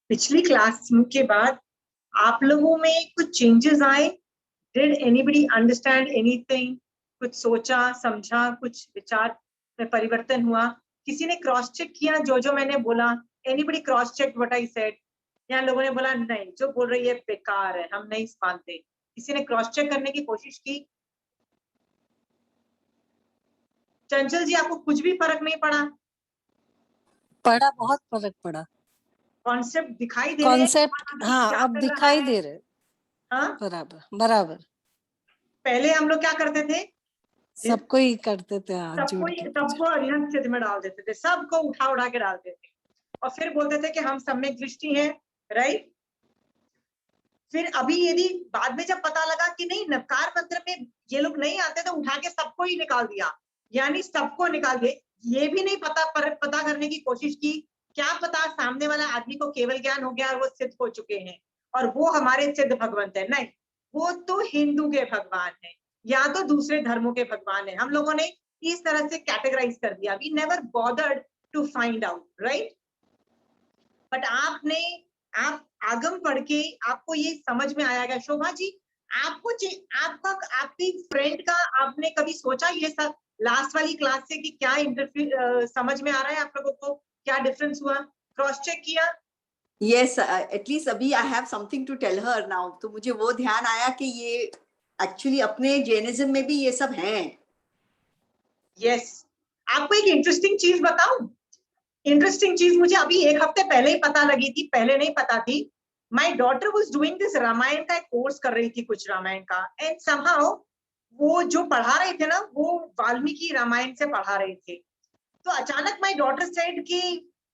पिछली क्लास के बाद आप लोगों में कुछ चेंजेस आए? Did anybody understand anything? कुछ सोचा समझा, कुछ विचार में परिवर्तन हुआ? किसी ने क्रॉस चेक किया जो मैंने बोला? Anybody cross check what I said? या लोगों ने बोला नहीं जो बोल रही है बेकार है, हम नहीं मानते? किसी ने क्रॉस चेक करने की कोशिश की? चंचल जी, आपको कुछ भी फर्क नहीं पड़ा? पड़ा, बहुत फर्क पड़ा। कॉन्सेप्ट दिखाई दे रहे हैं? कॉन्सेप्ट हाँ अब दिखाई दे रहे। हाँ, बराबर बराबर। पहले हम लोग क्या करते थे? सबको ही करते थे, सबको अरिहंत चित्त में डाल देते थे, सबको उठा उठा के डालते थे और फिर बोलते थे कि हम सम्यक दृष्टि हैं, राइट? फिर अभी यदि बाद में जब पता लगा कि नहीं नवकार मंत्र में ये लोग नहीं आते तो उठा के सबको ही निकाल दिया, यानी सबको निकाल दिए। ये भी नहीं पता करने की कोशिश की क्या पता सामने वाला आदमी को केवल ज्ञान हो गया और वो सिद्ध हो चुके हैं और वो हमारे सिद्ध भगवंत है। नहीं, वो तो हिंदू के भगवान है या तो दूसरे धर्मों के भगवान है। हम लोगों ने इस तरह से कैटेगराइज कर दिया। We never bothered to find out, right? But आप आगम पढ़ के आपको ये समझ में आएगा। शोभा जी, आपकी फ्रेंड का आपने कभी सोचा ये सब लास्ट वाली क्लास से कि क्या समझ में आ रहा है आप लोगों को? क्या डिफरेंस हुआ? क्रॉस चेक किया? Yes, at least अभी I have something to tell her now. तो मुझे वो ध्यान आया कि ये एक्चुअली अपने जैनिज्म में भी ये सब हैं। Yes. आपको एक इंटरेस्टिंग चीज बताऊं? इंटरेस्टिंग चीज मुझे अभी एक हफ्ते पहले ही पता लगी थी, पहले नहीं पता थी। My daughter was doing this Ramayana का कोर्स कर रही थी, कुछ रामायण का, एंड समहाउ वो जो पढ़ा रहे थे ना वो वाल्मीकि रामायण से पढ़ा रहे थे। तो अचानक माई डॉटर सेड कि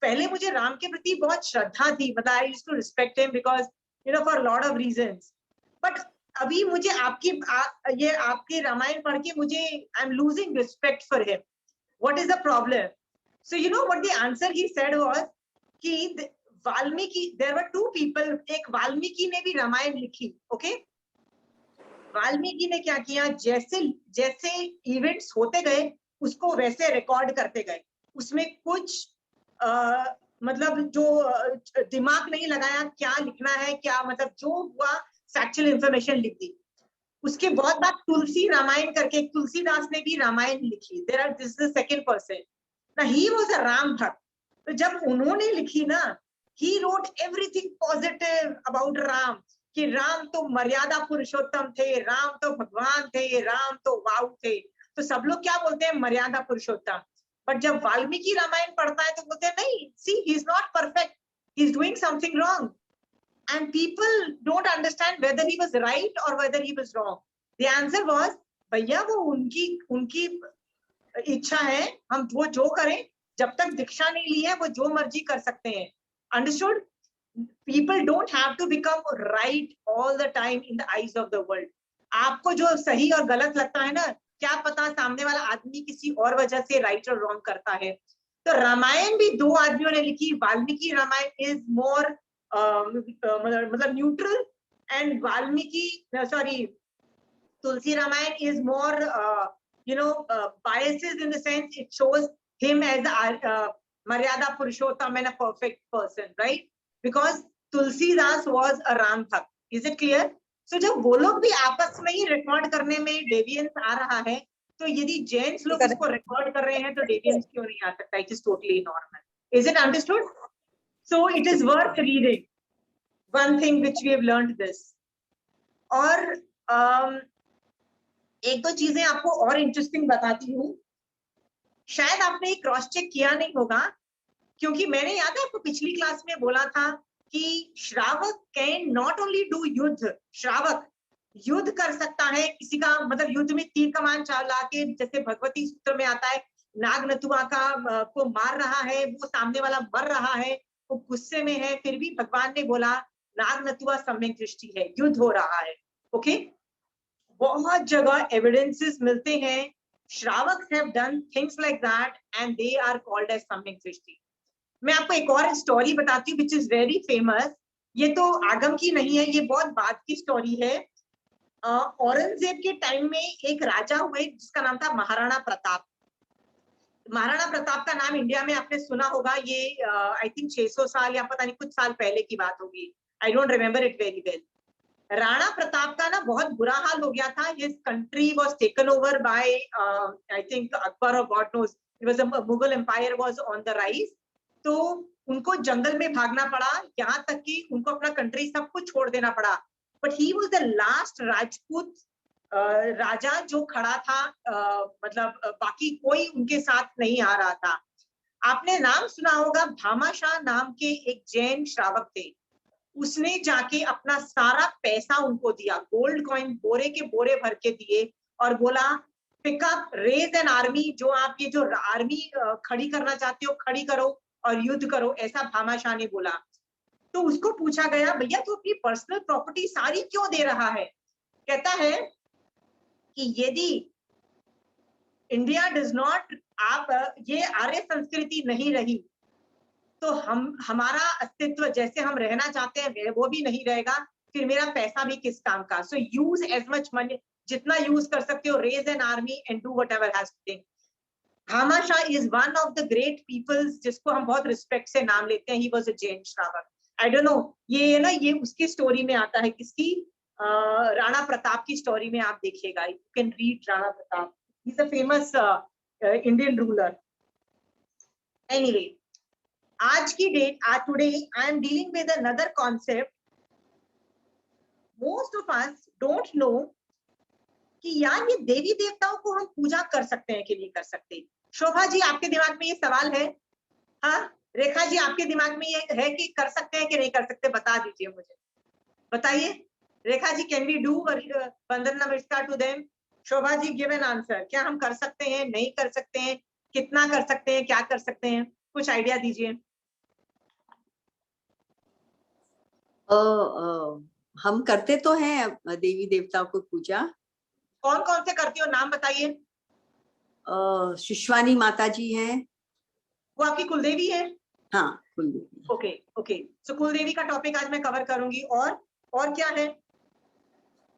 पहले मुझे राम के प्रति बहुत श्रद्धा थी, मतलब I used to respect him because for lot of reasons, but अभी मुझे आपकी रामायण पढ़ के मुझे I am losing respect for him. What is the problem? So you know what the answer he said was कि Valmiki, there were two people, एक वाल्मीकि ने भी रामायण लिखी, ओके? वाल्मीकि ने क्या किया, जैसे जैसे इवेंट्स होते गए उसको वैसे रिकॉर्ड करते गए। उसमें कुछ मतलब जो दिमाग नहीं लगाया क्या लिखना है, क्या मतलब जो हुआ फैक्चुअल इंफॉर्मेशन लिख दी। उसके बहुत बाद तुलसी रामायण करके एक तुलसीदास ने भी रामायण लिखी। There are this the second person ना, ही वाज अ राम भक्त। तो जब उन्होंने लिखी ना, he wrote everything positive about Ram, कि राम तो मर्यादा पुरुषोत्तम थे, राम तो भगवान थे, राम तो वाव थे। तो सब लोग क्या बोलते हैं, मर्यादा पुरुषोत्तम। बट जब वाल्मीकि रामायण पढ़ता है तो बोलते हैं नहीं, see he is not perfect, he is doing something wrong. And people don't understand whether he was right or whether he was wrong. The answer was, भैया वो उनकी इच्छा है, हम वो जो करें, जब तक दीक्षा नहीं ली है वो जो मर्जी कर सकते हैं। Understood? People don't have to become right all the time in the eyes of the world. आपको जो सही और गलत लगता है ना, क्या पता सामने वाला आदमी किसी और वजह से राइट और रॉन्ग करता है। तो रामायण भी दो आदमियों ने लिखी। वाल्मीकि रामायण इज मोर मतलब neutral, and Valmiki sorry Tulsi Ramayan is more biases in the sense it shows him as a Maryada Purushottam and a perfect person, right? Because Tulsidas was a Ram Bhakt. Is it clear? So जब वो लोग भी आपस में ही record करने में डेविएंस आ रहा है, तो यदि जेंट्स लोग उसको रिकॉर्ड कर रहे हैं तो डेविएंस क्यों नहीं आ सकता? It is totally normal. Is it understood? So it is worth reading. One thing which we have learned this. और एक दो चीजें आपको और इंटरेस्टिंग बताती हूँ। शायद आपने क्रॉस चेक किया नहीं होगा, क्योंकि मैंने याद है आपको पिछली क्लास में बोला था कि श्रावक कैन नॉट ओनली डू युद्ध, श्रावक युद्ध कर सकता है किसी का, मतलब युद्ध में तीर कमान चला के, जैसे भगवती सूत्र में आता है, नाग नतुआ को मार रहा है, वो सामने वाला मर रहा है, वो गुस्से में है, फिर भी भगवान ने बोला नाग नतुआ सम्यक दृष्टि है, युद्ध हो रहा है, ओके? बहुत जगह एविडेंसेस मिलते हैं, श्रावक have done things like that and they are called as सम्यक दृष्टि। मैं आपको एक और स्टोरी बताती हूँ विच इज वेरी फेमस। ये तो आगम की नहीं है, ये बहुत बाद की स्टोरी है। औरंगजेब के टाइम में एक राजा हुए जिसका नाम था महाराणा प्रताप। महाराणा प्रताप का नाम इंडिया में आपने सुना होगा, ये आई थिंक 600 साल या पता नहीं कुछ साल पहले की बात होगी, I don't remember it very well. Rana Pratap का ना बहुत बुरा हाल हो गया था, his country was taken over by I think Akbar और God knows, it was a Mughal empire was on the rise. तो उनको जंगल में भागना पड़ा, यहाँ तक कि उनको अपना कंट्री सब कुछ छोड़ देना पड़ा। But he was the last Rajput raja जो खड़ा था, मतलब बाकी कोई उनके साथ नहीं आ रहा था। आपने नाम सुना होगा, भामाशाह नाम के एक जैन श्रावक थे, उसने जाके अपना सारा पैसा उनको दिया, गोल्ड कॉइन बोरे के बोरे भर के दिए और बोला पिकअप रेज एन आर्मी, जो आप ये जो आर्मी खड़ी करना चाहते हो खड़ी करो और युद्ध करो, ऐसा भामाशाह ने बोला। तो उसको पूछा गया, भैया तू अपनी पर्सनल प्रॉपर्टी सारी क्यों दे रहा है? कहता है कि यदि इंडिया डज नॉट, आप ये आर्य संस्कृति नहीं रही तो हमारा अस्तित्व जैसे हम रहना चाहते हैं वो भी नहीं रहेगा, फिर मेरा पैसा भी किस काम का। So use as much money, जितना यूज कर सकते हो, raise an army and do whatever has to do. Bhamashah is one of the great peoples जिसको हम बहुत रिस्पेक्ट से नाम लेते हैं, ही वाज अ जैन श्रावक। आई डोंट नो, ये ना ये उसकी स्टोरी में आता है, किसकी, राणा प्रताप की स्टोरी में आप देखिएगा, you can read Rana Pratap, he is a famous Indian ruler. Anyway, आज की डेट, आज today I am dealing with another concept. Most of us don't know कि यार ये देवी देवताओं को हम पूजा कर सकते हैं कि नहीं कर सकते। शोभा जी, आपके दिमाग में ये सवाल है? हाँ, रेखा जी, आपके दिमाग में ये है कि कर सकते हैं कि नहीं कर सकते? बता दीजिए मुझे, बताइए। Rekha ji, can we do बंधन नमस्कार to them? Shobha ji, give an answer, क्या हम कर सकते हैं, नहीं कर सकते हैं, कितना कर सकते हैं, क्या कर सकते हैं, कुछ आइडिया दीजिए। हम करते तो हैं देवी देवताओं को पूजा। कौन कौन से करती हो, नाम बताइए। शिशवानी माता जी हैं। वो आपकी कुलदेवी है? हाँ, कुलदेवी। ओके ओके, सो कुलदेवी का टॉपिक आज मैं कवर करूंगी। और क्या है?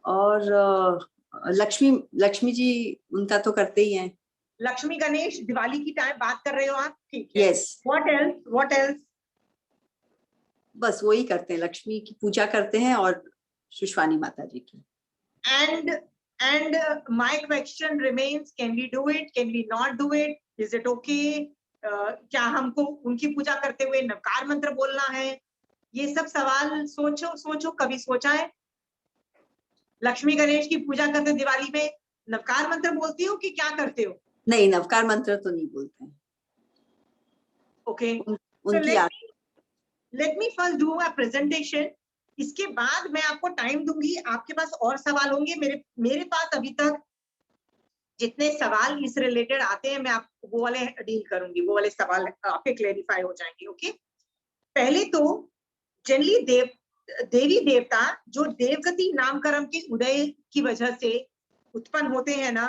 और लक्ष्मी जी, उनका तो करते ही हैं। लक्ष्मी गणेश दिवाली की टाइम बात कर रहे हो आप? ठीक है। यस। What else? बस वही करते हैं, लक्ष्मी की पूजा करते हैं और शिशवानी माता जी की। And my question remains, can we do it, can we not do it, is it okay? क्या हमको उनकी पूजा करते हुए नवकार मंत्र बोलना है? ये सब सवाल सोचो, कभी सोचा है? लक्ष्मी गणेश की पूजा करते दिवाली में नवकार मंत्र बोलती हो कि क्या करते हो? नहीं, नवकार मंत्र तो नहीं बोलते हैं। ओके, उनकी let me first do a presentation, इसके बाद मैं आपको टाइम दूंगी, आपके पास और सवाल होंगे। मेरे पास अभी तक जितने सवाल इस रिलेटेड आते हैं मैं आपको वो वाले डील करूंगी, वो वाले सवाल आपके क्लेरिफाई हो जाएंगे। ओके, पहले तो जनरली देवी देवता जो देवगति नामकरण के उदय की वजह से उत्पन्न होते हैं ना,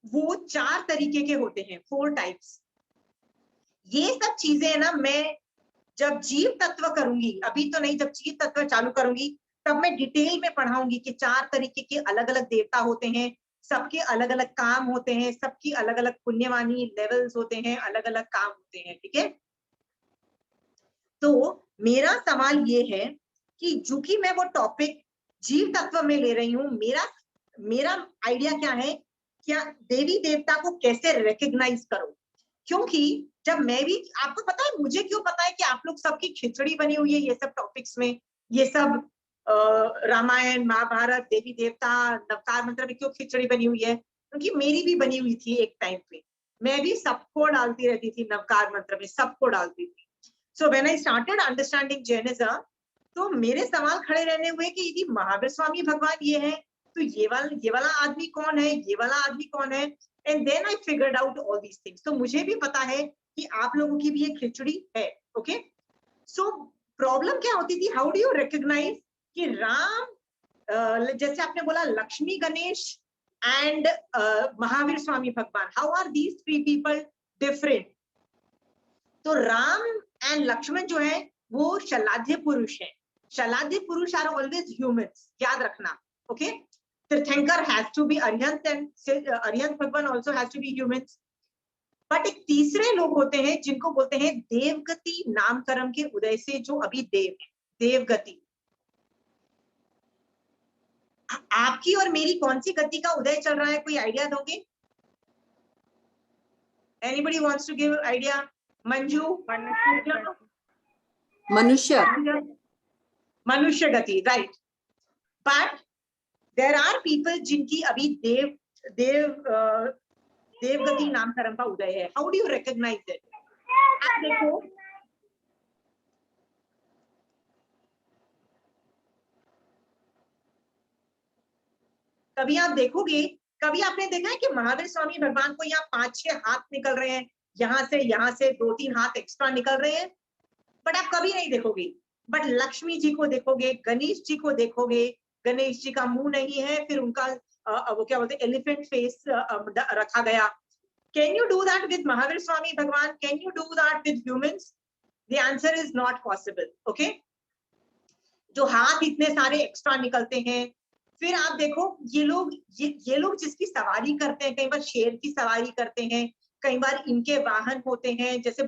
वो 4 तरीके के होते हैं, 4 टाइप्स। ये सब चीजें ना मैं जब जीव तत्व करूंगी, अभी तो नहीं, जब जीव तत्व चालू करूंगी तब मैं डिटेल में पढ़ाऊंगी कि 4 तरीके के अलग अलग देवता होते हैं, सबके अलग अलग काम होते हैं, सबकी अलग अलग पुण्यवानी लेवल्स होते हैं, अलग अलग काम होते हैं। ठीक है, तो मेरा सवाल ये है कि चूंकि मैं वो टॉपिक जीव तत्व में ले रही हूँ, मेरा आइडिया क्या है, क्या देवी देवता को कैसे रिकग्नाइज करो। क्योंकि जब मैं भी, आपको पता है मुझे क्यों पता है कि आप लोग सबकी खिचड़ी बनी हुई है ये सब टॉपिक्स में, ये सब रामायण महाभारत देवी देवता नवकार मंत्र में क्यों खिचड़ी बनी हुई है? क्योंकि मेरी भी बनी हुई थी एक टाइम पे, मैं भी सबको डालती रहती थी नवकार मंत्र में, सबको डालती थी। So when I started understanding Jainism, तो मेरे सवाल खड़े रहने हुए कि यदि महावीर स्वामी भगवान ये है तो ये वाला आदमी कौन है, ये वाला आदमी कौन है? And then I figured out all these things. तो मुझे भी पता है कि आप लोगों की भी ये खिचड़ी है। ओके, सो प्रॉब्लम क्या होती थी, हाउ डू यू रिकग्नाइज कि राम, जैसे आपने बोला लक्ष्मी गणेश एंड महावीर स्वामी भगवान, how are these 3 people different? तो राम एंड लक्ष्मण जो है वो शलाध्य पुरुष है, शलाध्य पुरुष आर ऑलवेज ह्यूमंस, याद रखना। Okay, Tirthankar has to be Arihant, and Arihant Bhagwan also has to be humans. But एक तीसरे लोग होते हैं जिनको बोलते हैं देवगति नामकरण के उदय से जो अभी देव है, देवगति। आपकी और मेरी कौन सी गति का उदय चल रहा है, कोई आइडिया दोगे? Anybody wants to give idea? Manju? मनुष्य मनुष्य गति, right. But there are people जिनकी अभी देवगति नामकरण का उदय है। How do you recognise it? आप देखो, कभी आप देखोगे, कभी आपने देखा है कि महावीर स्वामी भगवान को यहाँ 5-6 हाथ निकल रहे हैं, यहाँ से 2-3 हाथ एक्स्ट्रा निकल रहे हैं, बट आप कभी नहीं देखोगे। बट लक्ष्मी जी को देखोगे, गणेश जी को देखोगे, गणेश जी का मुंह नहीं है, फिर उनका वो क्या बोलते हैं, एलिफेंट फेस रखा गया। Can you do that with Mahavir Swami Bhagwan? Can you do that with humans? The answer is not possible. Okay, जो हाथ इतने सारे एक्स्ट्रा निकलते हैं। फिर आप देखो ये लोग जिसकी सवारी करते हैं, कई बार शेर की सवारी करते हैं, कई बार इनके वाहन होते हैं, जैसे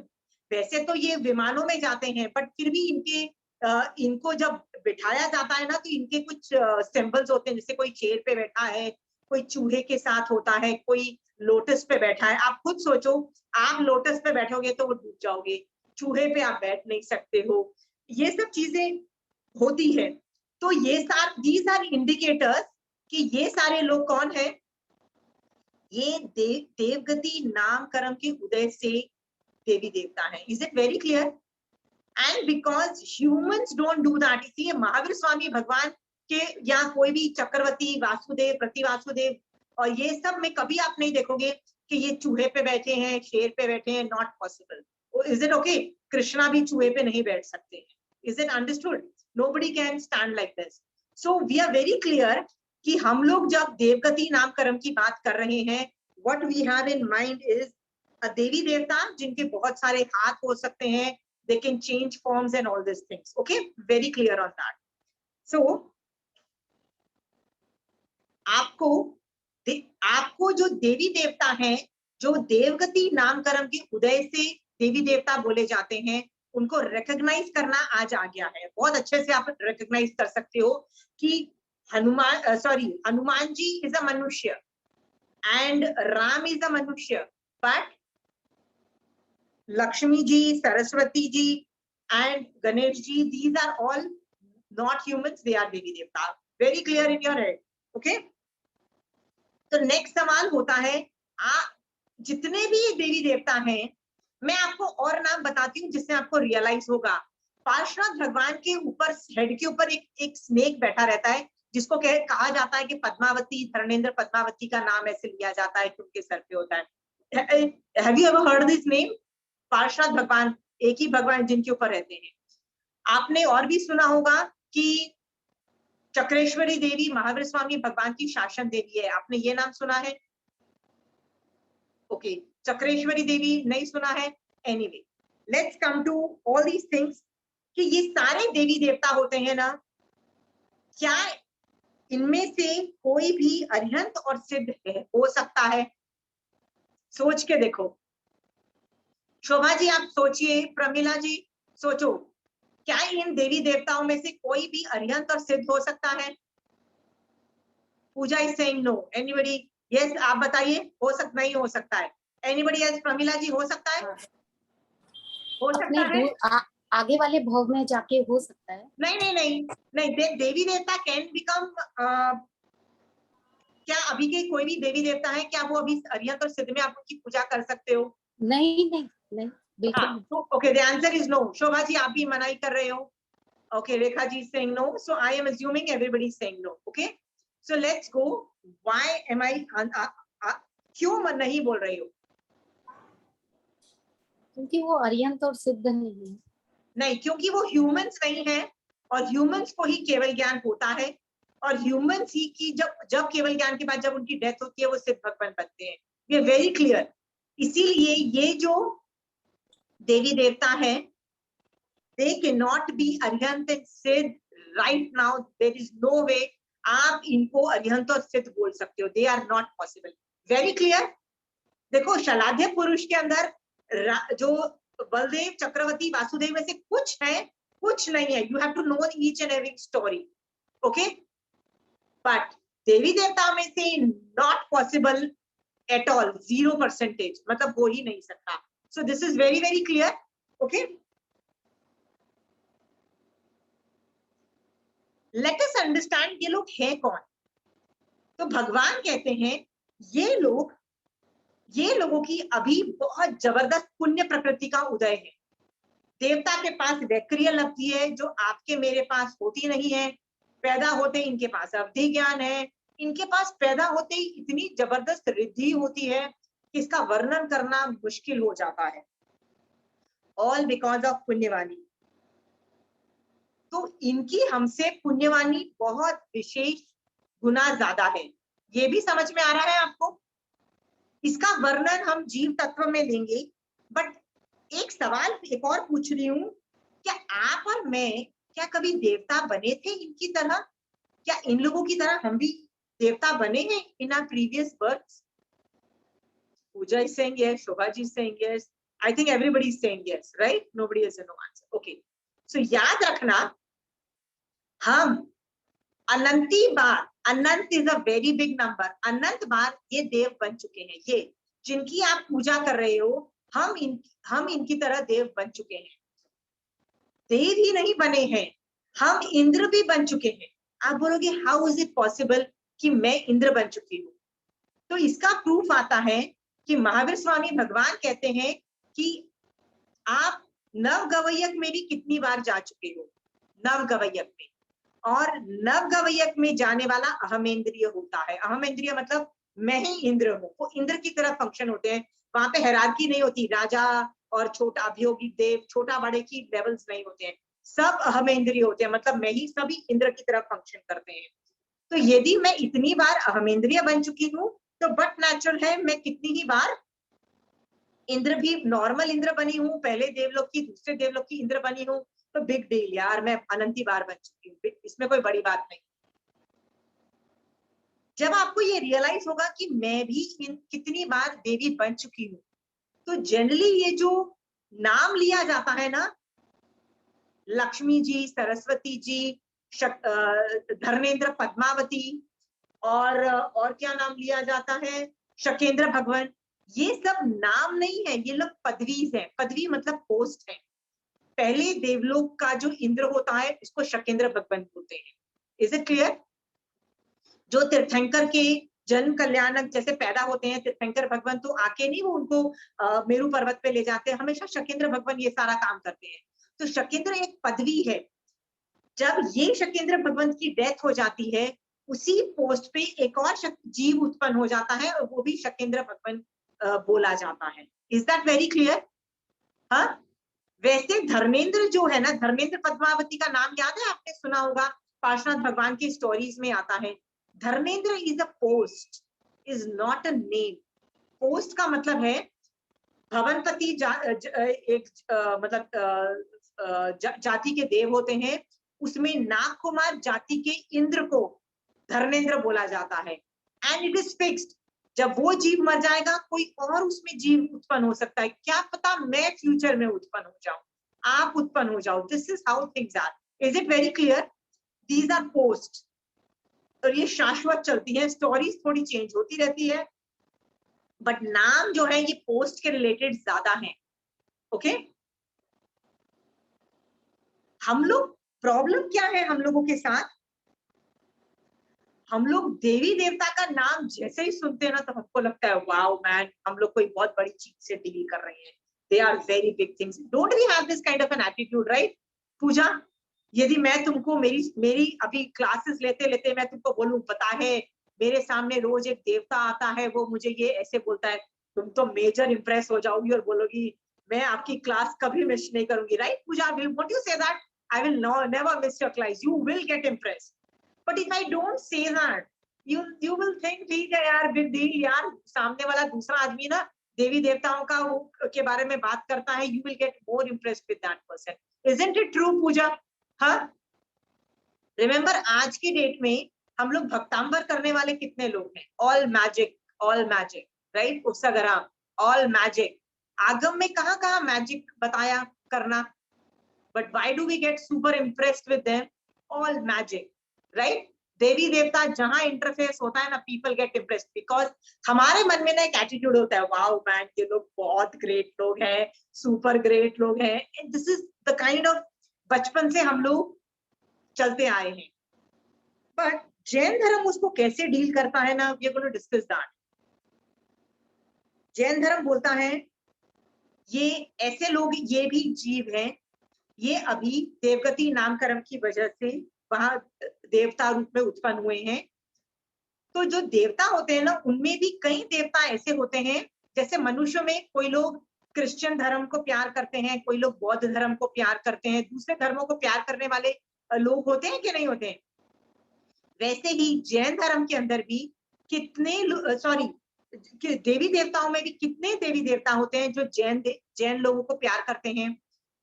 वैसे तो ये विमानों में जाते हैं, बट फिर भी इनको जब बिठाया जाता है ना, तो इनके कुछ सिंबल्स होते हैं, जैसे कोई शेर पे बैठा है, कोई चूहे के साथ होता है, कोई लोटस पे बैठा है। आप खुद सोचो, आप लोटस पे बैठोगे तो वो डूब जाओगे, चूहे पे आप बैठ नहीं सकते हो। ये सब चीजें होती है। तो ये दीज आर इंडिकेटर्स कि ये सारे लोग कौन है, ये देवगति नामकरण के उदय से देवी देवता है। Is it very clear? And because humans don't do that, इसलिए महावीर स्वामी भगवान के या कोई भी चक्रवर्ती, वासुदेव, प्रतिवासुदेव और ये सब में कभी आप नहीं देखोगे कि ये चूहे पे बैठे हैं, शेर पे बैठे हैं। Not possible. Is it okay? Krishna भी चूहे पे नहीं बैठ सकते हैं। Is it understood? Nobody can stand like this. So we are very clear कि हम लोग जब देवगति नामकरण की बात कर रहे हैं, what we have in mind is a देवी देवता जिनके बहुत सारे हाथ हो सकते हैं, they can change forms and all these things. Okay, very clear on that. So आपको जो देवी देवता हैं, जो देवगति नामकरण के उदय से देवी देवता बोले जाते हैं, उनको रिकॉग्नाइज करना आज आ गया है। बहुत अच्छे से आप रिकॉग्नाइज कर सकते हो कि हनुमान जी इज अ मनुष्य and Ram is a manushya, but Lakshmi ji, Saraswati ji and Ganesh ji, these are all not humans, they are devi devta. Very clear in your head? Okay, तो नेक्स्ट सवाल होता है, जितने भी देवी देवता हैं, मैं आपको और नाम बताती हूँ जिससे आपको रियलाइज होगा। पार्श्वनाथ भगवान के ऊपर, हेड के ऊपर एक स्नेक बैठा रहता है, जिसको कहा जाता है कि पद्मावती, धर्मेंद्र पद्मावती का नाम ऐसे लिया जाता है कि उनके सर पे होता है। Have you ever heard this name? Parshvanath भगवान एक ही भगवान जिनके ऊपर रहते हैं। आपने और भी सुना होगा कि चक्रेश्वरी देवी महावीर स्वामी भगवान की शासन देवी है। आपने ये नाम सुना है? ओके, चक्रेश्वरी देवी नहीं सुना है? Anyway, let's come to all these things कि ये सारे देवी देवता होते हैं ना, क्या इनमें से कोई भी अरिहंत और सिद्ध हो सकता है? सोच के देखो। शोभा जी आप सोचिए, प्रमिला जी सोचो, क्या इन देवी देवताओं में से कोई भी अरिहंत और सिद्ध हो सकता है? Puja is saying no. Anybody? Yes, आप बताइए, हो सकता, नहीं हो सकता है? Anybody else? प्रमिला जी हो सकता है? हो सकता है, आगे वाले भव में जाके हो सकता है। नहीं नहीं नहीं नहीं, देवी देवता कैन बिकम, क्या अभी के कोई भी देवी देवता है, क्या वो अभी अरिहंत और सिद्ध में आप उनकी पूजा कर सकते हो? नहीं नहीं नहीं, बिल्कुल। Okay, the answer is no. Shobha ji आप भी मनाई कर रहे हो? Okay, Rekha ji saying no, so I am assuming everybody is saying no. Okay, so let's go. Why am I, क्यों नहीं बोल रही हो? क्योंकि वो अरिहंत और सिद्ध नहीं है। नहीं, क्योंकि वो ह्यूमंस नहीं है, और ह्यूमंस को ही केवल ज्ञान होता है, और ह्यूमंस ही की जब केवल ज्ञान के बाद जब उनकी डेथ होती है, वो सिद्ध भगवान बनते हैं। We are very clear. इसीलिए ये जो देवी देवता है, they can not be Arihant and Siddh right now. There is no way आप इनको अरिहंत और सिद्ध बोल सकते हो। They are not possible. Very clear? देखो शलाध्य पुरुष के अंदर जो बलदेव, चक्रवर्ती, वासुदेव में से कुछ है, कुछ नहीं है. You have to know each and every story. Okay, but देवी देवता में से नॉट पॉसिबल एट ऑल, 0%, मतलब हो ही नहीं सकता. So this is very very clear. Okay, let us understand ये लोग हैं कौन. तो भगवान कहते हैं ये लोगों की अभी बहुत जबरदस्त पुण्य प्रकृति का उदय है. देवता के पास वैक्रिय लब्धि है जो आपके मेरे पास होती नहीं है. पैदा होते इनके पास अवधि ज्ञान है. इनके पास पैदा होते ही इतनी जबरदस्त रिद्धि होती है कि इसका वर्णन करना मुश्किल हो जाता है. All because of punyavani. तो इनकी हमसे पुण्यवाणी बहुत विशेष गुना ज्यादा है. ये भी समझ में आ रहा है आपको? इसका वर्णन हम जीव तत्व में लेंगे. बट एक सवाल एक और पूछ रही हूं, क्या आप और मैं क्या कभी देवता बने थे इनकी तरह? क्या इन लोगों की तरह हम भी देवता बने हैं in our previous births? Puja is saying yes, Shobha ji is saying yes. I think everybody is saying yes, right? Nobody has a no answer. Okay. So याद रखना, हम अनंती बार, anant is a very big number, अनंत बार ये देव बन चुके हैं. ये जिनकी आप पूजा कर रहे हो, हम इनकी तरह देव बन चुके हैं. देव ही नहीं बने हैं, हम इंद्र भी बन चुके हैं. आप बोलोगे हाउ इज इट पॉसिबल कि मैं इंद्र बन चुकी हूँ? तो इसका प्रूफ आता है कि महावीर स्वामी भगवान कहते हैं कि आप नव गवैयक में भी कितनी बार जा चुके हो. नव गवैयक में, और नव गवैयक में जाने वाला अहमेंद्रिय होता है. अहमेंद्रिय मतलब मैं ही इंद्र हूँ. वो इंद्र की तरह फंक्शन होते हैं. वहां पे हायरार्की नहीं होती, राजा और छोटा अभियोगी देव, छोटा बड़े की लेवल्स नहीं होते हैं. सब अहमेंद्रिय होते हैं, मतलब मैं ही सभी इंद्र की तरह फंक्शन करते हैं. तो यदि मैं इतनी बार अहमेंद्रिय बन चुकी हूँ तो बट नेचुरल है मैं कितनी ही बार इंद्र भी, नॉर्मल इंद्र बनी हूँ, पहले देवलोक की दूसरे देवलोक की इंद्र बनी हूँ. तो बिग डील यार, मैं अनंती बार बन चुकी हूँ, इसमें कोई बड़ी बात नहीं. जब आपको ये रियलाइज होगा कि मैं भी कितनी बार देवी बन चुकी हूँ, तो जनरली ये जो नाम लिया जाता है ना, लक्ष्मी जी, सरस्वती जी, धर्मेंद्र, पद्मावती, और क्या नाम लिया जाता है, शकेंद्र भगवान, ये सब नाम नहीं है, ये लोग पदवीज हैं. पदवी मतलब पोस्ट है. पहले देवलोक का जो इंद्र होता है इसको शकेंद्र भगवान बोलते हैं. Is it clear? जो तीर्थंकर के जन्म कल्याणक जैसे पैदा होते हैं तीर्थंकर भगवान, तो आके नहीं वो उनको मेरू पर्वत पे ले जाते हैं, हमेशा शकेंद्र भगवान ये सारा काम करते हैं. तो शकेंद्र एक पदवी है. जब ये शकेंद्र भगवान की डेथ हो जाती है, उसी पोस्ट पे एक और जीव उत्पन्न हो जाता है और वो भी शकेंद्र भगवान बोला जाता है. Is that very clear? हाँ, वैसे धर्मेंद्र जो है ना, धर्मेंद्र पद्मावती का नाम याद है, आपने सुना होगा, पार्श्वनाथ भगवान की स्टोरीज में आता है. Dharmendra is a post, is not a name. Post का मतलब है भवनपति मतलब जाति के देव होते हैं, उसमें नागकुमार जाति के इंद्र को धर्मेंद्र बोला जाता है. And it is fixed. जब वो जीव मर जाएगा कोई और उसमें जीव उत्पन्न हो सकता है. क्या पता मैं फ्यूचर में उत्पन्न हो जाऊं, आप उत्पन्न हो जाओ. This is how things are. Is it very clear? These are post. और ये शाश्वत चलती है. स्टोरीज थोड़ी चेंज होती रहती है, बट नाम जो है ये पोस्ट के रिलेटेड ज्यादा है. ओके, हम लोग, प्रॉब्लम क्या है हम लोगों के साथ, हम लोग देवी देवता का नाम जैसे ही सुनते हैं ना तो हमको लगता है वाओ मैन, हम लोग कोई बहुत बड़ी चीज से डील कर रहे हैं. They are very big things. Don't we have this kind of an attitude, right? Puja, यदि मैं तुमको मेरी अभी क्लासेस लेते लेते मैं तुमको बोलूं, पता है मेरे सामने रोज एक देवता आता है, वो मुझे ये ऐसे बोलता है, तुम तो मेजर इंप्रेस हो जाओगी और बोलोगी मैं आपकी क्लास कभी मिस नहीं करूंगी, right? Puja, will won't you say that I will never miss your class, you will get impressed. But if I don't say that, you will think ठीक है यार, बिग डील यार, सामने वाला दूसरा आदमी ना देवी देवताओं का के बारे में बात करता है, you will get more impressed with that person. Isn't it true, पूजा? हाँ, रिमेम्बर आज की डेट में हम लोग भक्तांबर करने वाले कितने लोग हैं? All magic, right? उपसगरा, ऑल मैजिक। आगम में कहाँ कहाँ मैजिक बताया करना, but why do we get super impressed with them? All magic, right? देवी देवता जहां इंटरफेस होता है ना, पीपल गेट इम्प्रेस्ड, बिकॉज हमारे मन में ना एक एटीट्यूड होता है, वाओ मैन, ये लोग बहुत ग्रेट लोग हैं, सुपर ग्रेट लोग हैं। This is the kind of बचपन से हम लोग चलते आए हैं। बट जैन धर्म उसको कैसे डील करता है ना, we are going to discuss that. Jain धर्म बोलता है ये ऐसे लोग, ये भी जीव हैं, ये अभी देवगति नामकरण की वजह से वहां देवता रूप में उत्पन्न हुए हैं। तो जो देवता होते हैं ना, उनमें भी कई देवता ऐसे होते हैं, जैसे मनुष्य में कोई लोग क्रिश्चियन धर्म को प्यार करते हैं, कोई लोग बौद्ध धर्म को प्यार करते हैं, दूसरे धर्मों को प्यार करने वाले लोग होते हैं कि नहीं होते हैं? वैसे ही जैन धर्म के अंदर भी कितने सॉरी देवी देवताओं में भी कितने देवी देवता होते हैं जो जैन लोगों को प्यार करते हैं,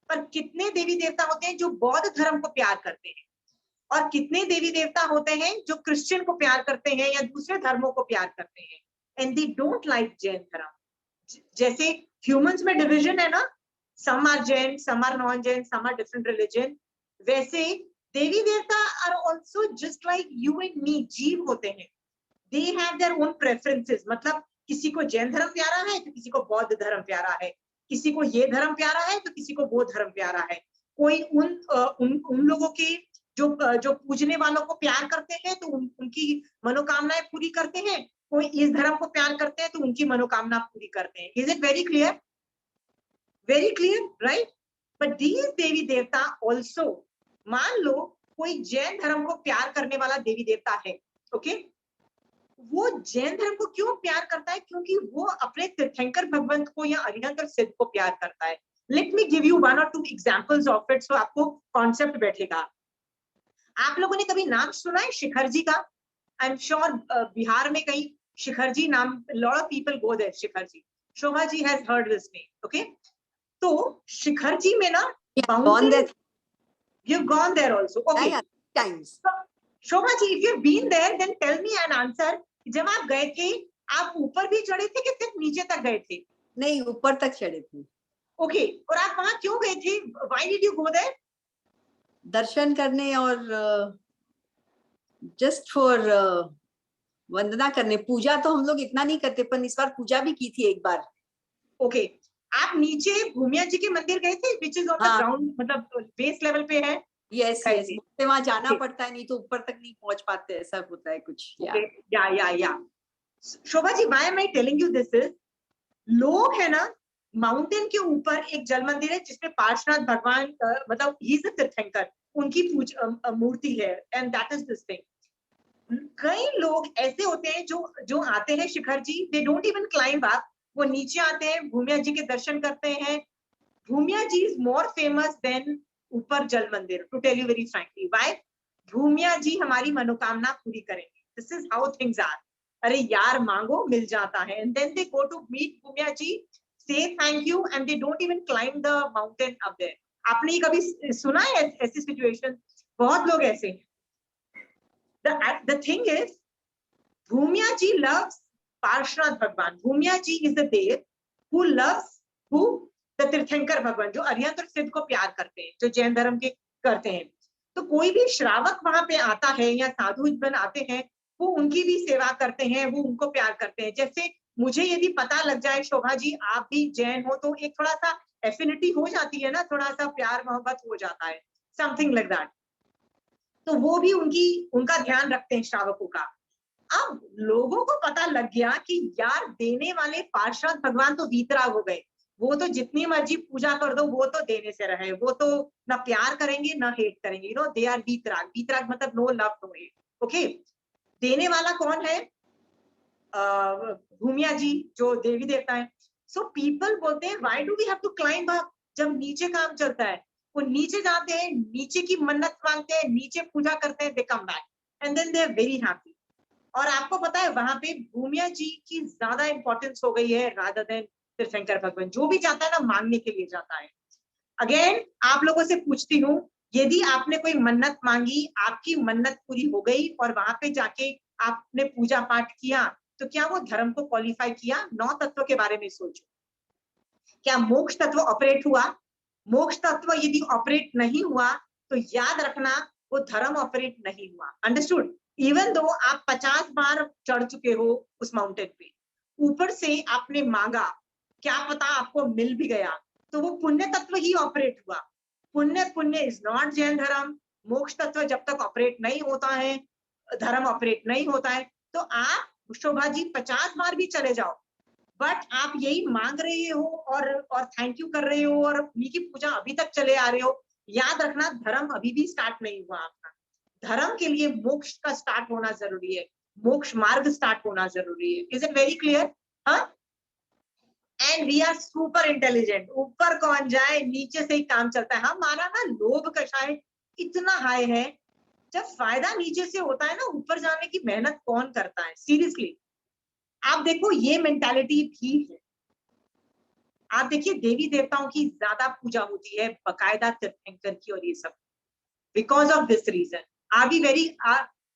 पर कितने देवी देवता होते हैं जो बौद्ध धर्म को प्यार करते हैं, और कितने देवी देवता होते हैं जो क्रिश्चियन को प्यार करते हैं या दूसरे धर्मों को प्यार करते हैं, and they don't like Jain dharma. जैसे ह्यूमंस में डिविजन है ना, some are Jain, some are non Jain, some are different religion, वैसे देवी देवता are also just like you and me, जीव होते हैं। They have their own preferences, मतलब किसी को जैन धर्म प्यारा है तो किसी को बौद्ध धर्म प्यारा है, किसी को ये धर्म प्यारा है तो किसी को वो धर्म प्यारा है। कोई उन लोगों के जो पूजने वालों को प्यार करते हैं तो उनकी मनोकामनाएं पूरी करते हैं, कोई इस धर्म को प्यार करते हैं तो उनकी मनोकामना पूरी करते हैं। Is it very clear? Very clear, right? But these devi devta also, मान लो कोई जैन धर्म को प्यार करने वाला देवी देवता है, ओके? वो जैन धर्म को क्यों प्यार करता है? क्योंकि वो अपने तीर्थंकर भगवंत को या अरिहंत और सिद्ध को प्यार करता है। Let me give you 1 or 2 examples of it, so आपको कॉन्सेप्ट बैठेगा। आप लोगों ने कभी नाम सुना है शिखर जी का? आई एम श्योर बिहार में कहीं शिखर जी नाम, lot of people go there, Shikhar ji. Shobha ji has heard this name, okay? तो शिखर जी में ना, you've gone there also, okay? Yeah, times. Shobha ji, if you've been there, then tell me an answer. जब आप गए थे, आप ऊपर भी चढ़े थे कि सिर्फ नीचे तक गए थे? नहीं, ऊपर तक चढ़े थे। ओके, और आप वहां क्यों गए थे? Why did you go there? दर्शन करने और जस्ट फॉर वंदना करने। पूजा तो हम लोग इतना नहीं करते, पर इस बार पूजा भी की थी एक बार। ओके, आप नीचे भूमिया जी के मंदिर गए थे, which is on the ground, मतलब बेस लेवल पे है? यस यस, वहां जाना पड़ता है, नहीं तो ऊपर तक नहीं पहुंच पाते, ऐसा होता है कुछ। या Shobha ji, why am I telling you this is, लोग है ना, माउंटेन के ऊपर एक जल मंदिर है जिसमें पार्श्वनाथ भगवान, मतलब ही इज अ तीर्थंकर, उनकी मूर्ति है, and that is this thing. कई लोग ऐसे होते हैं जो आते हैं Shikhar ji, they don't even climb up, वो नीचे आते हैं, भूमिया जी के दर्शन करते हैं। Bhumiya ji is more famous than ऊपर Jal Mandir, to tell you very frankly. Why? Bhumiya ji हमारी मनोकामना पूरी करेंगे, this is how things are. अरे यार, मांगो मिल जाता है, and then they go to meet Bhumiya ji, say thank you, and they don't even climb the mountain up there. आपने ये कभी सुना है ऐसी सिचुएशन? बहुत लोग ऐसे हैं। The thing is, Bhumiya ji loves Parshvanath भगवान। भूमिया जी is the Dev who loves who? the तीर्थंकर भगवान, जो अरिहंत और सिद्ध को प्यार करते हैं, जो जैन धर्म के करते हैं। तो कोई भी श्रावक वहां पे आता है या साधु जन आते हैं, वो उनकी भी सेवा करते हैं, वो उनको प्यार करते हैं। जैसे मुझे यदि पता लग जाए शोभा जी आप भी जैन हो, तो एक थोड़ा सा एफिनिटी हो जाती है ना, थोड़ा सा प्यार मोहब्बत हो जाता है, समथिंग लाइक दैट। तो वो भी उनका ध्यान रखते हैं श्रावकों का। अब लोगों को पता लग गया कि यार देने वाले पार्षद भगवान तो वीतराग हो गए, वो तो जितनी मर्जी पूजा कर दो वो तो देने से रहे, वो तो ना प्यार करेंगे ना हेट करेंगे, यू नो दे आर वीतराग। वीतराग मतलब no love no hate, okay? देने वाला कौन है? भूमिया जी, जो देवी देवता है। सो पीपल बोलते हैं why do we have to climb up? जब नीचे काम चलता है, वो नीचे जाते हैं, नीचे की मन्नत मांगते हैं, नीचे पूजा करते हैं, they come back and then they are very happy. और आपको पता है वहां पे भूमिया जी की ज्यादा इंपॉर्टेंस हो गई है रादर देन तीर्थंकर भगवान। जो भी जाता है ना, मांगने के लिए जाता है। अगेन आप लोगों से पूछती हूँ, यदि आपने कोई मन्नत मांगी, आपकी मन्नत पूरी हो गई और वहां पे जाके आपने पूजा पाठ किया, तो क्या वो धर्म को क्वालिफाई किया? 9 तत्व के बारे में सोचो, क्या मोक्ष तत्व ऑपरेट हुआ? मोक्ष तत्व यदि ऑपरेट नहीं हुआ तो याद रखना वो धर्म ऑपरेट नहीं हुआ। अंडरस्टूड? इवन दो आप 50 बार चढ़ चुके हो उस माउंटेन पे, ऊपर से आपने मांगा, क्या पता आपको मिल भी गया, तो वो पुण्य तत्व ही ऑपरेट हुआ। पुण्य इज नॉट जैन धर्म। मोक्ष तत्व जब तक ऑपरेट नहीं होता है, धर्म ऑपरेट नहीं होता है। तो आप शोभा जी 50 बार भी चले जाओ, बट आप यही मांग रहे हो और थैंक यू कर रहे हो और उन्हीं की पूजा अभी तक चले आ रहे हो, याद रखना धर्म अभी भी स्टार्ट नहीं हुआ आपका। धर्म के लिए मोक्ष का स्टार्ट होना जरूरी है, मोक्ष मार्ग स्टार्ट होना जरूरी है। Is it very clear? हाँ, and we are super intelligent. ऊपर कौन जाए, नीचे से ही काम चलता है। हमारा ना लोभ कषाय इतना हाई है, जब फायदा नीचे से होता है ना, ऊपर जाने की मेहनत कौन करता है? सीरियसली आप देखो, ये मेंटालिटी भी है। आप देखिए देवी देवताओं की ज्यादा पूजा होती है, बकायदा तीर्थंकर की, और ये सब बिकॉज ऑफ दिस रीजन।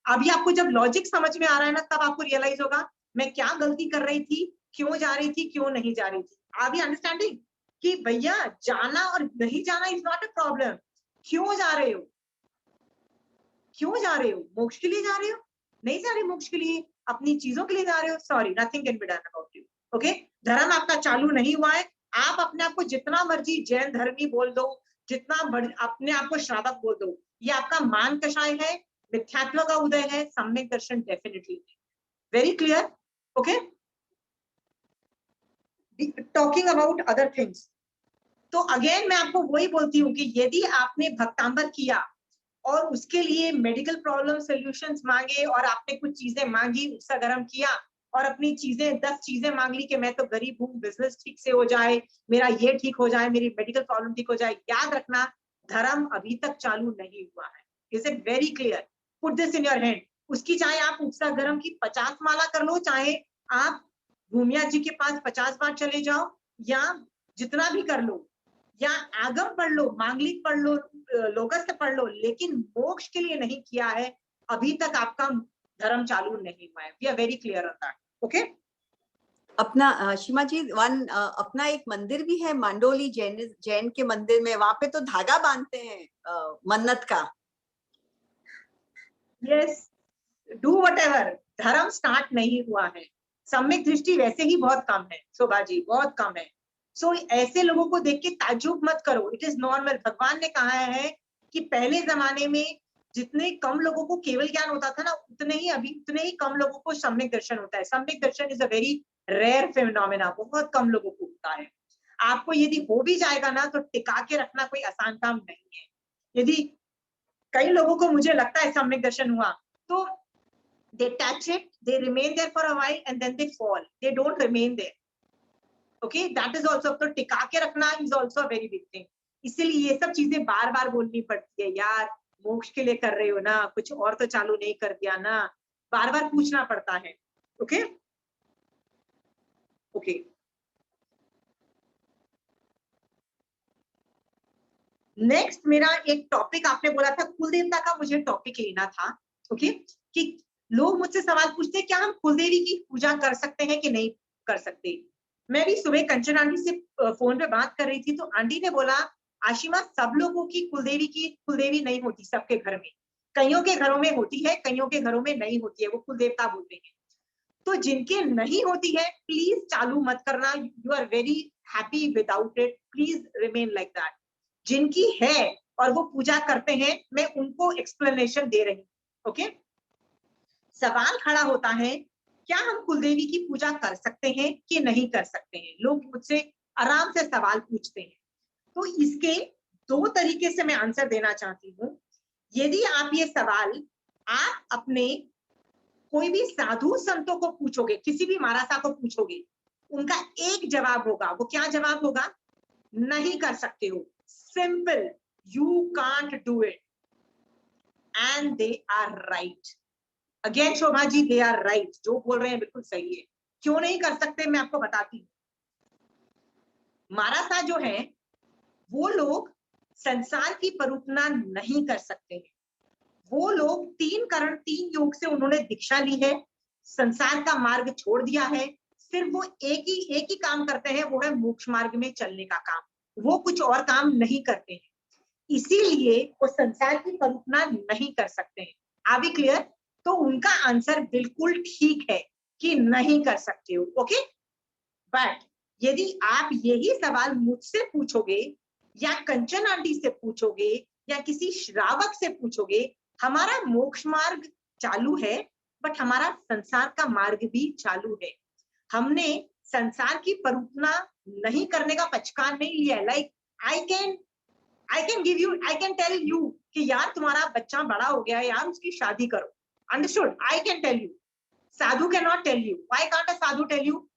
अभी आपको जब लॉजिक समझ में आ रहा है ना, तब आपको रियलाइज होगा मैं क्या गलती कर रही थी, क्यों जा रही थी, क्यों नहीं जा रही थी। आप भी अंडरस्टैंडिंग कि भैया जाना और नहीं जाना इज नॉट अ प्रॉब्लम। क्यों जा रहे हो? क्यों जा रहे हो? मोक्ष के लिए जा रहे हो? नहीं जा रहे मोक्ष के लिए, अपनी चीजों के लिए जा रहे हो। Sorry, nothing can be done about you. Okay, धर्म आपका चालू नहीं हुआ है। आप अपने आप को जितना मर्जी जैन धर्मी बोल दो, जितना अपने आप को श्रावक बोल दो, ये आपका मान कषाय है, मिथ्यात्व का उदय है, सम्यक दर्शन definitely. Very clear? Okay, talking about other things, तो अगेन मैं आपको वही बोलती हूँ कि यदि आपने भक्तांबर किया और उसके लिए मेडिकल प्रॉब्लम सॉल्यूशंस मांगे और आपने कुछ चीजें मांगी, उत्साह गर्म किया और अपनी चीजें 10 चीजें मांग ली कि मैं तो गरीब हूँ, बिजनेस ठीक से हो जाए, मेरा ये ठीक हो जाए, मेरी मेडिकल प्रॉब्लम ठीक हो जाए, याद रखना धर्म अभी तक चालू नहीं हुआ है। Is it very clear? Put this in your hand. उसकी चाहे आप उत्साह गर्म की 50 माला कर लो, चाहे आप भूमिया जी के पास 50 बार चले जाओ, या जितना भी कर लो, या आगम पढ़ लो, मांगलिक पढ़ लो, लोकस्थ पढ़ लो, लेकिन मोक्ष के लिए नहीं किया है अभी तक, आपका धर्म चालू नहीं हुआ है। We are very clear on that. Okay, अपना सीमा जी अपना एक मंदिर भी है मांडोली, जैन के मंदिर में, वहां पे तो धागा बांधते हैं मन्नत का। यस, डू व्हाटएवर, धर्म स्टार्ट नहीं हुआ है। सम्यक दृष्टि वैसे ही बहुत कम है शोभा जी, बहुत कम है। सो ऐसे लोगों को देख के ताज्जुब मत करो, इट इज नॉर्मल। भगवान ने कहा है कि पहले जमाने में जितने कम लोगों को केवल ज्ञान होता था ना, उतने ही कम लोगों को सम्यक दर्शन होता है। सम्यक Darshan is a very rare phenomena, बहुत कम लोगों को होता है। आपको यदि हो भी जाएगा ना, तो टिका के रखना कोई आसान काम नहीं है। यदि कई लोगों को मुझे लगता है सम्यक दर्शन हुआ, तो they touch it, they remain there for a while and then they fall, they don't remain there. Okay, that is also, तो टिका के रखना is also a very big thing। इसीलिए ये सब चीजें बार बार बोलनी पड़ती है। यार मोक्ष के लिए कर रहे हो ना, कुछ और तो चालू नहीं कर दिया ना, बार बार पूछना पड़ता है। ओके ओके, नेक्स्ट मेरा एक टॉपिक, आपने बोला था कुल देवता का मुझे टॉपिक लेना था। ओके, कि लोग मुझसे सवाल पूछते हैं क्या हम कुलदेवी की पूजा कर सकते हैं कि नहीं कर सकते। मैं भी सुबह कंचन आंटी से फोन पे बात कर रही थी, तो आंटी ने बोला आशिमा सब लोगों की कुलदेवी नहीं होती सबके घर में, कईयों के घरों में होती है, कईयों के घरों में नहीं होती है, वो कुलदेवता बोलते हैं। तो जिनके नहीं होती है प्लीज चालू मत करना, you are very happy without it, please remain like that. जिनकी है और वो पूजा करते हैं, मैं उनको एक्सप्लेनेशन दे रही हूँ। ओके, सवाल खड़ा होता है क्या हम कुलदेवी की पूजा कर सकते हैं कि नहीं कर सकते हैं। लोग मुझसे आराम से सवाल पूछते हैं, तो इसके 2 तरीके से मैं आंसर देना चाहती हूँ। यदि आप ये सवाल आप अपने कोई भी साधु संतों को पूछोगे, किसी भी महाराजा को पूछोगे, उनका एक जवाब होगा। वो क्या जवाब होगा? नहीं कर सकते हो, simple, you can't do it, and they are right. Again Shobha ji, they are right, जो बोल रहे हैं बिल्कुल सही है। क्यों नहीं कर सकते मैं आपको बताती हूँ। महाराजा जो है वो लोग संसार की परुपना नहीं कर सकते हैं। वो लोग 3 योग से उन्होंने दीक्षा ली है, संसार का मार्ग छोड़ दिया है, सिर्फ वो एक ही काम करते हैं, वो है मोक्ष मार्ग में चलने का काम, वो कुछ और काम नहीं करते हैं, इसीलिए वो संसार की कल्पना नहीं कर सकते हैं। Are we clear? तो उनका आंसर बिल्कुल ठीक है कि नहीं कर सकते हो। ओके, बट यदि आप यही सवाल मुझसे पूछोगे या कंचन आंटी से पूछोगे या किसी श्रावक से पूछोगे, हमारा मोक्ष मार्ग चालू है बट हमारा संसार का मार्ग भी चालू है। हमने संसार की परूपना नहीं करने का पचकान नहीं लिया है। Like I can tell you कि यार तुम्हारा बच्चा बड़ा हो गया है यार, उसकी शादी करो। Understood? I can tell you, sadhu can not tell you. Why can't a sadhu tell you?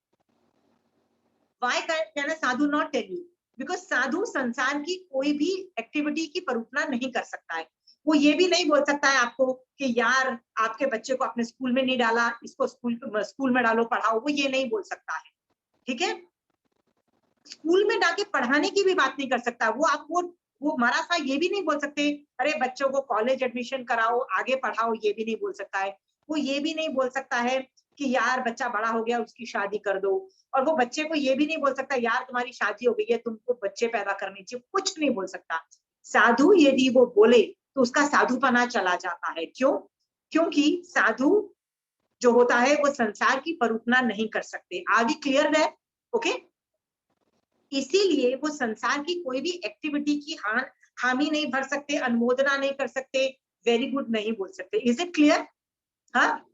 Why can a sadhu not tell you? Because साधु संसार की कोई भी एक्टिविटी की परूपना नहीं कर सकता है। वो ये भी नहीं बोल सकता है आपको कि यार आपके बच्चे को अपने स्कूल में नहीं डाला, इसको स्कूल में डालो, पढ़ाओ, वो ये नहीं बोल सकता है। ठीक है, स्कूल में डाके पढ़ाने की भी बात नहीं कर सकता। वो आपको वो मरा सा ये भी नहीं बोल सकते अरे बच्चों को कॉलेज एडमिशन कराओ, आगे पढ़ाओ, ये भी नहीं बोल सकता है। वो ये भी नहीं बोल सकता है कि यार बच्चा बड़ा हो गया उसकी शादी कर दो, और वो बच्चे को ये भी नहीं बोल सकता यार तुम्हारी शादी हो गई है तुमको बच्चे पैदा करने चाहिए, कुछ नहीं बोल सकता। साधु यदि वो बोले तो उसका साधुपना चला जाता है। क्यों? क्योंकि साधु जो होता है वो संसार की परूपना नहीं कर सकते। आर वी क्लियर है? ओके, इसीलिए वो संसार की कोई भी एक्टिविटी की हामी नहीं भर सकते, अनुमोदना नहीं कर सकते, वेरी गुड नहीं बोल सकते। Is it clear? हाँ,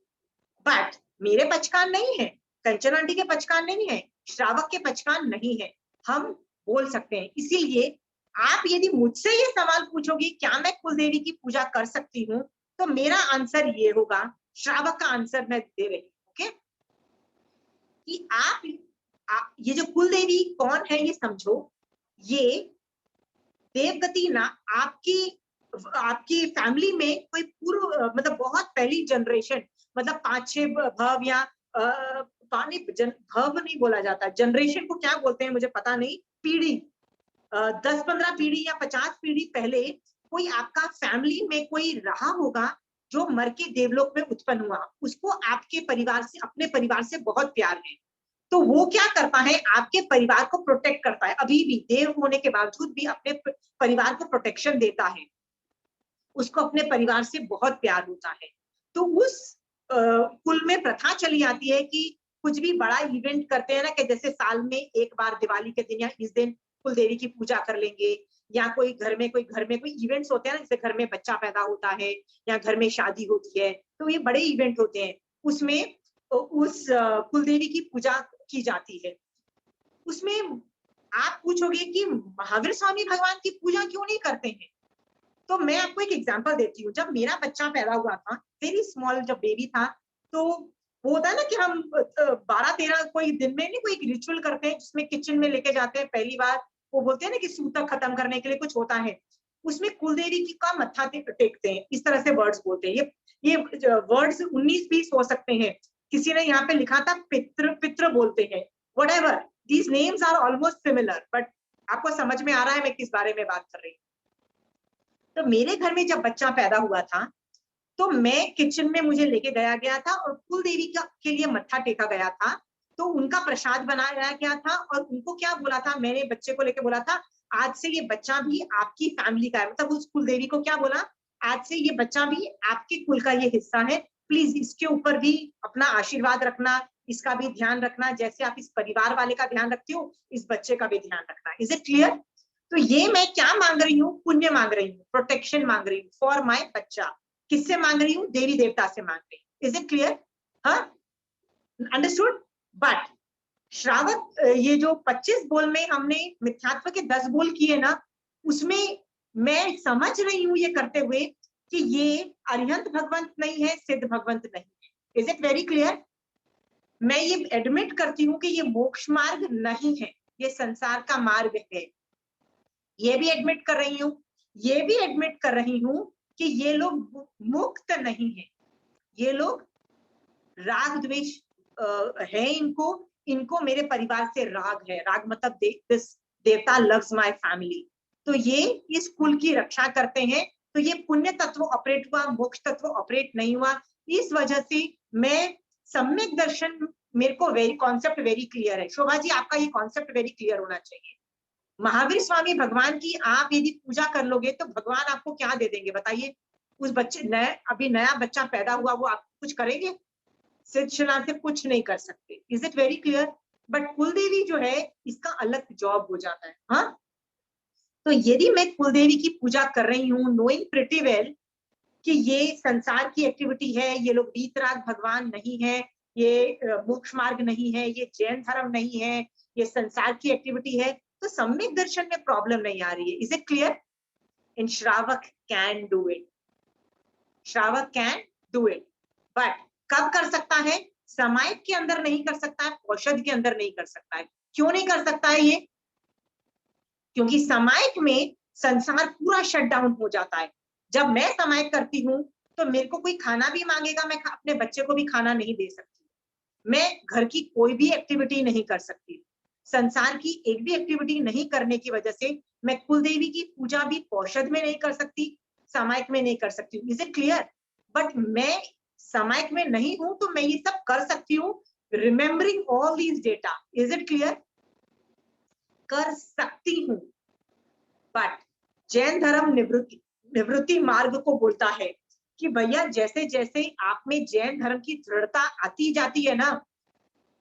बट मेरे पचकान नहीं है, कंचन आंटी के पचकान नहीं है, श्रावक के पचकान नहीं है, हम बोल सकते हैं। इसीलिए आप यदि मुझसे ये सवाल पूछोगे क्या मैं कुलदेवी की पूजा कर सकती हूँ, तो मेरा आंसर ये होगा, श्रावक का आंसर मैं दे रही हूँ। ओके, कि आप ये जो कुलदेवी कौन है ये समझो। ये देवगति ना आपकी फैमिली में कोई पूर्व मतलब बहुत पहली जनरेशन, मतलब 5-6 भव या भव नहीं बोला जाता, जनरेशन को क्या बोलते हैं मुझे पता नहीं, पीढ़ी 10-15 पीढ़ी या 50 पीढ़ी पहले कोई आपका फैमिली में कोई रहा होगा जो मर के देवलोक में उत्पन्न हुआ, उसको आपके परिवार से, अपने परिवार से बहुत प्यार है, तो वो क्या करता है आपके परिवार को प्रोटेक्ट करता है, अभी भी देव होने के बावजूद भी अपने परिवार को प्रोटेक्शन देता है, उसको अपने परिवार से बहुत प्यार होता है। तो उस कुल में प्रथा चली आती है कि कुछ भी बड़ा इवेंट करते हैं ना, कि जैसे साल में एक बार दिवाली के दिन या इस दिन कुलदेवी की पूजा कर लेंगे, या कोई घर में कोई इवेंट्स होते हैं ना, जैसे घर में बच्चा पैदा होता है या घर में शादी होती है, तो ये बड़े इवेंट होते हैं, उसमें उस कुलदेवी की पूजा की जाती है। उसमें आप पूछोगे कि महावीर स्वामी भगवान की पूजा क्यों नहीं करते हैं, तो मैं आपको एक एग्जांपल देती हूँ। जब मेरा बच्चा पैदा हुआ था, वेरी स्मॉल जब बेबी था, तो वो होता है ना कि हम 12-13 कोई दिन में नहीं कोई रिचुअल करते हैं जिसमें किचन में लेके जाते हैं, पहली बार वो बोलते हैं ना कि सूतक खत्म करने के लिए कुछ होता है, उसमें कुलदेवी की का मत्था टेकते हैं, इस तरह से वर्ड्स बोलते हैं। ये वर्ड्स 19-20 हो सकते हैं, किसी ने यहाँ पे लिखा था पितृ बोलते हैं, whatever, these names are almost similar, but आपको समझ में आ रहा है मैं किस बारे में बात कर रही हूँ। तो मेरे घर में जब बच्चा पैदा हुआ था तो मैं किचन में मुझे लेके गया था और कुलदेवी के लिए मत्था टेका गया था, तो उनका प्रसाद बनाया गया था, और उनको क्या बोला था, मैंने बच्चे को लेके बोला था आज से ये बच्चा भी आपकी फैमिली का है, मतलब उस कुलदेवी को क्या बोला, आज से ये बच्चा भी आपके कुल का ये हिस्सा है, प्लीज इसके ऊपर भी अपना आशीर्वाद रखना, इसका भी ध्यान रखना, जैसे आप इस परिवार वाले का ध्यान रखते हो इस बच्चे का भी ध्यान रखना। Is it clear? तो ये मैं क्या मांग रही हूँ, पुण्य मांग रही हूँ, प्रोटेक्शन मांग रही हूँ फॉर माई बच्चा। किससे मांग रही हूँ? देवी देवता से मांग रही हूँ। Is it clear? हाँ, अंडरस्टूड? बट श्रावक ये जो 25 बोल में हमने मिथ्यात्व के 10 बोल किए ना, उसमें मैं समझ रही हूँ ये करते हुए कि ये अरिहंत भगवंत नहीं है, सिद्ध भगवंत नहीं है। Is it very clear? मैं ये एडमिट करती हूँ कि ये मोक्ष मार्ग नहीं है, ये संसार का मार्ग है, ये भी एडमिट कर रही हूँ। ये भी एडमिट कर रही हूँ कि ये लोग मुक्त नहीं है, ये लोग राग द्वेष है, इनको मेरे परिवार से राग है, राग मतलब दिस देवता लव्स माय फैमिली, तो ये इस कुल की रक्षा करते हैं, तो ये पुण्य तत्व ऑपरेट हुआ, मोक्ष तत्व ऑपरेट नहीं हुआ। इस वजह से मैं सम्यक दर्शन मेरे को कॉन्सेप्ट वेरी क्लियर है। शोभा जी आपका ये कॉन्सेप्ट वेरी क्लियर होना चाहिए। महावीर स्वामी भगवान की आप यदि पूजा कर लोगे तो भगवान आपको क्या दे देंगे बताइए? उस बच्चे अभी नया बच्चा पैदा हुआ, वो आप कुछ करेंगे? सिद्ध शिला से कुछ नहीं कर सकते। Is it very clear? But कुलदेवी जो है इसका अलग जॉब हो जाता है। हाँ, तो यदि मैं कुलदेवी की पूजा कर रही हूँ नोइंग प्रिटी वेल कि ये संसार की एक्टिविटी है, ये लोग वीतराग भगवान नहीं है, ये मोक्ष मार्ग नहीं है, ये जैन धर्म नहीं है, ये संसार की एक्टिविटी है, तो सम्यक दर्शन में प्रॉब्लम नहीं आ रही है। Is it clear? इन shravak can do it, shravak can do it, but कब कर सकता है? समायक के अंदर नहीं कर सकता है, औषध के अंदर नहीं कर सकता है। क्यों नहीं कर सकता है ये? क्योंकि समायक में संसार पूरा शट डाउन हो जाता है। जब मैं समायक करती हूँ तो मेरे को कोई खाना भी मांगेगा, मैं अपने बच्चे को भी खाना नहीं दे सकती, मैं घर की कोई भी एक्टिविटी नहीं कर सकती, संसार की एक भी एक्टिविटी नहीं करने की वजह से मैं कुलदेवी की पूजा भी औषध में नहीं कर सकती, समायक में नहीं कर सकती। Is it clear? बट मैं समायक में नहीं हूं तो मैं ये सब कर सकती हूँ, remembering all these data. Is it clear? कर सकती हूँ। बट जैन धर्म निवृत्ति मार्ग को बोलता है कि भैया जैसे जैसे आप में जैन धर्म की दृढ़ता आती जाती है ना,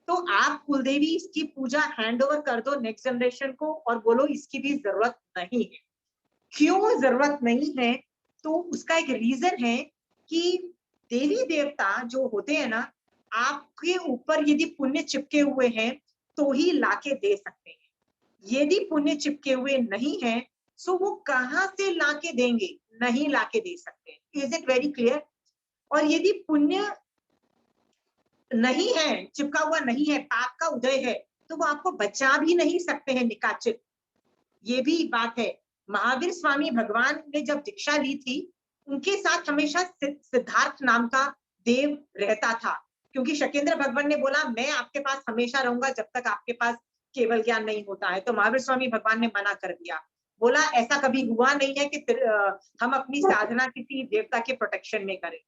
तो आप कुलदेवी इसकी पूजा हैंड ओवर कर दो नेक्स्ट जनरेशन को और बोलो इसकी भी जरूरत नहीं है। क्यों जरूरत नहीं है? तो उसका एक रीजन है कि देवी देवता जो होते हैं ना, आपके ऊपर यदि पुण्य चिपके हुए हैं तो ही लाके दे सकते हैं। यदि पुण्य चिपके हुए नहीं है सो वो कहां से लाके देंगे? नहीं लाके दे सकते। Is it very clear? और यदि पुण्य नहीं है, चिपका हुआ नहीं है, पाप का उदय है, तो वो आपको बचा भी नहीं सकते हैं निकाचित। ये भी बात है। महावीर स्वामी भगवान ने जब दीक्षा ली थी, उनके साथ हमेशा सिद्धार्थ नाम का देव रहता था, क्योंकि शकेंद्र भगवान ने बोला मैं आपके पास हमेशा रहूंगा जब तक आपके पास केवल ज्ञान नहीं होता है। तो महावीर स्वामी भगवान ने मना कर दिया, बोला ऐसा कभी हुआ नहीं है कि हम अपनी साधना किसी देवता के प्रोटेक्शन में करें।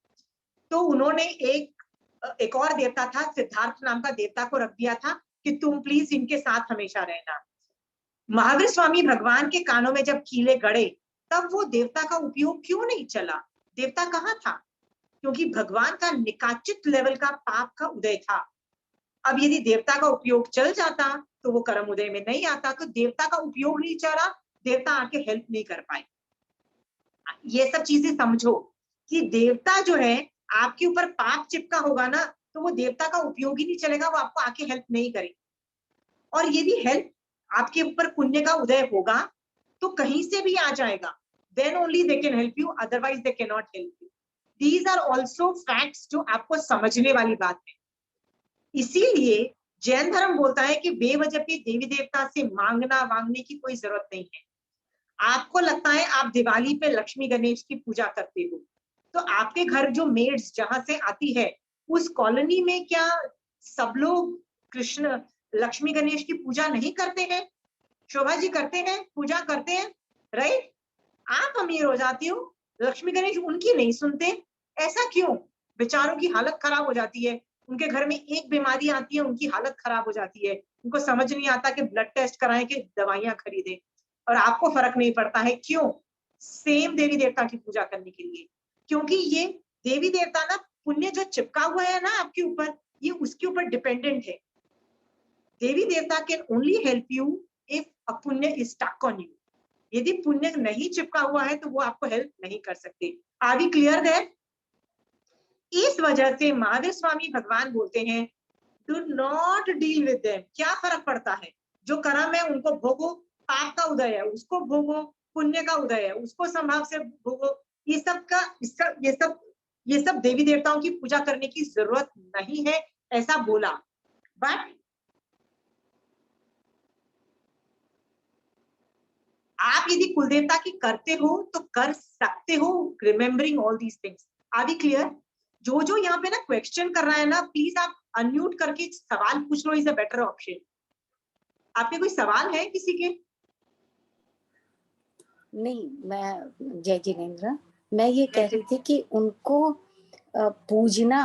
तो उन्होंने एक और देवता था, सिद्धार्थ नाम का देवता को रख दिया था कि तुम प्लीज इनके साथ हमेशा रहना। महावीर स्वामी भगवान के कानों में जब कीले गड़े तब वो देवता का उपयोग क्यों नहीं चला? देवता कहाँ था? क्योंकि भगवान का निकाचित लेवल का पाप का उदय था। अब यदि देवता का उपयोग चल जाता तो वो कर्म उदय में नहीं आता, तो देवता का उपयोग नहीं चला, देवता आके हेल्प नहीं कर पाए। ये सब चीजें समझो कि देवता जो है आपके ऊपर पाप चिपका होगा ना, तो वो देवता का उपयोग ही नहीं चलेगा, वो आपको आके हेल्प नहीं करेगी। और यदि हेल्प आपके ऊपर पुण्य का उदय होगा तो कहीं से भी आ जाएगा, then only they can help you, otherwise they cannot help you. These are also facts जो आपको समझने वाली बात है। इसीलिए जैन धर्म बोलता है कि बेवजह पे देवी देवता से मांगने की कोई जरूरत नहीं है। आपको लगता है आप दिवाली पे लक्ष्मी गणेश की पूजा करते हो, तो आपके घर जो मेड्स जहां से आती है उस कॉलोनी में क्या सब लोग कृष्ण लक्ष्मी गणेश की पूजा नहीं करते हैं? शोभा जी करते हैं, पूजा करते हैं, राइट? आप अमीर हो जाती हो, लक्ष्मी गणेश उनकी नहीं सुनते, ऐसा क्यों? बेचारों की हालत खराब हो जाती है, उनके घर में एक बीमारी आती है, उनकी हालत खराब हो जाती है, उनको समझ नहीं आता कि ब्लड टेस्ट कराएं कि दवाइयां खरीदें, और आपको फर्क नहीं पड़ता है। क्यों? सेम देवी देवता की पूजा करने के लिए, क्योंकि ये देवी देवता ना पुण्य जो चिपका हुआ है ना आपके ऊपर, ये उसके ऊपर डिपेंडेंट है। देवी देवता can only help you if a पुण्य इज स्टक ऑन यू। यदि पुण्य नहीं चिपका हुआ है तो वो आपको हेल्प नहीं कर सकते। Are we clear that? इस वजह से महावीर स्वामी भगवान बोलते हैं do not deal with them. क्या फर्क पड़ता है? जो कर्म है उनको भोगो, पाप का उदय है उसको भोगो, पुण्य का उदय है उसको संभाव से भोगो। ये सब देवी देवताओं की पूजा करने की जरूरत नहीं है, ऐसा बोला। बट आप यदि कुलदेवता की करते हो तो कर सकते हो, remembering all these things. Are we clear? जो जो यहाँ पे ना क्वेश्चन कर रहा है ना, प्लीज आप अनम्यूट करके सवाल पूछ लो, इज अ बेटर ऑप्शन। आपके कोई सवाल है किसी के? नहीं, मैं जय जिनेन्द्र, मैं ये कह रही थी कि उनको पूजना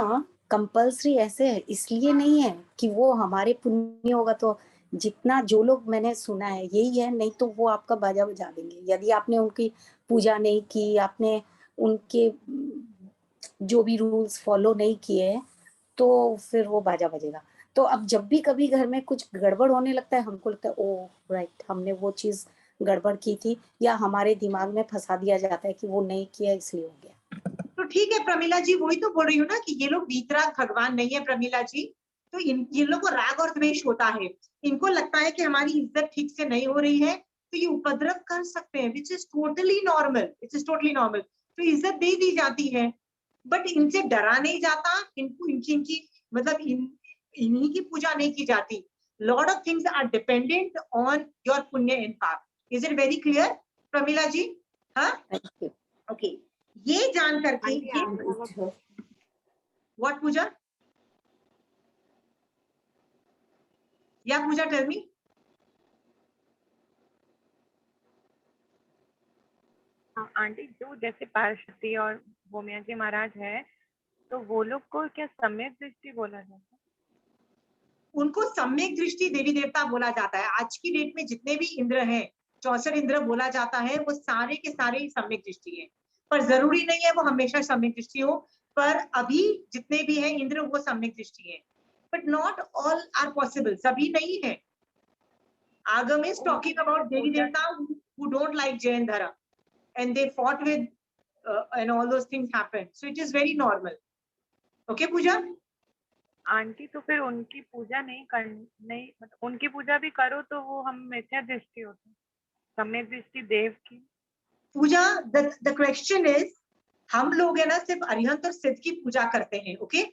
कंपल्सरी ऐसे है, इसलिए नहीं है कि वो हमारे पुण्य होगा तो जितना जो लोग मैंने सुना है यही है, नहीं तो वो आपका बाजा बजा देंगे। यदि आपने उनकी पूजा नहीं की, आपने उनके जो भी रूल्स फॉलो नहीं किए तो फिर वो बाजा बजेगा। तो अब जब भी कभी घर में कुछ गड़बड़ होने लगता है, हमको लगता है ओ राइट, हमने वो चीज गड़बड़ की थी, या हमारे दिमाग में फंसा दिया जाता है कि वो नहीं किया इसलिए हो गया। तो ठीक है प्रमिला जी, वही तो बोल रही हूँ ना कि ये लोग वीतराग भगवान नहीं है प्रमिला जी। तो इन लोग को राग और द्वेष होता है, इनको लगता है कि हमारी इज्जत ठीक से नहीं हो रही है तो ये उपद्रव कर सकते हैं, which is totally normal, it is totally normal. तो इज्जत दे दी जाती है, बट इनसे डरा नहीं जाता, इनको इनकी मतलब इन्हीं की पूजा नहीं की जाती। Lot of things are dependent on your punya and paap. Is it very clear Pramila ji? हाँ, ओके। ये जान करके ये व्हाट पूजा, या पूजा टेल मी। आंटी जो जैसे पार्वती और भूमिया जी महाराज है, तो वो लोग को क्या सम्यक दृष्टि बोला जाता है? उनको सम्यक दृष्टि देवी देवता बोला जाता है। आज की डेट में जितने भी इंद्र हैं, 64 इंद्र बोला जाता है, वो सारे के सारे ही सम्यक दृष्टि है। पर जरूरी नहीं है वो हमेशा सम्यक दृष्टि हो, पर अभी जितने भी हैं इंद्र वो सम्यक दृष्टि है, but not all are possible, सभी नहीं है। Agam is talking about Devi Devta who don't like Jain Dhara and they fought with and all those things happened. So it is very normal. Okay, Pooja? Aunty तो फिर उनकी पूजा नहीं मतलब उनकी पूजा भी करो तो वो हम मिथ्या दृष्टि होती है, सम्यक दृष्टि देव की। पूजा, the question is, हम लोग है ना सिर्फ अरिहंत और सिद्ध की पूजा करते हैं, ओके?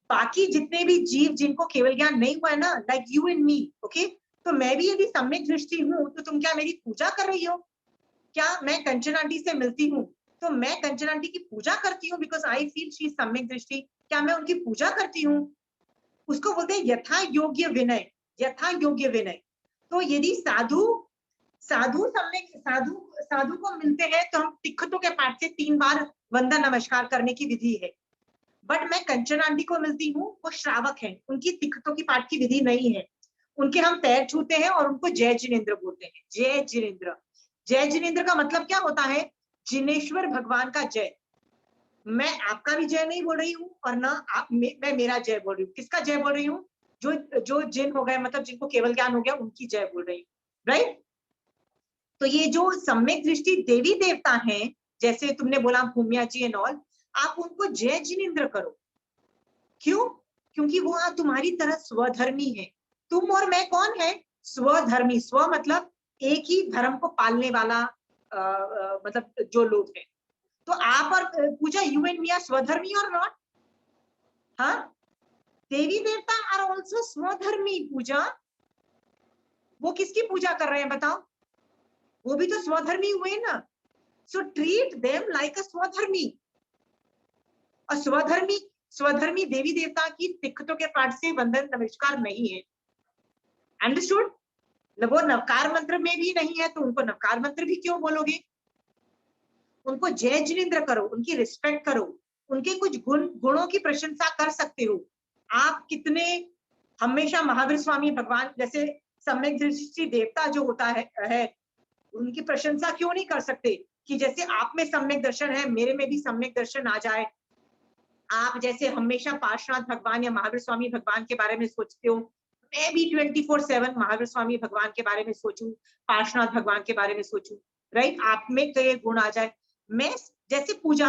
बाकी जितने भी जीव जिनको केवल ज्ञान नहीं हुआ है ना, like you and me, okay? तो मैं भी यदि सम्यक दृष्टि हूँ तो तुम क्या मेरी पूजा कर रही हो? क्या मैं कंचन आंटी से मिलती हूँ तो मैं कंचन आंटी की पूजा करती हूँ बिकॉज आई फील शी सम्यक दृष्टि? क्या मैं उनकी पूजा करती हूँ? उसको बोलते हैं यथा योग्य विनय, यथा योग्य विनय। तो यदि साधु साधु को मिलते हैं तो हम तिखतों के पाठ से 3 बार वंदन नमस्कार करने की विधि है। बट मैं कंचन आंटी को मिलती हूँ, वो श्रावक है, उनकी तिखतों की पाठ की विधि नहीं है। उनके हम पैर छूते हैं और उनको जय जिनेन्द्र बोलते हैं। जय जिनेन्द्र, जय जिनेन्द्र का मतलब क्या होता है? जिनेश्वर भगवान का जय। मैं आपका भी जय नहीं बोल रही हूँ और ना आप मैं मेरा जय बोल रही हूँ। किसका जय बोल रही हूँ? जो जिन हो गए, मतलब जिनको केवल ज्ञान हो गया, उनकी जय बोल रही हूँ, राइट? तो ये जो सम्यक दृष्टि देवी देवता हैं, जैसे तुमने बोला भूमिया जी एंड ऑल, आप उनको जय जिनेन्द्र करो। क्यों? क्योंकि वो तुम्हारी तरह स्वधर्मी है। तुम और मैं कौन है? स्वधर्मी। स्व मतलब एक ही धर्म को पालने वाला मतलब जो लोग हैं। तो आप और पूजा, यू एंड मी आर स्वधर्मी और नॉट? हाँ, देवी देवता आर ऑल्सो स्वधर्मी। पूजा, वो किसकी पूजा कर रहे हैं बताओ? वो भी तो स्वधर्मी हुए ना। So treat them like a swadharmi. और स्वधर्मी देवी देवता की तिखतों के पाठ से वंदन नमस्कार नहीं है। अंडरस्टूड? वो नवकार मंत्र में भी नहीं है तो उनको नवकार मंत्र भी क्यों बोलोगे? उनको जय जिनेन्द्र करो, उनकी रिस्पेक्ट करो, उनके कुछ गुणों की प्रशंसा कर सकते हो। आप कितने हमेशा महावीर स्वामी भगवान जैसे सम्यक दृष्टि देवता जो होता है उनकी प्रशंसा क्यों नहीं कर सकते? कि जैसे आप में सम्यक दर्शन है, मेरे में भी सम्यक दर्शन आ जाए। आप जैसे हमेशा पार्श्वनाथ भगवान या महावीर स्वामी भगवान के बारे में सोचते हो, मैं भी 24/7 महावीर स्वामी भगवान के बारे में सोचूं, पार्श्वनाथ भगवान के बारे में सोचूं, राइट? आप में कई गुण आ जाए। मैं जैसे पूजा,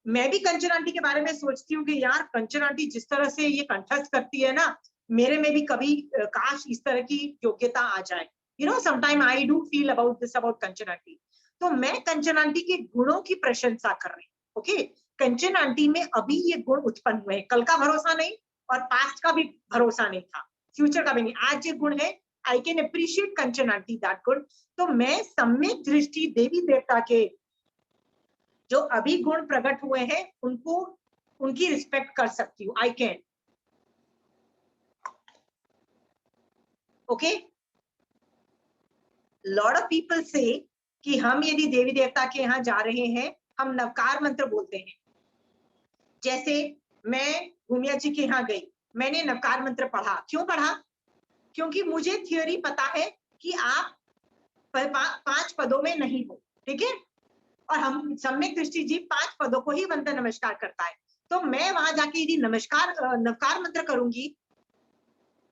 मैं भी कंचन आंटी के बारे में सोचती हूँ कि यार कंचन आंटी जिस तरह से ये कंठस्थ करती है ना, मेरे में भी कभी काश इस तरह की योग्यता आ जाए। You know, sometime I do feel about this about Kanchan aunty. तो मैं कंचन आंटी के गुणों की प्रशंसा कर रही हूँ, ओके? कंचन आंटी में अभी ये गुण उत्पन्न हुए हैं, कल का भरोसा नहीं और पास्ट का भी भरोसा नहीं था, फ्यूचर का भी नहीं। आज ये गुण है, I can appreciate Kanchan aunty that good. तो मैं सम्यक दृष्टि देवी देवता के जो अभी गुण प्रकट हुए हैं उनको, उनकी रिस्पेक्ट कर सकती हूँ। I can, okay? Lot of people से कि हम यदि देवी देवता के यहाँ जा रहे हैं, हम नवकार मंत्र बोलते हैं। जैसे मैं भूमिया जी के यहाँ गई, मैंने नवकार मंत्र पढ़ा। क्यों पढ़ा? क्योंकि मुझे थियोरी पता है कि आप 5 पदों में नहीं हो, ठीक है, और हम सम्यक दृष्टि जी 5 पदों को ही वंदन नमस्कार करता है। तो मैं वहां जाके यदि नवकार मंत्र करूंगी,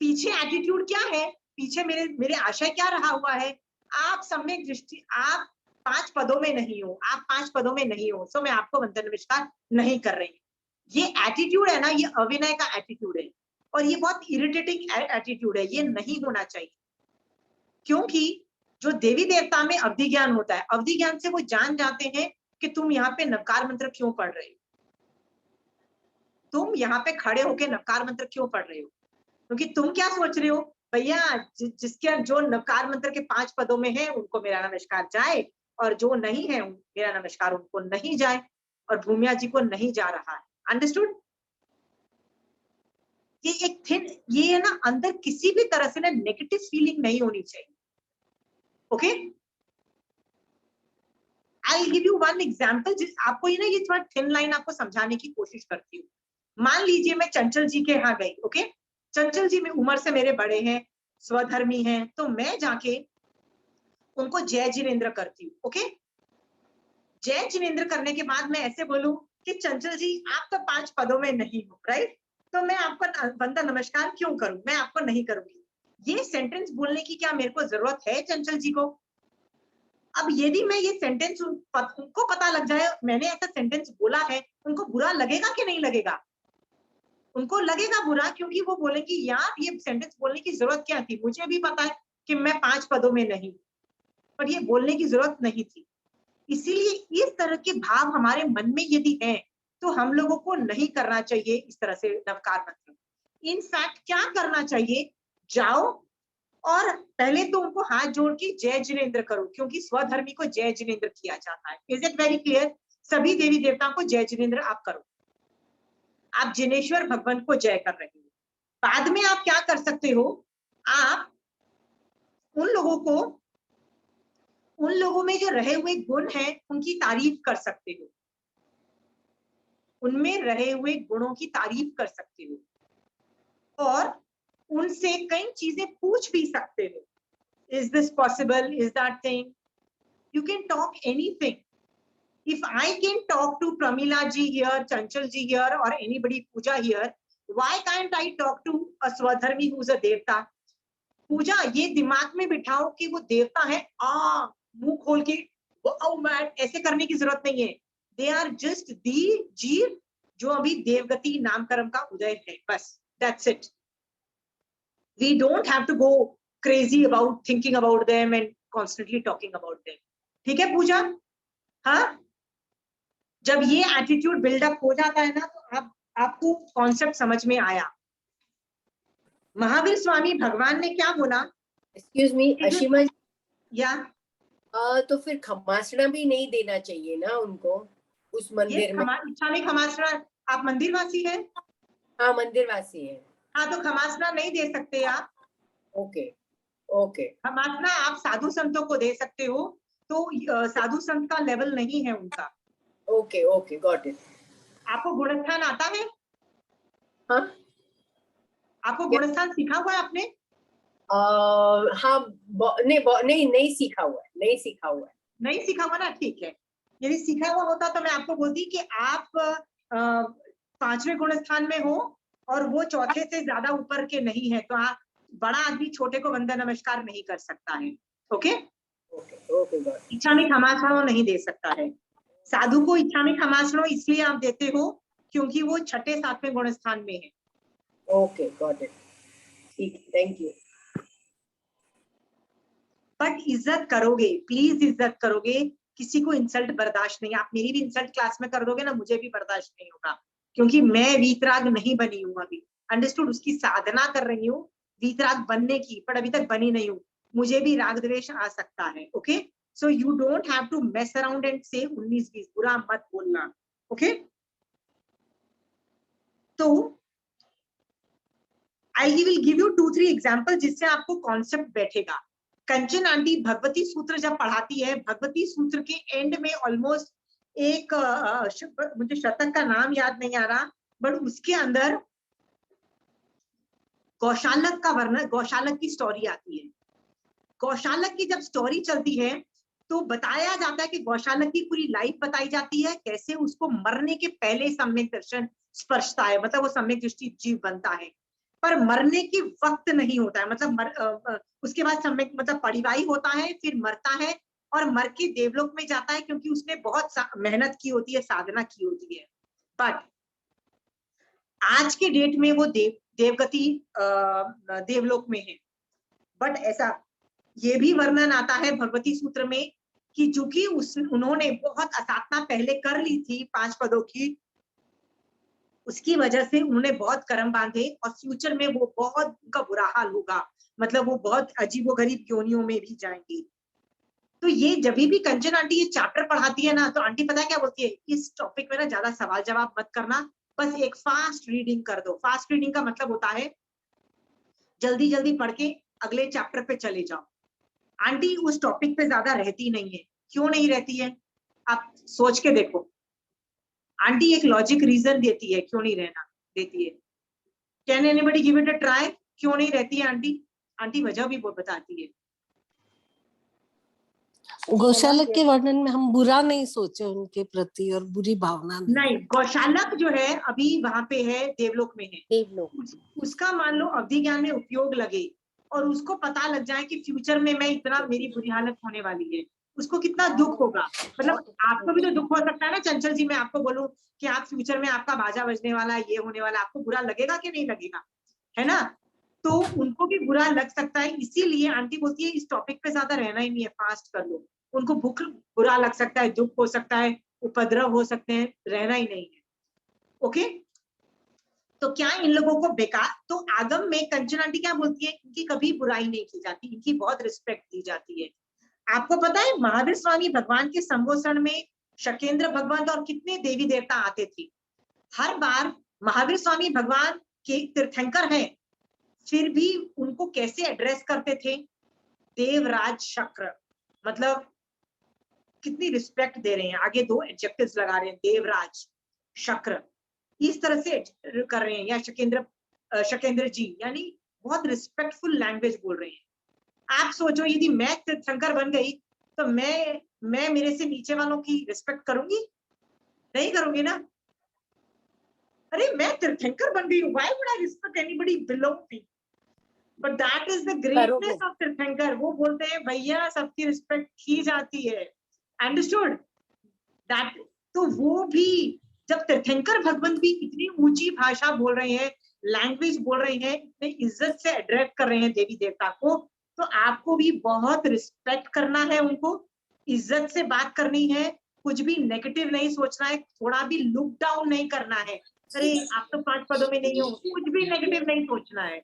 पीछे एटीट्यूड क्या है, पीछे मेरे आशय क्या रहा हुआ है, आप सम्यक दृष्टि, आप 5 पदों में नहीं हो, आप 5 पदों में नहीं हो, सो मैं आपको वंदन नमस्कार नहीं कर रही। ये एटीट्यूड है ना, ये अविनय का एटीट्यूड है, और ये बहुत इरिटेटिंग एटीट्यूड है, ये नहीं होना चाहिए। क्योंकि जो देवी देवता में अवधि ज्ञान होता है, अवधि ज्ञान से वो जान जाते हैं कि तुम यहाँ पे नवकार मंत्र क्यों पढ़ रहे हो, तुम यहाँ पे खड़े होके नवकार मंत्र क्यों पढ़ रहे हो, क्योंकि तुम क्या सोच रहे हो, भैया जिसके जो नवकार मंत्र के 5 पदों में है उनको मेरा नमस्कार जाए, और जो नहीं है मेरा नमस्कार उनको नहीं जाए, और भूमिया जी को नहीं जा रहा है। अंडरस्टूड? ये एक थिन, ये है ना, अंदर किसी भी तरह से ना नेगेटिव फीलिंग नहीं होनी चाहिए। Okay, I give you one example, जिस आपको ये ना, ये थोड़ा थिन लाइन आपको समझाने की कोशिश करती हूँ। मान लीजिए मैं चंचल जी के यहाँ गई, ओके, चंचल जी में उम्र से मेरे बड़े हैं, स्वधर्मी हैं, तो मैं जाके उनको जय जिनेन्द्र करती हूँ। ओके, जय जिनेन्द्र करने के बाद मैं ऐसे बोलूं कि चंचल जी आप तो 5 पदों में नहीं हो, राइट, तो मैं आपका वंदन नमस्कार क्यों करूं, मैं आपको नहीं करूंगी। ये सेंटेंस बोलने की क्या मेरे को जरूरत है चंचल जी को? अब यदि मैं ये सेंटेंस उनको पता लग जाए मैंने ऐसा सेंटेंस बोला है, उनको बुरा लगेगा कि नहीं लगेगा? उनको लगेगा बुरा, क्योंकि वो बोलेंगे यार ये सेंटेंस बोलने की जरूरत क्या थी, मुझे भी पता है कि मैं 5 पदों में नहीं, पर ये बोलने की जरूरत नहीं थी। इसीलिए इस तरह के भाव हमारे मन में यदि है तो हम लोगों को नहीं करना चाहिए इस तरह से नवकार मंत्र। इनफैक्ट क्या करना चाहिए, जाओ और पहले तो उनको हाथ जोड़ के जय जिनेन्द्र करो, क्योंकि स्वधर्मी को जय जिनेन्द्र किया जाता है। Is it very clear? सभी देवी देवताओं को जय जिनेन्द्र आप करो, आप जिनेश्वर भगवान को जय कर रहे हो। बाद में आप क्या कर सकते हो, आप उन लोगों में जो रहे हुए गुण हैं उनकी तारीफ कर सकते हो, उनमें रहे हुए गुणों की तारीफ कर सकते हो, और उनसे कई चीजें पूछ भी सकते हो। Is this possible, is that thing, you can talk anything. If I can talk to Pramila ji here, Chanchal ji here, or anybody Pooja here, why can't I talk to a Swadharmi who's a devta? पूजा, ये दिमाग में बिठाओ कि वो देवता है, मुंह खोल के ऐसे करने की जरूरत नहीं है। दे आर जस्ट दी जीव जो अभी देवगति नामकर्म का उदय है, बस, that's it. We don't have to go crazy about thinking about them and constantly talking about them. ठीक है पूजा? हाँ, जब ये एटीट्यूड बिल्डअप हो जाता है ना तो आपको कॉन्सेप्ट समझ में आया। महावीर स्वामी भगवान ने क्या बोला? एक्सक्यूज मी अशीमा, या तो फिर खमासना भी नहीं देना चाहिए ना उनको उस मंदिर में? इच्छा में खमासना, आप मंदिर वासी हैं? हाँ मंदिर वासी है। हाँ, तो खमासना नहीं दे सकते आप। ओके ओके, खमासना आप साधु संतों को दे सकते हो, तो साधु संत का लेवल नहीं है उनका। Okay okay, got it. आपको गुणस्थान आता है? हाँ, आपको गुणस्थान सीखा हुआ है आपने? हाँ, नहीं सीखा हुआ है, नहीं सीखा हुआ ना, ठीक है। यदि सीखा हुआ होता तो मैं आपको बोलती कि आप 5वें गुणस्थान में हो और वो चौथे से ज्यादा ऊपर के नहीं है, तो आप, बड़ा आदमी छोटे को वंदन नमस्कार नहीं कर सकता है। ओके ओके, इच्छा में खमासनो नहीं दे सकता है। साधु को इच्छा में खमासनो इसलिए आप देते हो क्योंकि वो 6ठे 7वें गुणस्थान में है। ओके, गॉट इट, ठीक, थैंक यू। बट इज्जत करोगे, प्लीज इज्जत करोगे, किसी को इंसल्ट बर्दाश्त नहीं। आप मेरी भी इंसल्ट क्लास में कर दोगे ना, मुझे भी बर्दाश्त नहीं होगा, क्योंकि मैं वीतराग नहीं बनी हूँ अभी। अंडरस्टूड? उसकी साधना कर रही हूँ वीतराग बनने की, पर अभी तक बनी नहीं हूँ। मुझे भी राग द्वेष आ सकता है। Okay, so you don't have to mess around and say 19-20, बुरा मत बोलना। ओके, तो I will give you 2-3 example जिससे आपको कॉन्सेप्ट बैठेगा। कंचन आंटी भगवती सूत्र जब पढ़ाती है, भगवती सूत्र के एंड में ऑलमोस्ट एक मुझे शतक का नाम याद नहीं आ रहा, बट उसके अंदर गौशालक का वर्णन, गौशालक की स्टोरी आती है। गौशालक की जब स्टोरी चलती है तो बताया जाता है कि गौशालक की पूरी लाइफ बताई जाती है, कैसे उसको मरने के पहले सम्यक दर्शन स्पर्शता है, मतलब वो सम्यक दृष्टि जीव बनता है, पर मरने के वक्त नहीं होता है, मतलब उसके बाद सम्यक मतलब परिवाही होता है, फिर मरता है और मर के देवलोक में जाता है, क्योंकि उसने बहुत मेहनत की होती है, साधना की होती है। बट आज के डेट में वो देवगति देवलोक में है। बट ऐसा ये भी वर्णन आता है भगवती सूत्र में कि चूंकि उन्होंने बहुत असाधना पहले कर ली थी 5 पदों की, उसकी वजह से उन्होंने बहुत कर्म बांधे और फ्यूचर में वो बहुत उनका बुरा हाल होगा, मतलब वो बहुत अजीबोगरीब योनियों में भी जाएंगे। तो ये जब भी कंचन आंटी ये चैप्टर पढ़ाती है ना, तो आंटी पता है क्या बोलती है, इस टॉपिक में ना ज्यादा सवाल जवाब मत करना, बस एक फास्ट रीडिंग कर दो। फास्ट रीडिंग का मतलब होता है जल्दी जल्दी पढ़ के अगले चैप्टर पे चले जाओ। आंटी उस टॉपिक पे ज्यादा रहती नहीं है। क्यों नहीं रहती है, आप सोच के देखो। आंटी एक लॉजिक रीजन देती है क्यों नहीं रहना देती है। Can anybody give it a try, क्यों नहीं रहती है आंटी? आंटी वजह भी वो बताती है। गौशालक के वर्णन में हम बुरा नहीं सोचे उनके प्रति और बुरी भावना नहीं, गौशालक जो है अभी वहां पे है, देवलोक में है। देवलोक। उसका मान लो अवधि ज्ञान में उपयोग लगे और उसको पता लग जाए कि फ्यूचर में मैं इतना मेरी बुरी हालत होने वाली है, उसको कितना दुख होगा। मतलब आपको भी तो दुख हो सकता है ना चंचल जी, मैं आपको बोलूं कि आप फ्यूचर में आपका बाजा बजने वाला है, ये होने वाला, आपको बुरा लगेगा कि नहीं लगेगा, है ना? तो उनको भी बुरा लग सकता है। इसीलिए आंटी बोलती है इस टॉपिक पे ज्यादा रहना ही नहीं है, फास्ट कर लो। उनको भूख बुरा लग सकता है, दुख हो सकता है, उपद्रव हो सकते हैं, रहना ही नहीं है। ओके, तो क्या इन लोगों को बेकार, तो आगम में कंचन आंटी क्या बोलती है, इनकी कभी बुराई नहीं की जाती, इनकी बहुत रिस्पेक्ट दी जाती है। आपको पता है महावीर स्वामी भगवान के संबोधन में शकेंद्र भगवान और कितने देवी देवता आते थे। हर बार महावीर स्वामी भगवान के तीर्थंकर हैं, फिर भी उनको कैसे एड्रेस करते थे, देवराज शक्र, मतलब कितनी रिस्पेक्ट दे रहे हैं। आगे 2 एडजेक्टिव्स लगा रहे हैं, देवराज शक्र, इस तरह से कर रहे हैं, या शकेंद्र जी, यानी बहुत रिस्पेक्टफुल लैंग्वेज बोल रहे हैं। आप सोचो यदि मैं तीर्थंकर बन गई तो मैं मेरे से नीचे वालों की रिस्पेक्ट करूंगी? नहीं करूंगी ना। अरे मैं तीर्थंकर बन गई, why would I respect anybody below me? But that is the greatness of तीर्थंकर। वो बोलते हैं भैया सबकी रिस्पेक्ट की जाती है, अंडरस्टूड दैट। तो वो भी जब तीर्थंकर भगवंत भी इतनी ऊंची भाषा बोल रहे हैं, लैंग्वेज बोल रहे हैं, इतने इज्जत से एड्रेस कर रहे हैं देवी देवता को, तो आपको भी बहुत रिस्पेक्ट करना है, उनको इज्जत से बात करनी है, कुछ भी नेगेटिव नहीं सोचना है, थोड़ा भी लुक डाउन नहीं करना है। अरे आप तो 5 पदों में नहीं हो, कुछ भी नेगेटिव नहीं सोचना है,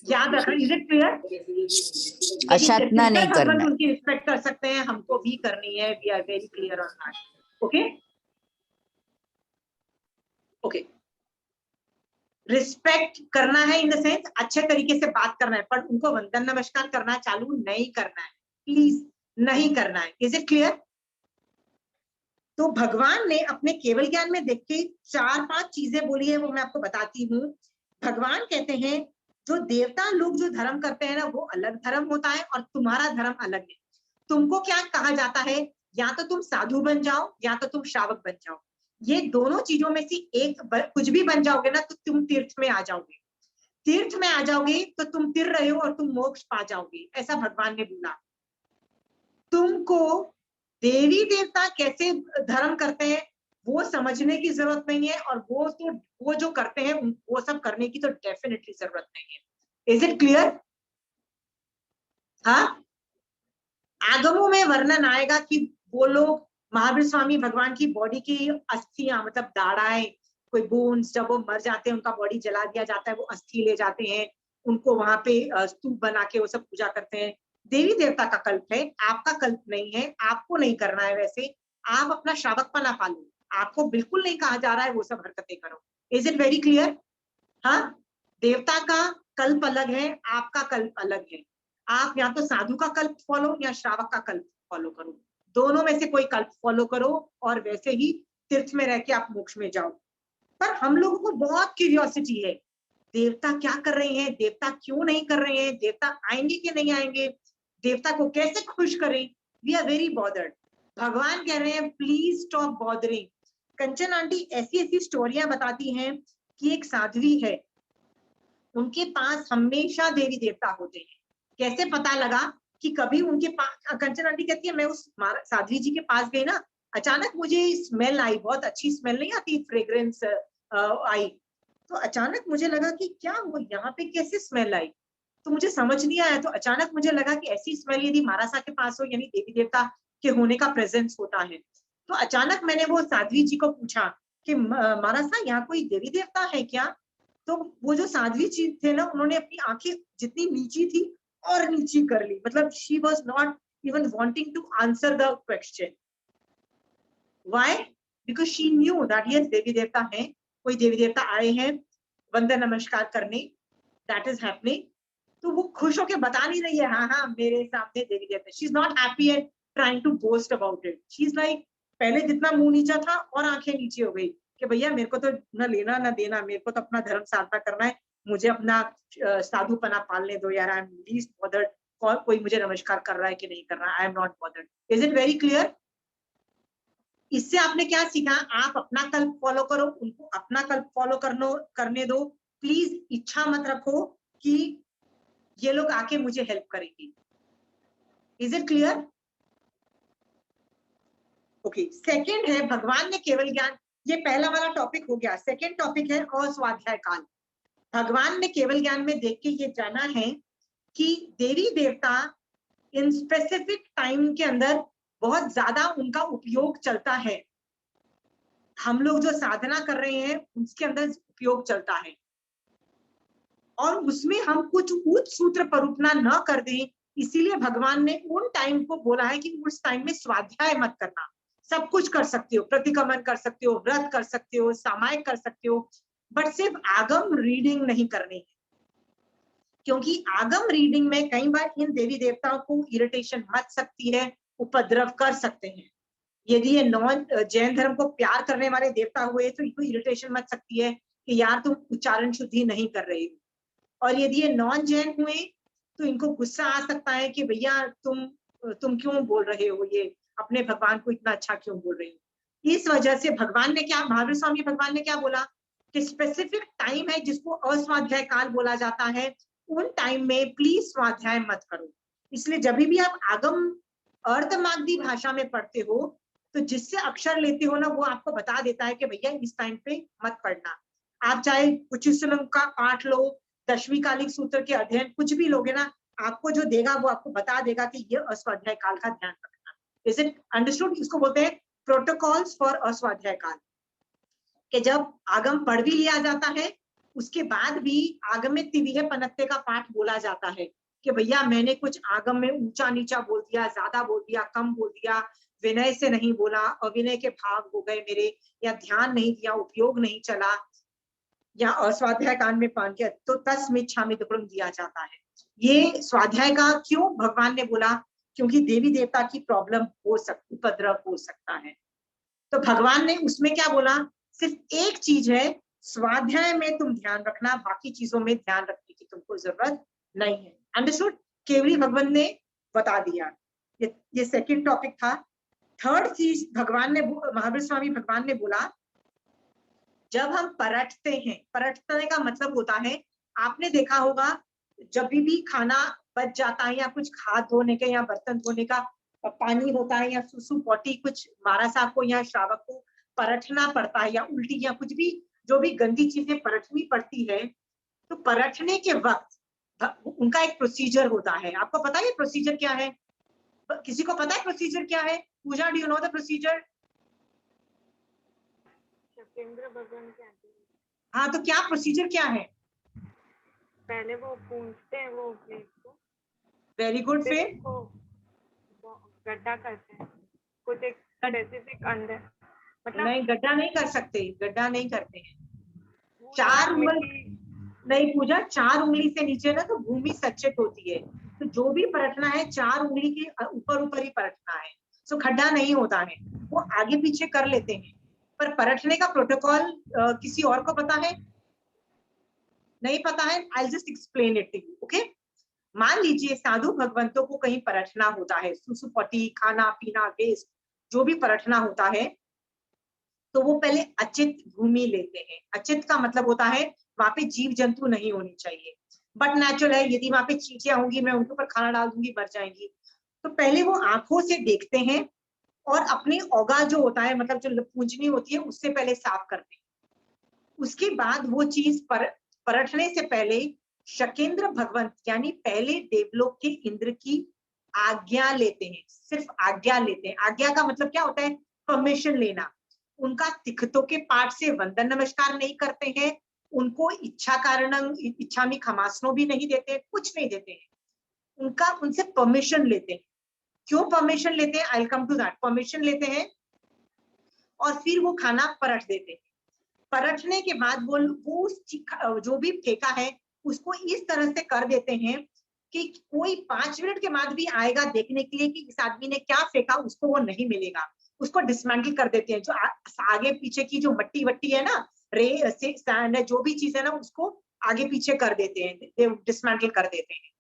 याद रखना। Is it clear? अशातना नहीं करना, उनकी रिस्पेक्ट कर सकते हैं, हमको भी करनी है। We are very clear on that. Okay okay, respect करना है इन द सेंस अच्छे तरीके से बात करना है, पर उनको वंदन नमस्कार करना चालू नहीं करना है, प्लीज नहीं करना है। Is it clear? तो भगवान ने अपने केवल ज्ञान में देख के 4-5 चीजें बोली है, वो मैं आपको बताती हूँ। भगवान कहते हैं जो देवता लोग जो धर्म करते हैं ना, वो अलग धर्म होता है और तुम्हारा धर्म अलग है। तुमको क्या कहा जाता है, या तो तुम साधु बन जाओ या तो तुम श्रावक बन जाओ। ये दोनों चीजों में से एक कुछ भी बन जाओगे ना तो तुम तीर्थ में आ जाओगे। तीर्थ में आ जाओगे तो तुम तिर रहे हो और तुम मोक्ष पा जाओगे, ऐसा भगवान ने बोला। तुमको देवी देवता कैसे धर्म करते हैं वो समझने की जरूरत नहीं है, और वो जो करते हैं वो सब करने की तो डेफिनेटली जरूरत नहीं है। Is it clear? हाँ, आगमों में वर्णन आएगा कि वो लोग महावीर स्वामी भगवान की बॉडी की अस्थियां, मतलब दाढ़ाएं, कोई बोन्स, जब वो मर जाते हैं उनका बॉडी जला दिया जाता है, वो अस्थि ले जाते हैं, उनको वहां पे स्तूप बना के वो सब पूजा करते हैं। देवी देवता का कल्प है, आपका कल्प नहीं है, आपको नहीं करना है। वैसे आप अपना श्रावकपना पालो, आपको बिल्कुल नहीं कहा जा रहा है वो सब हरकतें करो। Is it very clear? हाँ, देवता का कल्प अलग है, आपका कल्प अलग है। आप या तो साधु का कल्प फॉलो या श्रावक का कल्प फॉलो करो, दोनों में से कोई कल्प फॉलो करो और वैसे ही तीर्थ में रह के आप मोक्ष में जाओ। पर हम लोगों को बहुत क्यूरियोसिटी है, देवता क्या कर रहे हैं, देवता क्यों नहीं कर रहे हैं, देवता आएंगे कि नहीं आएंगे, देवता को कैसे खुश करें। We are very bothered. भगवान कह रहे हैं please stop bothering. Kanchan aunty ऐसी ऐसी स्टोरियां बताती हैं कि एक साध्वी है, उनके पास हमेशा देवी देवता होते हैं। कैसे पता लगा कि कभी उनके पास, कंचन आंटी कहती है मैं उस साध्वी जी के पास गई ना, अचानक मुझे स्मेल आई, बहुत अच्छी स्मेल नहीं आती, फ्रेग्रेंस आई, तो अचानक मुझे लगा कि क्या वो यहाँ पे कैसे स्मेल आई, तो मुझे समझ नहीं आया। तो अचानक मुझे लगा कि ऐसी स्मेल यदि मारासा के पास हो यानी देवी देवता के होने का प्रेजेंस होता है। तो अचानक मैंने वो साध्वी जी को पूछा कि मारासा यहाँ कोई देवी देवता है क्या? तो वो जो साध्वी जी थे ना, उन्होंने अपनी आंखें जितनी नीची थी और नीची कर ली, मतलब she was not even wanting to answer the question. Why? Because she knew that yes devi देवता है, कोई देवी देवता आए हैं वंदन नमस्कार करने, दैट इज हैपनिंग। तो वो खुश होके बता नहीं रही है हाँ हाँ मेरे सामने देवी देवता। She is not happy and trying to boast about it. She is like, पहले जितना मुंह नीचा था और आंखें नीचे हो गई कि भैया मेरे को तो न लेना न देना, मेरे को तो अपना धर्म साधना करना है, मुझे अपना साधुपना पालने दो यार, आई एम लीस्ट बॉदर्ड, कोई मुझे नमस्कार कर रहा है कि नहीं कर रहा है, I am not bothered. Is it very clear? इससे आपने क्या सीखा? आप अपना कल्प फॉलो करो, उनको अपना कल्प फॉलो करने दो। प्लीज इच्छा मत रखो कि ये लोग आके मुझे हेल्प करेंगे। Is it clear? Okay, second है भगवान ने केवल ज्ञान, ये पहला वाला टॉपिक हो गया। सेकंड टॉपिक है अस्वाध्याय काल। भगवान ने केवल ज्ञान में देख के ये जाना है कि देवी देवता इन स्पेसिफिक टाइम के अंदर बहुत ज्यादा उनका उपयोग चलता है। हम लोग जो साधना कर रहे हैं उसके अंदर उपयोग चलता है, और उसमें हम कुछ उच्च सूत्र परूपना न कर दें, इसीलिए भगवान ने उन टाइम को बोला है कि उस टाइम में स्वाध्याय मत करना। सब कुछ कर सकते हो, प्रतिक्रमण कर सकते हो, व्रत कर सकते हो, सामायिक कर सकते हो, बट सिर्फ आगम रीडिंग नहीं करनी है, क्योंकि आगम रीडिंग में कई बार इन देवी देवताओं को इरिटेशन मच सकती है, उपद्रव कर सकते हैं। यदि ये नॉन जैन धर्म को प्यार करने वाले देवता हुए तो इनको इरिटेशन मच सकती है कि यार तुम उच्चारण शुद्धि नहीं कर रहे हो, और यदि ये नॉन जैन हुए तो इनको गुस्सा आ सकता है कि भैया तुम क्यों बोल रहे हो, ये अपने भगवान को इतना अच्छा क्यों बोल रहे हो। इस वजह से भगवान ने क्या, महावीर स्वामी भगवान ने क्या बोला कि स्पेसिफिक टाइम है जिसको अस्वाध्याय काल बोला जाता है, उन टाइम में प्लीज स्वाध्याय मत करो। इसलिए जब भी आप आगम अर्धमागधी भाषा में पढ़ते हो तो जिससे अक्षर लेते हो ना, वो आपको बता देता है कि भैया इस टाइम पे मत पढ़ना। आप चाहे उच्चैश्रम का पाठ लो, दशमी कालिक सूत्र के अध्ययन कुछ भी लोगे ना, आपको जो देगा वो आपको बता देगा कि ये अस्वाध्याय काल का ध्यान रखना। Is it understood? इसको बोलते हैं प्रोटोकॉल्स फॉर अस्वाध्याय काल, कि जब आगम पढ़ भी लिया जाता है उसके बाद भी आगमित तिविहे पनत्ते का पाठ बोला जाता है कि भैया मैंने कुछ आगम में ऊंचा नीचा बोल दिया, ज्यादा बोल दिया, कम बोल दिया, विनय से नहीं बोला, अविनय के भाग हो गए मेरे, या ध्यान नहीं दिया, उपयोग नहीं चला, या अस्वाध्याय काल में पान किया, तो तस्मिच्छामि दुक्कड़म दिया जाता है। ये स्वाध्याय का क्यों भगवान ने बोला? क्योंकि देवी देवता की प्रॉब्लम हो सकती, उपद्रव हो सकता है। तो भगवान ने उसमें क्या बोला? सिर्फ एक चीज है, स्वाध्याय में तुम ध्यान रखना, बाकी चीजों में ध्यान रखने की तुमको जरूरत नहीं है। अंडरस्टूड? केवली भगवान ने बता दिया। ये सेकंड टॉपिक था। थर्ड चीज भगवान ने, महावीर स्वामी भगवान ने बोला, जब हम परटते हैं, परटने का मतलब होता है, आपने देखा होगा जब भी खाना बच जाता है या कुछ हाथ धोने के या बर्तन धोने का पानी होता है या सुसु पोटी कुछ मारासा को या श्रावक को परटना पड़ता है, या उल्टी या कुछ भी जो भी गंदी चीजें परटनी पड़ती है, तो परटने के वक्त उनका एक प्रोसीजर होता है। आपको पता है प्रोसीजर क्या है? किसी को पता है प्रोसीजर क्या है? Puja, do you know the procedure? हाँ, तो क्या प्रोसीजर क्या है? पहले वो पूंछते हैं वो प्लेट को। Very good. फिर गड्ढा करते हैं कुछ एक स्पेसिफिक अंदर, मतलब नहीं, गड्ढा नहीं कर सकते, गड्ढा नहीं करते हैं। 4 उंगली नहीं पूजा, 4 उंगली से नीचे ना तो भूमि सच्चित होती है, तो जो भी परटना है 4 उंगली के ऊपर ऊपर ही परटना है, सो खड्डा नहीं होता है। वो आगे पीछे कर लेते हैं, पर परखने का प्रोटोकॉल किसी और को पता है? नहीं पता है? I just explain it to you, okay? मान लीजिए साधु भगवंतों को कहीं परखना होता है, सुसुपटी, खाना पीना, वेस्ट, जो भी परखना होता है, तो वो पहले अचित भूमि लेते हैं। अचित का मतलब होता है वहां पे जीव जंतु नहीं होनी चाहिए, बट नेचुरल है, यदि वहां पे चींटियां होंगी मैं उनके ऊपर खाना डाल दूंगी, मर जाएंगी। तो पहले वो आंखों से देखते हैं और अपनी औगा जो होता है, मतलब जो पूंजनी होती है, उससे पहले साफ करते हैं। उसके बाद वो चीज परखने से पहले शकेंद्र भगवंत यानी पहले देवलोक के इंद्र की आज्ञा लेते हैं। सिर्फ आज्ञा लेते हैं। आज्ञा का मतलब क्या होता है? परमिशन लेना। उनका तिखतों के पाठ से वंदन नमस्कार नहीं करते हैं, उनको इच्छा कारणं इच्छामि खमासनो भी नहीं देते, कुछ नहीं देते हैं। उनका उनसे परमिशन लेते हैं। क्यों परमिशन लेते हैं? I will come to that. Permission लेते हैं और फिर वो खाना परख देते हैं। परखने के बाद वो जो भी फेंका है उसको इस तरह से कर देते हैं कि कोई 5 मिनट के बाद भी आएगा देखने के लिए कि इस आदमी ने क्या फेंका, उसको वो नहीं मिलेगा। उसको डिसमेंटल कर देते हैं। जो आगे पीछे की जो मट्टी वट्टी है ना, रे से सैंड है, जो भी चीज है ना, उसको आगे पीछे कर देते हैं, डिसमेंटल कर देते हैं।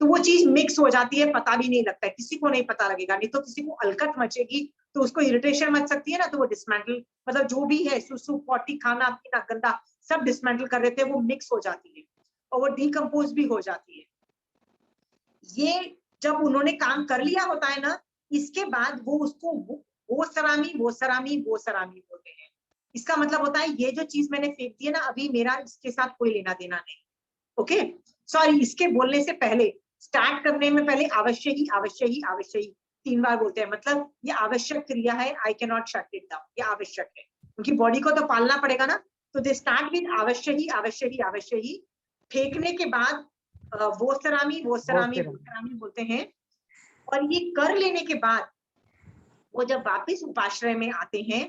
तो वो चीज मिक्स हो जाती है, पता भी नहीं लगता है, किसी को नहीं पता लगेगा। नहीं तो किसी को अलकत मचेगी तो उसको इरिटेशन मच सकती है ना, तो वो डिसमेंटल, मतलब जो भी है सुसु पॉटी, खाना पीना गंदा, सब डिसमेंटल कर देते हैं। वो मिक्स हो जाती है और वो डीकम्पोज भी हो जाती है। ये जब उन्होंने काम कर लिया होता है ना, इसके बाद वो उसको वो सरामी बोलते हैं। इसका मतलब होता है ये जो चीज मैंने फेंक दी है ना अभी, मेरा इसके साथ कोई लेना देना नहीं। ओके, सॉरी, इसके बोलने से पहले, स्टार्ट करने में पहले अवश्य ही 3 बार बोलते हैं। मतलब ये आवश्यक क्रिया है, I can not shut it down, ये आवश्यक है क्योंकि बॉडी को तो पालना पड़ेगा ना। तो दे स्टार्ट विद अवश्य ही। फेंकने के बाद वो सरामी बोलते हैं। और ये कर लेने के बाद वो जब वापस उपाश्रय में आते हैं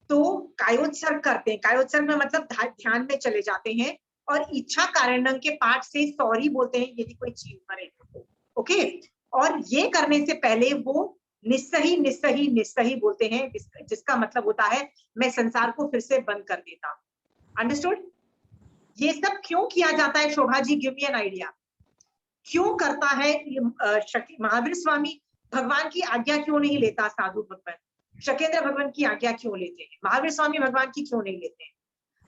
तो कायोत्सर्ग करते हैं। कायोत्सर्ग में मतलब ध्यान में चले जाते हैं और इच्छा कारणं के पाठ से सॉरी बोलते हैं यदि कोई चीज मरे तो। ओके, और ये करने से पहले वो निस्सही बोलते हैं, जिसका मतलब होता है मैं संसार को फिर से बंद कर देता हूं। अंडरस्टूड? ये सब क्यों किया जाता है? Shobha ji, give me an idea. क्यों करता है महावीर स्वामी? भगवान की आज्ञा क्यों नहीं लेता साधु भगवान? शकेंद्र भगवान की आज्ञा क्यों लेते हैं? महावीर स्वामी भगवान की क्यों नहीं लेते हैं?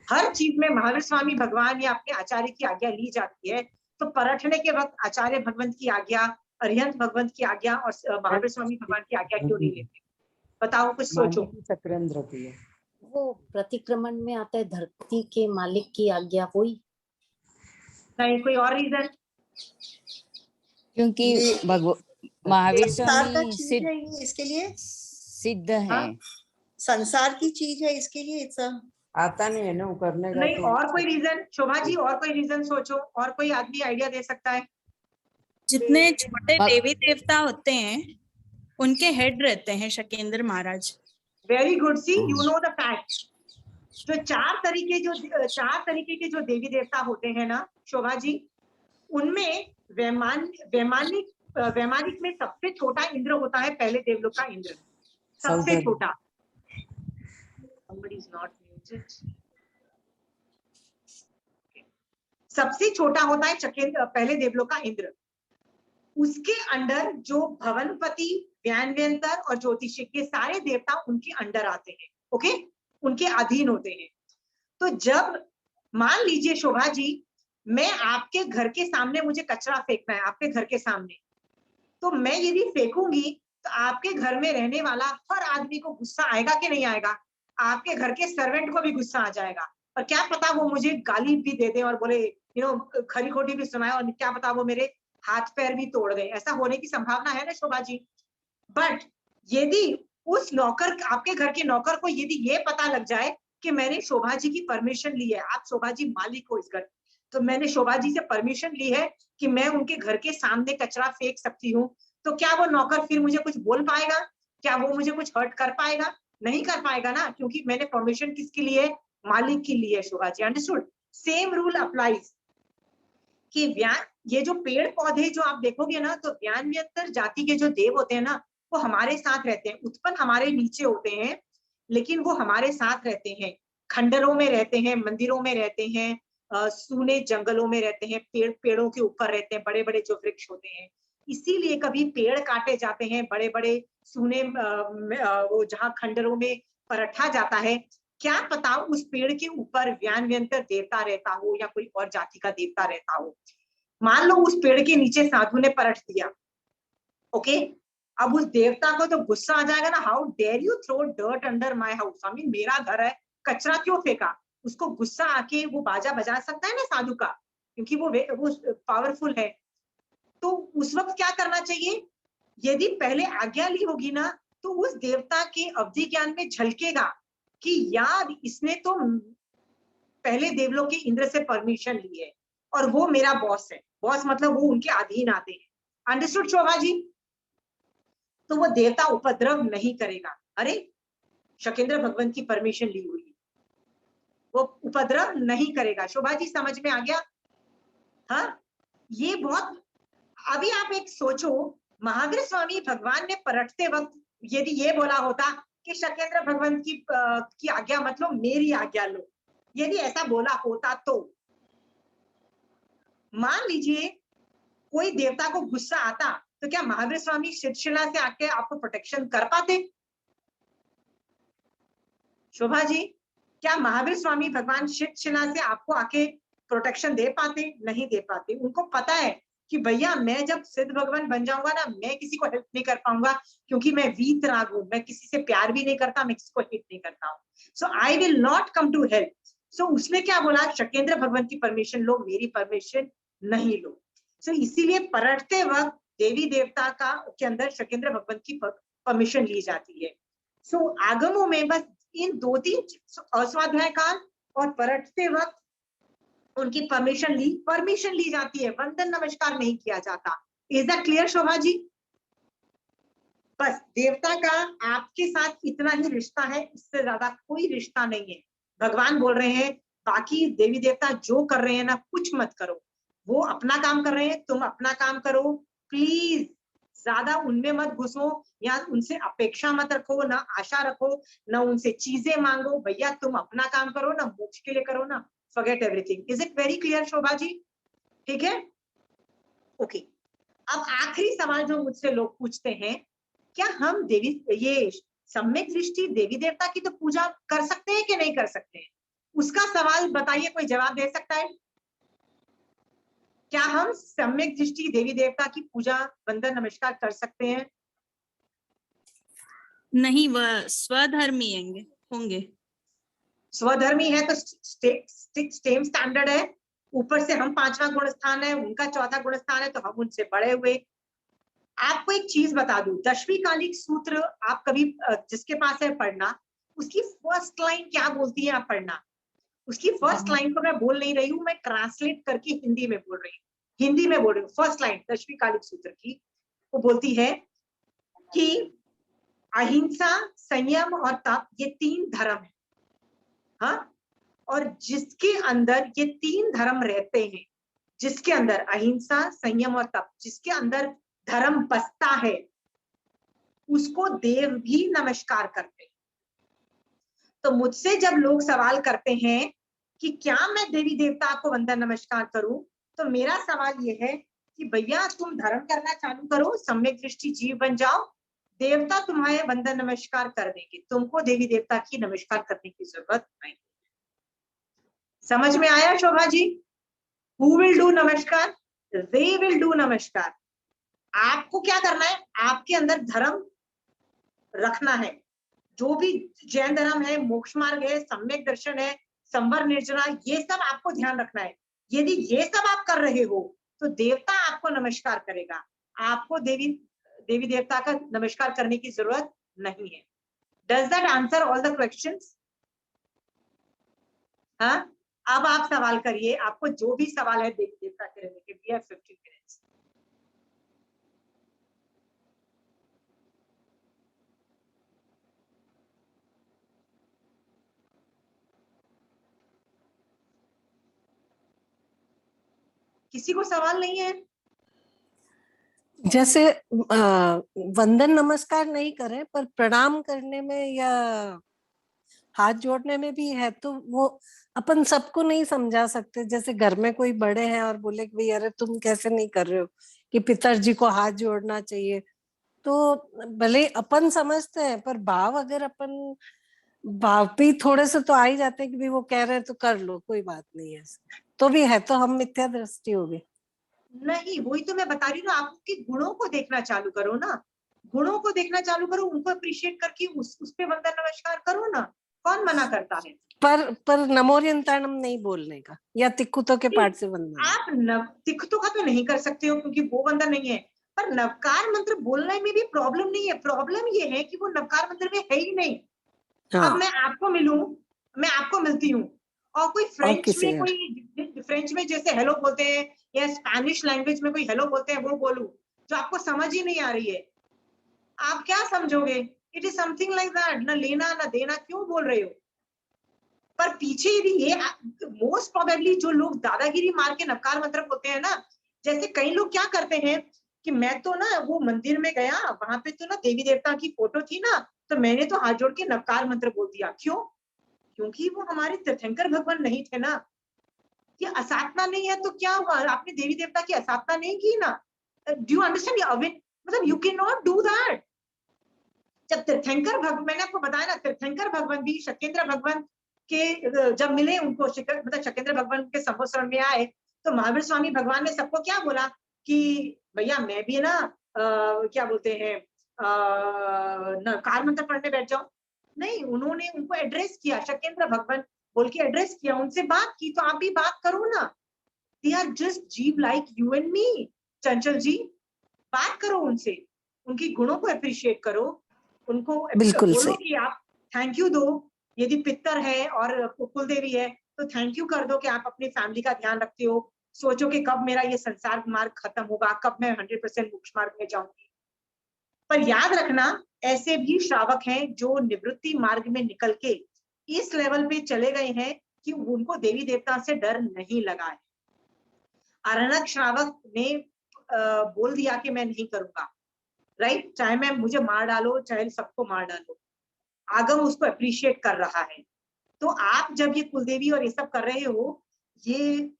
हर चीज में महावीर स्वामी भगवान या अपने आचार्य की आज्ञा ली जाती है। तो परखने के वक्त आचार्य भगवंत की आज्ञा, अरिहंत भगवंत की आज्ञा और महावीर स्वामी भगवान की आज्ञा क्यों नहीं लेते? बताओ, कुछ सोचो। चक्रेंद्र की है वो प्रतिक्रमण में आता है, धरती के मालिक की आज्ञा हुई नहीं, कोई और रीजन? क्योंकि महावीर संसार का स्वामी चीज है ये, इसके लिए सिद्ध है। संसार की चीज है, इसके लिए इट्स आता नहीं है ना वो करने का। नहीं, तो और कोई रीजन? शोभा जी, और कोई रीजन सोचो, और कोई आदमी आइडिया दे सकता है? जितने छोटे देवी देवता होते हैं उनके हेड रहते हैं Shakendra Maharaj. Very good, see you know the fact. जो 4 तरीके के जो देवी देवता होते हैं ना शोभा जी, उनमें वैमानिक में सबसे छोटा इंद्र होता है, पहले देवलोक का इंद्र, सबसे छोटा। सबसे छोटा होता है पहले देवलोक का इंद्र। उसके अंडर जो भवनपति, व्यान्यंतर और ज्योतिषिज्ञ सारे देवता उनके अंडर आते हैं। ओके, उनके अधीन होते हैं। तो जब मान लीजिए शोभा जी, मैं आपके घर के सामने, मुझे कचरा फेंकना है आपके घर के सामने, तो मैं यदि फेंकूंगी तो आपके घर में रहने वाला हर आदमी को गुस्सा आएगा कि नहीं आएगा? आपके घर के सर्वेंट को भी गुस्सा आ जाएगा, और क्या पता वो मुझे गाली भी दे दे और बोले खरी खोटी भी सुनाए, और क्या पता वो मेरे हाथ पैर भी तोड़ दे। ऐसा होने की संभावना है ना शोभा जी? बट यदि उस नौकर, आपके घर के नौकर को यदि ये पता लग जाए कि मैंने शोभा जी की परमिशन ली है, आप शोभा जी मालिक हो इस घर, तो मैंने शोभा जी से परमिशन ली है कि मैं उनके घर के सामने कचरा फेंक सकती हूँ, तो क्या वो नौकर फिर मुझे कुछ बोल पाएगा? क्या वो मुझे कुछ हर्ट कर पाएगा? नहीं कर पाएगा ना, क्योंकि मैंने परमिशन किसके लिए? मालिक के लिए। शोभा ji, understood? Same rule applies कि ये जो पेड़ पौधे जो आप देखोगे ना, तो व्यान्यंतर जाति के जो देव होते हैं ना, वो हमारे साथ रहते हैं, उत्पन्न हमारे नीचे होते हैं, लेकिन वो हमारे साथ रहते हैं, खंडरों में रहते हैं, मंदिरों में रहते हैं, सूने जंगलों में रहते हैं, पेड़ों के ऊपर रहते हैं, बड़े बड़े जो वृक्ष होते हैं। इसीलिए कभी पेड़ काटे जाते हैं, बड़े बड़े सूने वो जहाँ खंडरों में परखा जाता है, क्या पता उस पेड़ के ऊपर व्यान देवता रहता हो या कोई और जाति का देवता रहता हो। मान लो उस पेड़ के नीचे साधु ने परख दिया, ओके, अब उस देवता को तो गुस्सा आ जाएगा ना, how dare you throw dirt under my house, I mean मेरा घर है, कचरा क्यों फेंका। उसको गुस्सा आके वो बाजा बजा सकता है ना साधु का, क्योंकि वो पावरफुल है। तो उस वक्त क्या करना चाहिए, यदि पहले आज्ञा ली होगी ना, तो उस देवता के अवधि ज्ञान में झलकेगा कि यार इसने तो पहले देवलोक के इंद्र से परमिशन ली है और वो मेरा बॉस है, बॉस मतलब वो उनके अधीन आते हैं। अंडरस्टूड शोभा जी? तो वो देवता उपद्रव नहीं करेगा। अरे शकेंद्र भगवान की परमिशन ली हुई, वो उपद्रव नहीं करेगा। शोभा जी समझ में आ गया? हाँ, ये बहुत, अभी आप एक सोचो, महावीर स्वामी भगवान ने परखते वक्त यदि ये बोला होता कि शकेंद्र भगवान की आज्ञा मत लो, मेरी आज्ञा लो, यदि ऐसा बोला होता तो मान लीजिए कोई देवता को गुस्सा आता, तो क्या महावीर स्वामी शिला से आके आपको प्रोटेक्शन कर पाते? शोभा जी, क्या महावीर स्वामी भगवान शिला से आपको आके प्रोटेक्शन दे पाते? नहीं दे पाते। उनको पता है कि भैया मैं जब सिद्ध भगवान बन जाऊंगा ना, मैं किसी को हेल्प नहीं कर पाऊंगा, क्योंकि मैं वीतराग हूं, मैं किसी से प्यार भी नहीं करता, मैं किसी को हेल्प नहीं करता हूँ, so I will not come to help. So उसने क्या बोला, शकेंद्र भगवान की परमिशन लो, मेरी परमिशन नहीं लो। सो इसीलिए परखते वक्त देवी देवता के अंदर शकेंद्र भगवान की परमिशन ली जाती है। सो आगमों में बस इन 2-3 अस्वाध्याय काल और परखते वक्त उनकी परमिशन ली जाती है, वंदन नमस्कार नहीं किया जाता। Is that clear Shobha ji? बस देवता का आपके साथ इतना ही रिश्ता है, इससे ज्यादा कोई रिश्ता नहीं है। भगवान बोल रहे हैं बाकी देवी देवता जो कर रहे हैं ना, कुछ मत करो, वो अपना काम कर रहे हैं, तुम अपना काम करो, प्लीज ज्यादा उनमें मत घुसो, या उनसे अपेक्षा मत रखो, ना आशा रखो, ना उनसे चीजें मांगो। भैया तुम अपना काम करो ना, मोक्ष के लिए करो ना, forget everything. Is it very clear Shobha ji? ठीक है, ओके। अब आखिरी सवाल जो मुझसे लोग पूछते हैं, क्या हम ये सम्यक दृष्टि देवी देवता की तो पूजा कर सकते हैं कि नहीं कर सकते हैं? उसका सवाल बताइए, कोई जवाब दे सकता है? क्या हम सम्यक दृष्टि देवी देवता की पूजा वंदन नमस्कार कर सकते हैं? नहीं, वह स्वधर्मी होंगे। स्वधर्मी है तो सेम स्टैंडर्ड है, ऊपर से हम 5वां गुण स्थान है, उनका 4था गुण स्थान है, तो हम उनसे बड़े हुए। आपको एक चीज बता दूं, 10वीं कालिक सूत्र आप कभी जिसके पास है पढ़ना, उसकी फर्स्ट लाइन क्या बोलती है आप पढ़ना। उसकी फर्स्ट लाइन को मैं बोल नहीं रही हूँ, मैं ट्रांसलेट करके हिंदी में बोल रही हूँ। फर्स्ट लाइन 10वीं कालिक सूत्र की वो बोलती है कि अहिंसा, संयम और तप ये 3 धर्म है। हाँ, और जिसके अंदर ये 3 धर्म रहते हैं, जिसके अंदर अहिंसा, संयम और तप, जिसके अंदर धर्म बसता है, उसको देव भी नमस्कार करते हैं। तो मुझसे जब लोग सवाल करते हैं कि क्या मैं देवी देवता को वंदन नमस्कार करूं, तो मेरा सवाल ये है कि भैया तुम धर्म करना चालू करो, सम्यक दृष्टि जीव बन जाओ, देवता तुम्हारे वंदन नमस्कार कर देंगे, तुमको देवी देवता की नमस्कार करने की जरूरत नहीं। समझ में आया Shobha ji? Who will do नमस्कार? They will do नमस्कार। आपको क्या करना है, आपके अंदर धर्म रखना है, जो भी जैन धर्म है, मोक्ष मार्ग है, सम्यक दर्शन है, संवर निर्जरा, ये सब आपको ध्यान रखना है। यदि ये सब आप कर रहे हो तो देवता आपको नमस्कार करेगा, आपको देवी देवता का नमस्कार करने की जरूरत नहीं है। Does that answer all the questions? हाँ, अब आप सवाल करिए, आपको जो भी सवाल है देवी देवता के रिलेटेड। We have 15 minutes. किसी को सवाल नहीं है? जैसे वंदन नमस्कार नहीं करें, पर प्रणाम करने में या हाथ जोड़ने में भी है, तो वो अपन सबको नहीं समझा सकते। जैसे घर में कोई बड़े हैं और बोले कि भाई अरे तुम कैसे नहीं कर रहे हो कि पिताजी को हाथ जोड़ना चाहिए, तो भले अपन समझते हैं, पर भाव अगर अपन भाव भी थोड़े से तो आ ही जाते हैं कि भाई वो कह रहे हैं तो कर लो, कोई बात नहीं है, तो भी है तो हम मिथ्या दृष्टि हो गई। नहीं, वही तो मैं बता रही हूँ, आप उसके गुणों को देखना चालू करो ना, गुणों को देखना चालू करो, उनको अप्रिशिएट करके उस पे वंदन नमस्कार करो ना, कौन मना करता है? पर नमोरियंताणम नहीं बोलने का, या तिक्कुतो के पाठ से वंदन। आप तिक्कुतो का तो नहीं कर सकते हो क्योंकि वो वंदन नहीं है, पर नवकार मंत्र बोलने में भी प्रॉब्लम नहीं है। प्रॉब्लम ये है कि वो नवकार मंत्र में है ही नहीं। हाँ, अब मैं आपको मिलूं, मैं आपको मिलती हूँ और कोई फ्रेंच में, कोई फ्रेंच में जैसे हेलो बोलते हैं या स्पेनिश लैंग्वेज में कोई हेलो बोलते हैं वो बोलूं जो आपको समझ ही नहीं आ रही है, आप क्या समझोगे? It is something like that, ना लेना ना देना, क्यों बोल रहे हो? पर पीछे यदि ये मोस्ट प्रोबेबली जो लोग दादागिरी मार के नवकार मंत्र बोलते हैं ना, जैसे कई लोग क्या करते हैं कि मैं तो ना वो मंदिर में गया, वहां पे तो ना देवी देवता की फोटो थी ना, तो मैंने तो हाथ जोड़ के नवकार मंत्र बोल दिया। क्यों? क्योंकि वो हमारे तीर्थंकर भगवान नहीं थे ना। ये असाधना नहीं है तो क्या हुआ? आपने देवी देवता की असाधना नहीं की ना। Do you understand? मतलब you can not do that. जब तीर्थंकर भगवान, मैंने आपको बताया ना, तीर्थंकर भगवान भी शकेंद्र भगवान के जब मिले उनको, मतलब शकेंद्र भगवान के संवत्सरण में आए, तो महावीर स्वामी भगवान ने सबको क्या बोला कि भैया मैं भी ना क्या बोलते हैं कार मंत्र पढ़ने बैठ जाओ। नहीं, उन्होंने उनको एड्रेस किया, शकेंद्र भगवान बोल के एड्रेस किया, उनसे बात की, तो आप भी बात करो ना। दे आर जस्ट जीव लाइक यू एंड मी। चंचल जी, बात करो उनसे, उनकी गुणों को अप्रिशिएट करो, उनको बिल्कुल बोलो सही। कि आप थैंक यू दो। यदि पितर है और कुल देवी है तो थैंक यू कर दो कि आप अपनी फैमिली का ध्यान रखते हो। सोचो कि कब मेरा ये संसार मार्ग खत्म होगा, कब मैं 100% मोक्ष मार्ग में जाऊंगी। पर याद रखना, ऐसे भी श्रावक हैं जो निवृत्ति मार्ग में निकल के इस लेवल पे चले गए हैं कि उनको देवी देवता से डर नहीं लगा है। अरण्यक श्रावक ने बोल दिया कि मैं नहीं करूंगा, राइट? चाहे मैं, मुझे मार डालो, चाहे सबको मार डालो, आगम उसको अप्रिशिएट कर रहा है। तो आप जब ये कुलदेवी और ये सब कर रहे हो, ये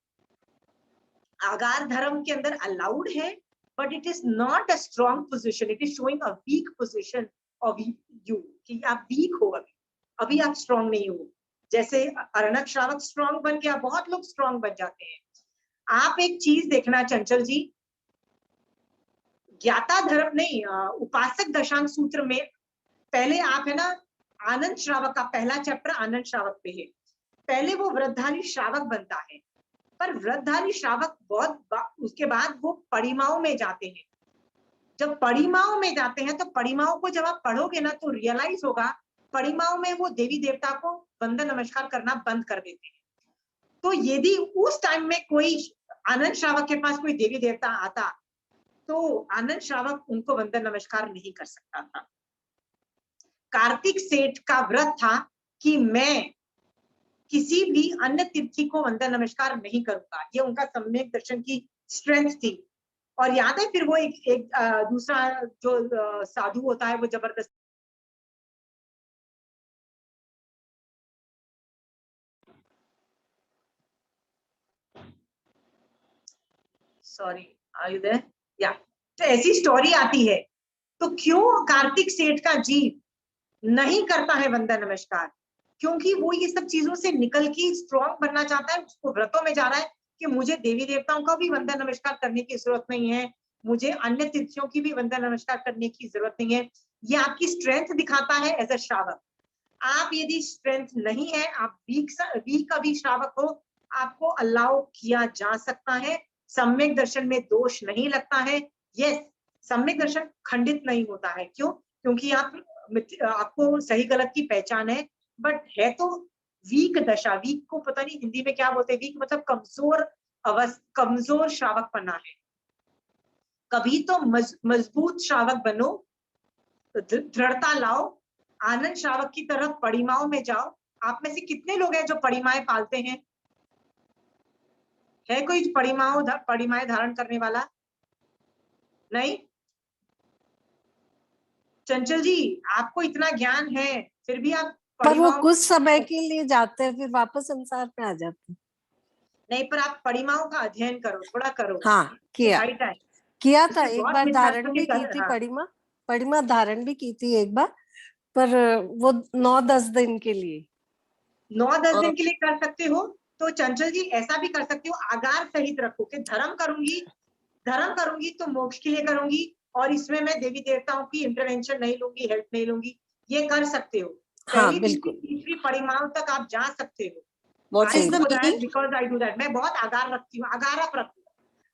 आगार धर्म के अंदर अलाउड है, but it is not a strong position, it is showing a weak position of you, कि आप वीक हो, अभी आप स्ट्रॉन्ग नहीं हो। जैसे अरण्यक श्रावक स्ट्रॉन्ग बन गया, बहुत लोग स्ट्रॉन्ग बन जाते हैं। आप एक चीज देखना चंचल जी, ज्ञाता धर्म नहीं, उपासक दशांग सूत्र में पहले आप है ना, आनंद श्रावक का पहला चैप्टर आनंद श्रावक पे है। पहले वो वृद्धानी श्रावक बनता है, पर वृद्धानी श्रावक उसके बाद वो परिमाओं में जाते हैं। जब परिमाओं में जाते हैं तो परिमाओं को जब आप पढ़ोगे ना तो रियलाइज होगा, परिमाओं में वो देवी देवता को वंदन नमस्कार करना बंद कर देते हैं। तो यदि उस टाइम में कोई आनंद श्रावक के पास कोई देवी देवता आता तो आनंद श्रावक उनको वंदन नमस्कार नहीं कर सकता था। कार्तिक सेठ का व्रत था कि मैं किसी भी अन्य तिथि को वंदन नमस्कार नहीं करूंगा, ये उनका सम्यक दर्शन की स्ट्रेंथ थी। और याद है फिर वो एक दूसरा जो साधु होता है वो जबरदस्त, सॉरी आर यू देयर, या तो ऐसी स्टोरी आती है। तो क्यों कार्तिक सेठ का जीव नहीं करता है वंदन नमस्कार? क्योंकि वो ये सब चीजों से निकल के स्ट्रॉन्ग बनना चाहता है। उसको व्रतों में जा रहा है कि मुझे देवी देवताओं का भी वंदन नमस्कार करने की जरूरत नहीं है, मुझे अन्य तिथियों की भी वंदन नमस्कार करने की जरूरत नहीं है। ये आपकी स्ट्रेंथ दिखाता है एज अ श्रावक। आप यदि स्ट्रेंथ नहीं है, आप वीक का भी श्रावक हो, आपको अलाउ किया जा सकता है। सम्यक दर्शन में दोष नहीं लगता है। यस, सम्यक दर्शन खंडित नहीं होता है। क्यों? क्योंकि आपको सही गलत की पहचान है, बट है तो वीक दशा। वीक को पता नहीं हिंदी में क्या बोलते हैं, वीक मतलब कमजोर श्रावक पना है। कभी तो मजबूत श्रावक बनो, दृढ़ता लाओ, आनंद श्रावक की तरफ परिमाओं में जाओ। आप में से कितने लोग हैं जो परिमाएं पालते हैं? है कोई परिमाएं धारण करने वाला? नहीं? चंचल जी, आपको इतना ज्ञान है फिर भी आप पर वो परिमाओं कुछ समय के लिए जाते हैं फिर वापस संसार में आ जाते हैं। नहीं, पर आप परिमाओं का अध्ययन करो, थोड़ा करो। हाँ किया राइट है, किया था, इसमें एक बहुत बार मिथ्यात्व धारण के भी की कर- थी हाँ। परिमा, परिमा धारण भी की थी एक बार, पर वो 9-10 दिन के लिए। 9-10 दिन के लिए कर सकते हो तो चंचल जी ऐसा भी कर सकते हो, आगार सहित रखो कि धर्म करूंगी तो मोक्ष के लिए करूंगी, और इसमें मैं देवी देवताओं की इंटरवेंशन नहीं लूंगी, हेल्प नहीं लूंगी, ये कर सकते हो। हाँ, पहली दूसरी बिल्कुल। तीसरी परिमाओं तक आप जा सकते हो। What is the meaning? Because I do that, मैं बहुत आगार रखती हूँ, आगार आप रखो।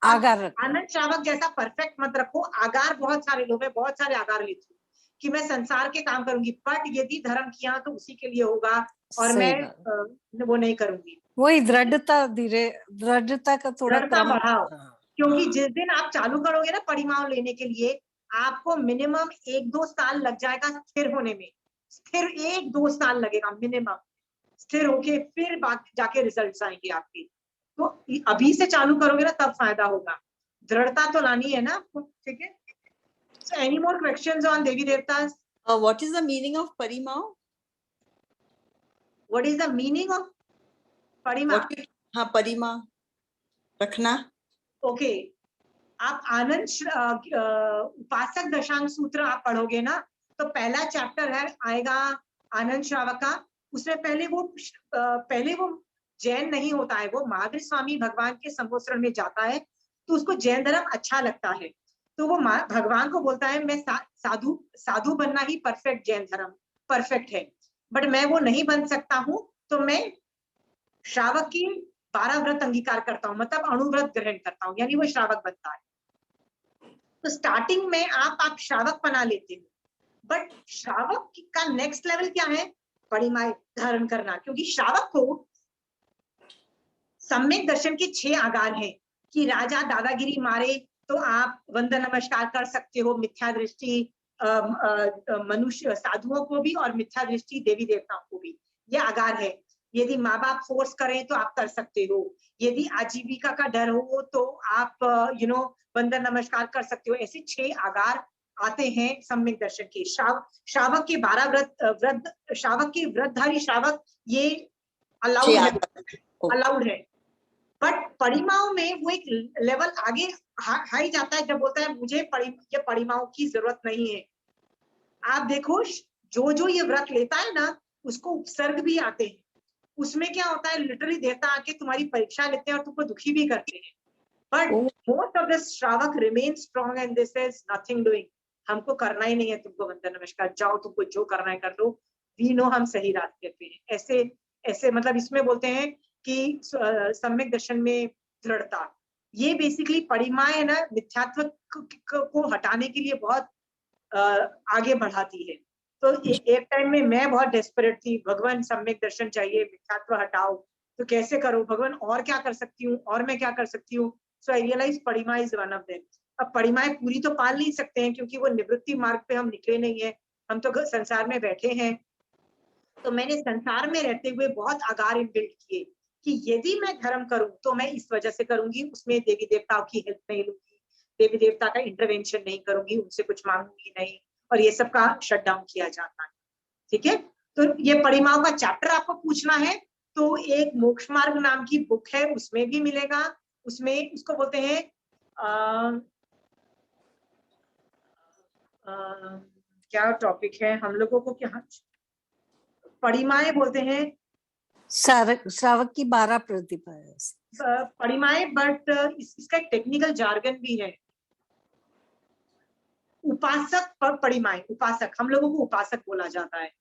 आगार रखो। आनंद श्रावक जैसा परफेक्ट मत रखो, आगार बहुत सारे लोग हैं, बहुत सारे आगार लेती हूँ कि मैं संसार के काम करूंगी, बट यदि धर्म किया तो उसी के लिए होगा, और सही मैं बात। वो नहीं करूंगी। वही दृढ़ता का थोड़ा दृढ़ता क्रम। बढ़ाओ, हाँ, क्योंकि जिस दिन आप चालू करोगे ना परिमाण लेने के लिए, आपको मिनिमम 1-2 साल लग जाएगा स्थिर होने में, स्थिर 1-2 साल लगेगा मिनिमम, स्थिर होके फिर जाके रिजल्ट्स आएंगे आपके। तो अभी से चालू करोगे ना तब फायदा होगा, दृढ़ता तो लानी है ना आपको, ठीक है। So any more questions on devi devtas? What is the meaning of Parimao? What is the meaning of parima? हाँ, परिमा रखना। ओके, आप आनंद उपासक दशांग सूत्र आप पढ़ोगे ना, तो पहला चैप्टर है आएगा आनंद श्रावक का। उसमें पहले वो जैन नहीं होता है, वो महावीर स्वामी भगवान के संबोधन में जाता है, तो उसको जैन धर्म अच्छा लगता है, तो वो भगवान को बोलता है मैं साधु बनना ही परफेक्ट जैन धर्म परफेक्ट है, बट मैं वो नहीं बन सकता हूँ, तो मैं श्रावक की 12 व्रत अंगीकार करता हूँ, मतलब अणुव्रत ग्रहण करता हूँ, यानी वो श्रावक बनता है। तो स्टार्टिंग में आप श्रावक बना लेते हो, बट श्रावक का नेक्स्ट लेवल क्या है? परिमाय धारण करना, क्योंकि श्रावक को सम्यक दर्शन के 6 आगार हैं कि राजा दादागिरी मारे तो आप वंदन नमस्कार कर सकते हो, मिथ्या दृष्टि मनुष्य साधुओं को भी और मिथ्या दृष्टि देवी देवताओं को भी, ये आगार है। यदि माँ बाप फोर्स करें तो आप कर सकते हो, यदि आजीविका का डर हो तो आप वंदन नमस्कार कर सकते हो। ऐसे 6 आगार आते हैं सम्यक दर्शन के। श्रावक के 12 व्रत श्रावक के व्रतधारी श्रावक ये अलाउड है, बट परिमाओं में वो एक लेवल आगे हाई जाता है, जब बोलता है मुझे ये परिमाओं की जरूरत नहीं है। आप देखो जो ये व्रत लेता है ना, उसको उपसर्ग भी आते हैं, उसमें क्या होता है, लिटरली देवता आके तुम्हारी परीक्षा लेते हैं और तुमको दुखी भी करते हैं, बट मोस्ट ऑफ द श्रावक remain strong and this is nothing doing, हमको करना ही नहीं है तुमको वंदन नमस्कार, जाओ तुमको जो करना है कर लो, वी नो हम सही रास्ते पे हैं। ऐसे मतलब इसमें बोलते हैं कि सम्यक दर्शन में दृढ़ता, ये बेसिकली परिमाएं है ना, मिथ्यात्व को हटाने के लिए बहुत आगे बढ़ाती है। तो एक टाइम में मैं बहुत डेस्परेट थी, भगवान सम्यक दर्शन चाहिए, मिथ्यात्व हटाओ, तो कैसे करो भगवान, और क्या कर सकती हूँ, और मैं क्या कर सकती हूँ? So I realise parima is one of them. अब परिमाएं पूरी तो पाल नहीं सकते हैं, क्योंकि वो निवृत्ति मार्ग पे हम निकले नहीं है, हम तो संसार में बैठे हैं। तो मैंने संसार में रहते हुए बहुत आगार इनबिल्ट किए कि यदि मैं धर्म करूं तो मैं इस वजह से करूंगी, उसमें देवी देवताओं की हेल्प नहीं लूंगी, देवी देवता का इंटरवेंशन नहीं करूंगी, उनसे कुछ मांगूंगी नहीं, और ये सब का शट डाउन किया जाता है। ठीक है, तो ये परिमाओं का चैप्टर आपको पूछना है तो एक मोक्ष मार्ग नाम की बुक है, उसमें भी मिलेगा। उसमें उसको बोलते हैं क्या टॉपिक है हम लोगों को, क्या परिमाएं बोलते हैं, श्रावक की 12 प्रतिभा है परिमाएं, बट इसका एक टेक्निकल जार्गन भी है। उपासक पर परिमाएं, उपासक, हम लोगों को उपासक बोला जाता है,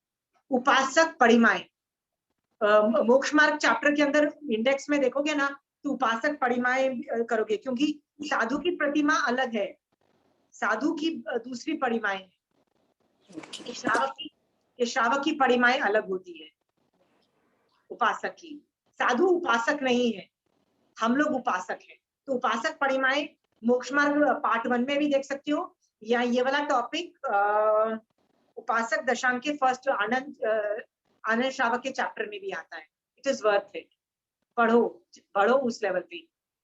उपासक परिमाएं। मोक्ष मार्ग चैप्टर के अंदर इंडेक्स में देखोगे ना, तो उपासक परिमाएं करोगे, क्योंकि साधु की प्रतिमा अलग है, साधु की दूसरी परिमाएं, श्रावक की परिमाएं अलग होती है उपासक की। साधु उपासक नहीं है, हम लोग उपासक हैं। तो उपासक परिमाएं मोक्ष मार्ग पार्ट 1 में भी देख सकते हो, या ये वाला टॉपिक उपासक दशांग के फर्स्ट आनंद श्रावक के चैप्टर में भी आता है। इट इज वर्थ इट, पढ़ो उस लेवल पे,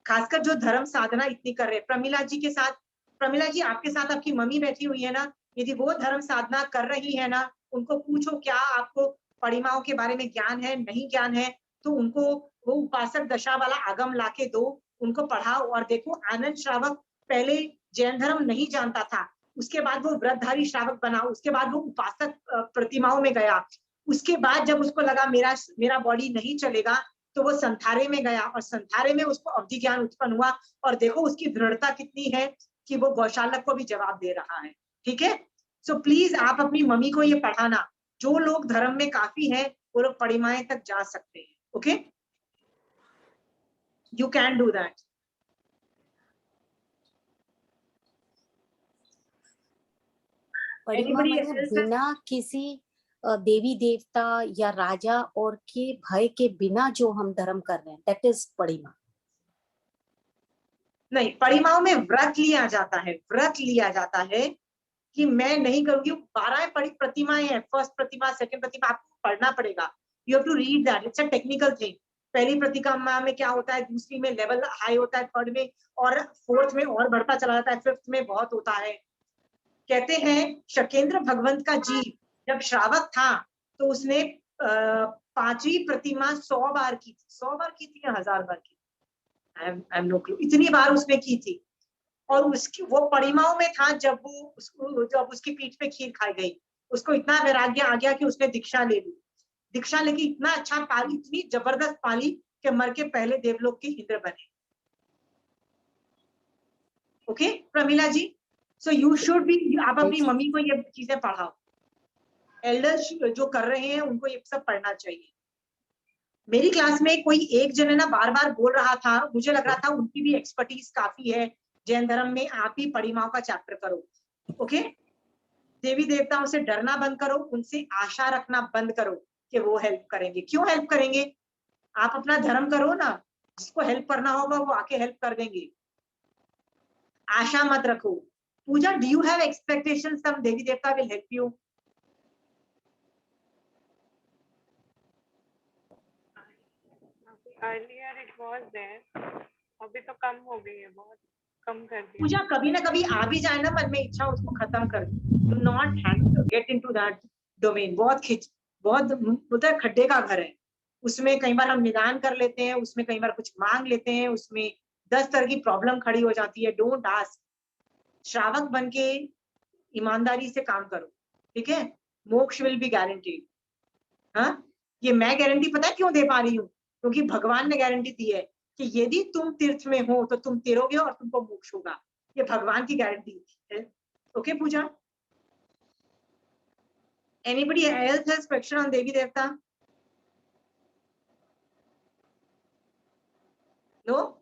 खासकर जो धर्म साधना इतनी कर रहे हैं। प्रमिला जी के साथ, प्रमिला जी आपके साथ आपकी मम्मी बैठी हुई है ना, यदि वो धर्म साधना कर रही है ना, उनको पूछो क्या आपको परिमाओं के बारे में ज्ञान है, नहीं ज्ञान है, तो उनको वो उपासक दशा वाला आगम लाके दो, उनको पढ़ाओ। और देखो आनंद श्रावक पहले जैन धर्म नहीं जानता था, उसके बाद वो व्रतधारी श्रावक बना, उसके बाद वो उपासक प्रतिमाओं में गया, उसके बाद जब उसको लगा मेरा बॉडी नहीं चलेगा, तो वो संथारे में गया, और संथारे में उसको अवधि ज्ञान उत्पन्न हुआ। और देखो उसकी दृढ़ता कितनी है कि वो गौशालक को भी जवाब दे रहा है। ठीक है, सो प्लीज आप अपनी मम्मी को ये पढ़ाना। जो लोग धर्म में काफी है वो लोग परिमाएं तक जा सकते हैं। Okay, you can do that. परिमा मतलब बिना किसी देवी देवता या राजा और के भय के बिना जो हम धर्म कर रहे हैं, दैट इज परिमा। नहीं, परिमाओं में व्रत लिया जाता है, व्रत लिया जाता है कि मैं नहीं करूंगी। 12 प्रतिमाएं हैं, फर्स्ट प्रतिमा, सेकंड प्रतिमा, आपको पढ़ना पड़ेगा। You have to read that, it's a technical thing. पहली प्रतिमा में क्या होता है, दूसरी में लेवल हाई होता है, थर्ड में, और फोर्थ में और बढ़ता चला जाता है, फिफ्थ में बहुत होता है। कहते हैं शकेंद्र भगवंत का जीव जब श्रावक था तो उसने 5वीं प्रतिमा 100 बार की थी। 100 बार की थी या 1000 बार की, आई एम नो क्लू, इतनी बार उसने की थी। और उसकी वो परिमाओं में था जब उसकी पीठ पे खीर खाई गई, उसको इतना वैराग्य आ गया कि उसने दीक्षा ले ली। दीक्षा लेके इतना अच्छा पाली, इतनी जबरदस्त पाली कि मर के पहले देवलोक के इंद्र बने। Okay Pramila ji, so you should be, आप अपनी मम्मी को ये चीजें पढ़ाओ। एल्डर्स जो कर रहे हैं उनको ये सब पढ़ना चाहिए। मेरी क्लास में कोई एक जन है ना बार बार बोल रहा था, मुझे लग रहा था उनकी भी एक्सपर्टीज काफी है जैन धर्म में, आप ही परिमाओं का चैप्टर करो। ओके, देवी देवताओं से डरना बंद करो, उनसे आशा रखना बंद करो कि वो हेल्प करेंगे। क्यों हेल्प करेंगे, आप अपना धर्म करो ना, जिसको हेल्प करना होगा वो आके हेल्प कर देंगे। आशा मत रखो। पूजा, डू यू हैव एक्सपेक्टेशंस सम देवी देवता will help you? Earlier it was there, अभी तो कम हो गई है, बहुत कम कर दिया। पूजा कभी ना कभी आ भी जाए ना मन में इच्छा, उसको खत्म कर दो। Not get into that domain. बहुत होता है, खड्डे का घर है, उसमें कई बार हम निदान कर लेते हैं, उसमें कई बार कुछ मांग लेते हैं, उसमें 10 तरह की प्रॉब्लम खड़ी हो जाती है। Don't ask. श्रावक बन के ईमानदारी से काम करो, ठीक है, मोक्ष विल बी गारंटीड। हाँ, ये मैं गारंटी पता है क्यों दे पा रही हूँ, क्योंकि भगवान ने गारंटी दी है कि यदि तुम तीर्थ में हो तो तुम तिरोगे और तुमको मोक्ष होगा। ये भगवान की गारंटी है। Okay Puja, anybody else has question on devi devta? No?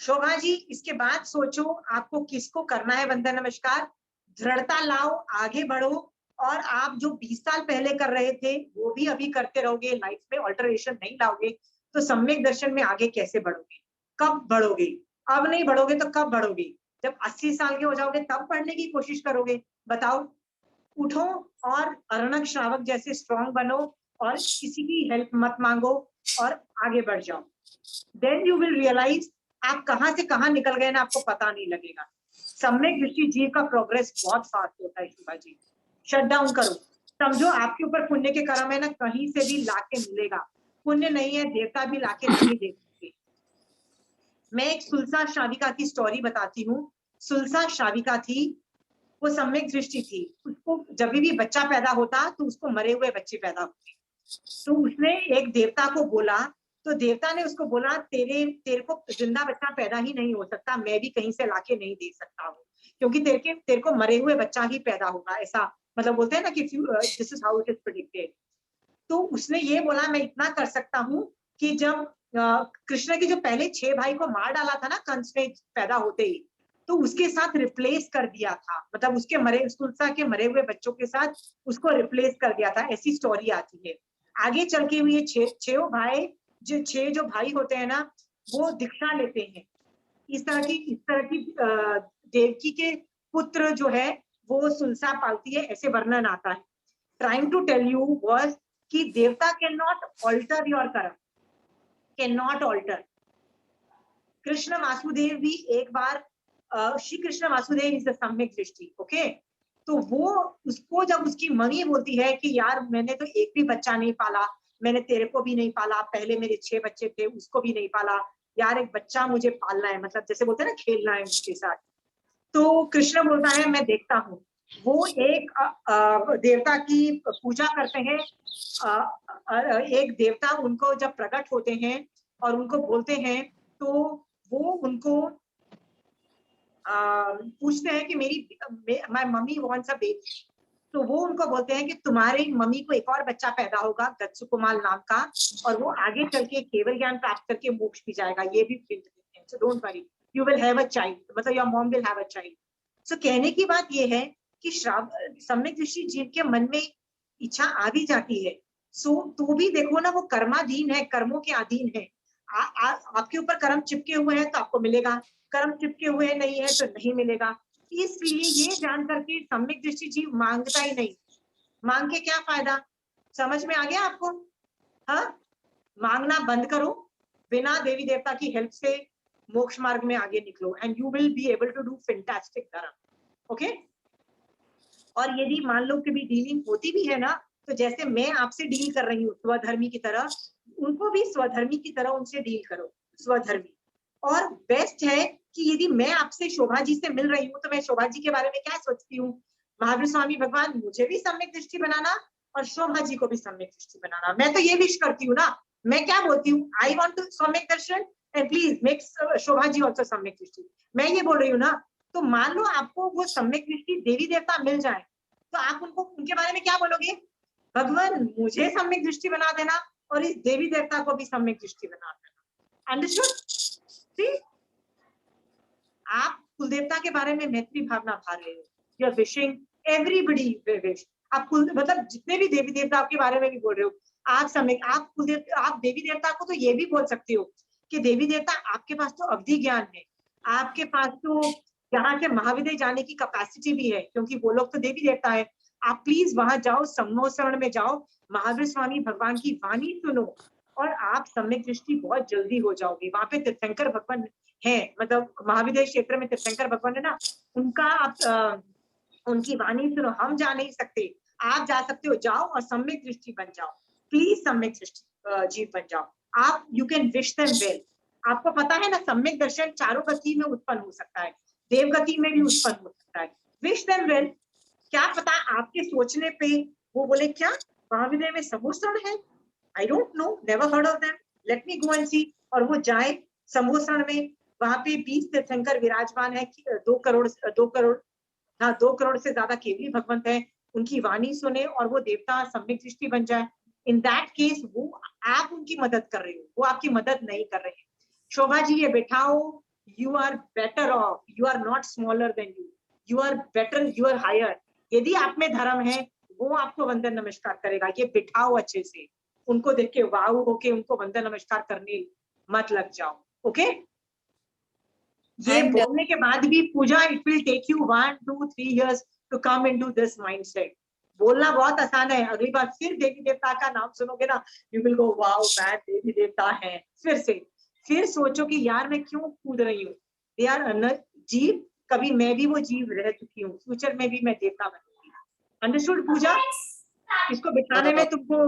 Shobha जी, इसके बाद सोचो आपको किसको करना है वंदन नमस्कार। दृढ़ता लाओ, आगे बढ़ो, और आप जो 20 साल पहले कर रहे थे वो भी अभी करते रहोगे, लाइफ में ऑल्टरेशन नहीं लाओगे तो सम्यक दर्शन में आगे कैसे बढ़ोगे? कब बढ़ोगे? अब नहीं बढ़ोगे तो कब बढ़ोगे? जब 80 साल के हो जाओगे तब पढ़ने की कोशिश करोगे? बताओ। उठो और अर्णक श्रावक जैसे स्ट्रॉन्ग बनो, और किसी की हेल्प मत मांगो, और आगे बढ़ जाओ। देन यू विल रियलाइज आप कहां से कहां निकल गए ना, आपको पता नहीं लगेगा। सम्यक दृष्टि जीव का प्रोग्रेस बहुत फास्ट होता है। शुभा जी, शट डाउन करो, समझो आपके ऊपर पुण्य के कर्म है ना, कहीं से भी लाके मिलेगा। पुण्य नहीं है, देवता भी लाके नहीं दे सकते। मैं एक सुलसा श्राविका की स्टोरी बताती हूँ। सुलसा श्राविका थी, वो सम्यक दृष्टि थी, उसको जब भी बच्चा पैदा होता तो उसको मरे हुए बच्चे पैदा होते। तो उसने एक देवता को बोला, तो देवता ने उसको बोला तेरे को जिंदा बच्चा पैदा ही नहीं हो सकता, मैं भी कहीं से लाके नहीं दे सकता हूँ, क्योंकि तेरे को मरे हुए बच्चा ही पैदा होगा। ऐसा मतलब बोलते हैं ना कि this is how it is predicted. तो उसने ये बोला मैं इतना कर सकता हूँ कि जब कृष्ण के जो पहले 6 भाई को मार डाला था ना कंस ने पैदा होते ही, तो उसके साथ रिप्लेस कर दिया था, मतलब उसके तुलसा के मरे हुए बच्चों के साथ उसको रिप्लेस कर दिया था। ऐसी स्टोरी आती है। आगे चल के हुए 6 भाई, जो 6 जो भाई होते हैं ना, वो दीक्षा लेते हैं। इस तरह की देवकी के पुत्र जो है वो सुलसा पालती है, ऐसे वर्णन आता है। Trying to tell you was कि devata can not alter your karma, can not alter. Krishna Vasudev भी एक बार, Shri Krishna Vasudev is the samyak drishti. Okay, तो वो उसको जब उसकी मम्मी बोलती है कि यार मैंने तो एक भी बच्चा नहीं पाला, मैंने तेरे को भी नहीं पाला, पहले मेरे 6 बच्चे थे उसको भी नहीं पाला, यार एक बच्चा मुझे पालना है, मतलब जैसे बोलते हैं ना खेलना है उसके साथ। तो कृष्ण बोलता है मैं देखता हूँ। वो एक देवता की पूजा करते हैं। एक देवता उनको जब प्रकट होते हैं और उनको बोलते हैं, तो वो उनको पूछते हैं कि my mummy wants a baby. तो वो उनको बोलते हैं कि तुम्हारी मम्मी को एक और बच्चा पैदा होगा गत्सुकुमाल नाम का, और वो आगे चल के केवल ज्ञान प्राप्त करके मोक्ष भी जाएगा, ये भी हिंट देते हैं। So don't worry, you will have a child, मतलब your mom will have a child. So कहने की बात ये है कि सम्यक दृष्टि जीव के मन में इच्छा आ भी जाती है, सो तो भी देखो ना वो कर्माधीन है, कर्मों के अधीन है। आपके ऊपर कर्म चिपके हुए हैं तो आपको मिलेगा, कर्म चिपके हुए नहीं है तो नहीं मिलेगा। इसलिए ये जान करके सम्यक दृष्टि जीव मांगता ही नहीं। मांग के क्या फायदा, समझ में आ गया आपको? हाँ, मांगना बंद करो, बिना देवी देवता की हेल्प से मोक्ष मार्ग में आगे निकलो, and you will be able to do fantastic dharma. Okay? और यदि मान लो कभी डीलिंग होती भी है ना, तो जैसे मैं आपसे डील कर रही हूँ स्वधर्मी की तरह, उनको भी स्वधर्मी की तरह उनसे डील करो, स्वधर्मी। और बेस्ट है कि यदि मैं आपसे शोभा जी से मिल रही हूँ तो मैं शोभा जी के बारे में क्या सोचती हूँ, महावीर स्वामी भगवान मुझे भी सम्यक दृष्टि बनाना और शोभा जी को भी सम्यक दृष्टि बनाना। मैं तो ये विश करती हूँ ना, मैं क्या बोलती हूँ, आई वॉन्ट टू सम्यक दर्शन and please make Shobha ji also सम्यक दृष्टि, मैं ये बोल रही हूँ ना। तो मान लो आपको वो सम्यक दृष्टि देवी देवता मिल जाए, तो आप उनको उनके बारे में क्या बोलोगे, भगवान मुझे सम्यक दृष्टि बना देना और इस देवी देवता को भी सम्यक दृष्टि बना देना। अंडरस्टूड? आप कुल देवता के बारे में मैत्री भावना भा रहे हो, you are wishing everybody wish. आप कुल मतलब जितने भी देवी देवता के बारे में भी बोल रहे हो, आप देवी देवता को तो ये भी बोल सकते हो कि देवी देवता आपके पास तो अवधि ज्ञान है, आपके पास तो यहाँ से महाविद्य जाने की कैपेसिटी भी है, क्योंकि वो लोग तो देवी देवता है। आप प्लीज वहां जाओ, सम्मोहन में जाओ, महावीर स्वामी भगवान की वाणी सुनो और आप सम्यक दृष्टि बहुत जल्दी हो जाओगे। वहां पे तीर्थंकर भगवान है, मतलब महाविद्य क्षेत्र में तीर्थंकर भगवान है ना, उनका आप उनकी वाणी सुनो। हम जा नहीं सकते, आप जा सकते हो, जाओ और सम्यक दृष्टि बन जाओ, प्लीज सम्यक दृष्टि जीव बन जाओ आप। You can wish them well. आपको पता है ना सम्यक दर्शन चारों गति में उत्पन्न हो सकता है, देव गति में भी उत्पन्न हो सकता है। Wish them well. क्या पता आपके सोचने पे वो बोले क्या महाविद्य में समोसरण है, I don't know, never heard of them, let me go and see. और वो जाए समोसरण में, वहां पे 20 तीर्थंकर विराजमान है, 2 करोड़ से ज्यादा केवली भगवंत है, उनकी वाणी सुने और वो देवता सम्यक दृष्टि बन जाए। इन दैट केस वो आप उनकी मदद कर रहे हो, वो आपकी मदद नहीं कर रहे हैं। शोभा जी ये बिठाओ, you are better off, you are not smaller than you, you are better, you are higher. यदि आप में धर्म है वो आपको वंदन नमस्कार करेगा, ये बिठाओ अच्छे से, उनको देख के वाव होके उनको वंदन नमस्कार करने मत लग जाओ। ओके? ये बोलने के बाद भी Pooja, it will take you 1, 2, 3 years to come into this mindset. बोलना बहुत आसान है, अगली बार फिर देवी देवता का नाम सुनोगे ना, यू विल गो वाओ मैं देवी देवता है। फिर सोचो कि यार मैं क्यों कूद रही हूँ, यार जीव, कभी मैं भी वो जीव रह चुकी हूँ, फ्यूचर में भी मैं देवता बनूंगी। अंडरस्टूड पूजा? इसको बिठाने में तुमको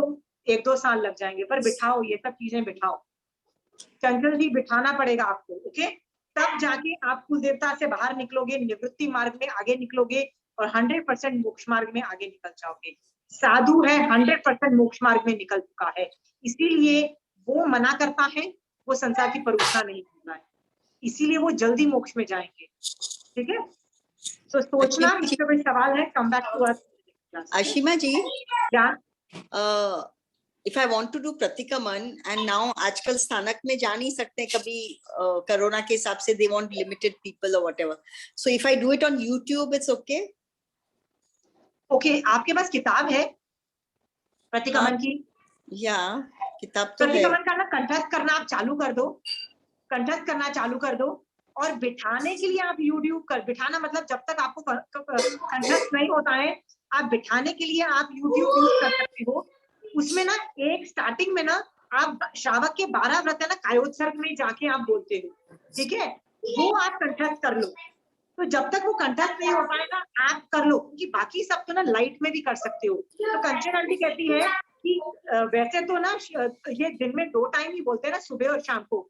1-2 साल लग जाएंगे, पर बिठाओ, ये सब चीजें बिठाओ, चंचल जी बिठाना पड़ेगा आपको। ओके? तब जाके आप कुल देवता से बाहर निकलोगे, निवृत्ति मार्ग में आगे निकलोगे और 100% मोक्ष मार्ग में आगे निकल जाओगे। साधु है 100% मोक्ष मार्ग में निकल चुका है, इसीलिए वो मना करता है, वो संसार की परोसना नहीं करता है, इसीलिए वो जल्दी मोक्ष में जाएंगे। ठीक है? तो सोचना, इसका कोई सवाल है? Come back to us. Ashima ji, क्या if I want to do प्रतिक्रमण and now आजकल स्थानक में जा नहीं सकते, कभी कोरोना के हिसाब से they want limited people or whatever, so if I do it on YouTube it's okay? Okay, आपके पास किताब है प्रतिक्रमण की? या किताब तो है। प्रतिक्रमण का ना कंठस्थ करना आप चालू कर दो, कंठस्थ करना चालू कर दो। और बिठाने के लिए आप YouTube कर, बिठाना मतलब जब तक आपको कंठस्थ नहीं होता है, आप बिठाने के लिए आप YouTube यूज कर सकते हो। उसमें ना एक स्टार्टिंग में ना आप श्रावक के 12 व्रत है ना कायोत्सर्ग में जाके आप बोलते हो, ठीक है, वो आप कंठस्थ कर लो। तो जब तक वो कंठस्थ नहीं हो पाएगा आप कर लो, क्योंकि बाकी सब तो ना लाइट में भी कर सकते हो। तो कंचन आंटी कहती है कि वैसे तो ना ये दिन में 2 टाइम ही बोलते हैं ना, सुबह और शाम को,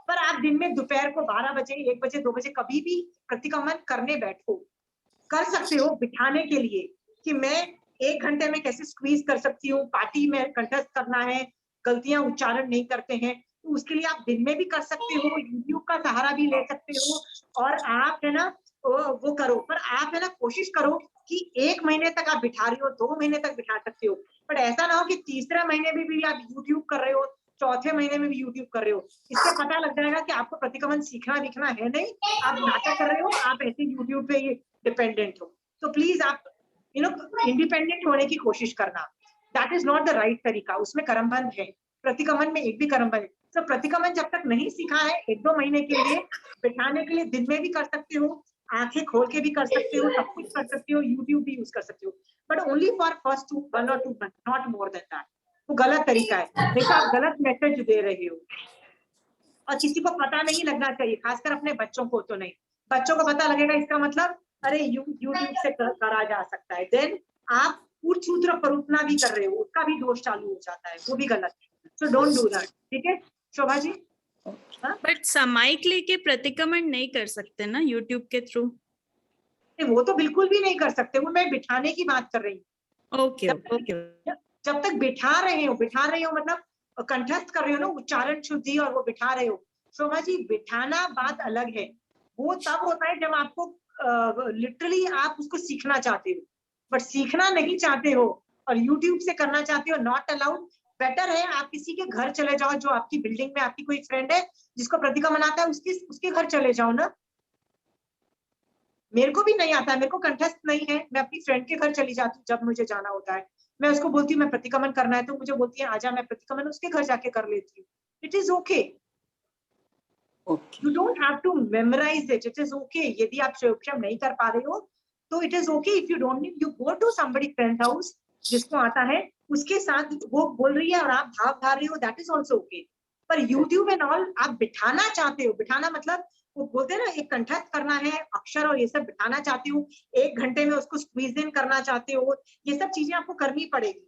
पर आप दिन में दोपहर को 12 बजे, 1 बजे, 2 बजे कभी भी प्रतिक्रमण करने बैठो, कर सकते हो बिठाने के लिए कि मैं 1 घंटे में कैसे स्क्वीज कर सकती हूँ, पार्टी में कंठस्थ करना है, गलतियां उच्चारण नहीं करते हैं, तो उसके लिए आप दिन में भी कर सकते हो, यूट्यूब का सहारा भी ले सकते हो, और आप है ना वो करो। पर आप है ना कोशिश करो कि 1 महीने तक आप बिठा रही हो, 2 महीने तक बिठा सकते हो, पर ऐसा ना हो कि तीसरे महीने में भी आप यूट्यूब कर रहे हो, चौथे महीने में भी यूट्यूब कर रहे हो। इससे पता लग जाएगा कि आपको प्रतिक्रमण सीखना दिखना है नहीं, आप नाटक कर रहे हो, आप ऐसे यूट्यूब पे डिपेंडेंट हो। तो प्लीज आप इंडिपेंडेंट होने की कोशिश करना, that is not the right तरीका, उसमें कर्मबंध है, प्रतिक्रमण में एक भी कर्मबंध है। तो प्रतिक्रमण जब तक नहीं सीखा है, 1-2 महीने के लिए बिठाने के लिए दिन में भी कर सकते हो, आंखें खोल के भी कर सकते हो, सब कुछ कर सकते हो, यूट्यूब भी यूज कर सकते हो, but only for first 1 or 2 months, not more than that. वो गलत तरीका है, देखो आप गलत मैसेज दे रहे हो, और किसी को पता नहीं लगना चाहिए, खासकर अपने बच्चों को तो नहीं। बच्चों को पता लगेगा इसका मतलब अरे यूट्यूब से करा जा सकता है, देन आप सूत्र परूपना भी कर रहे हो, उसका भी दोष चालू हो जाता है, वो भी गलत है। सो डोंट डू दैट, ठीक है शोभा जी? बट सामायिक लेके प्रतिक्रमण नहीं कर सकते ना यूट्यूब के थ्रू? वो तो बिल्कुल भी नहीं कर सकते, वो मैं बिठाने की बात कर रही हूँ। Okay okay. जब तक बिठा रहे हो मतलब कंठस्थ कर रहे हो ना, उच्चारण शुद्धि, और वो बिठा रहे हो। शोभा जी बिठाना बात अलग है, वो तब होता है जब आपको लिटरली आप उसको सीखना चाहते हो, बट सीखना नहीं चाहते हो और यूट्यूब से करना चाहते हो, नॉट अलाउड। बेटर है आप किसी के घर चले जाओ, जो आपकी बिल्डिंग में आपकी कोई फ्रेंड है जिसको प्रतिक्रमण आता है, उसके घर चले जाओ ना। मेरे को भी नहीं आता है, मेरे को कंठस्थ नहीं है, मैं अपनी फ्रेंड के घर चली जाती हूँ जब मुझे जाना होता है, मैं उसको बोलती हूँ मैं प्रतिक्रमण करना है, तो मुझे बोलती है आजा, मैं प्रतिक्रमण उसके घर जाके कर लेती हूँ। It is okay, you don't have to memorise it is okay. यदि आप स्वयं नहीं कर पा रहे हो तो it is okay, if you don't need, you go to somebody friend house जिसको आता है, उसके साथ वो बोल रही है और आप भाव धार रहे हो, दैट इज ऑल्सो ओके। पर यूट्यूब एंड ऑल आप बिठाना चाहते हो, बिठाना मतलब वो बोलते हैं ना एक कंठस्थ करना है, अक्षर और ये सब बिठाना चाहती हूँ, 1 घंटे में उसको स्क्वीज इन करना चाहते हो, ये सब चीजें आपको करनी पड़ेगी,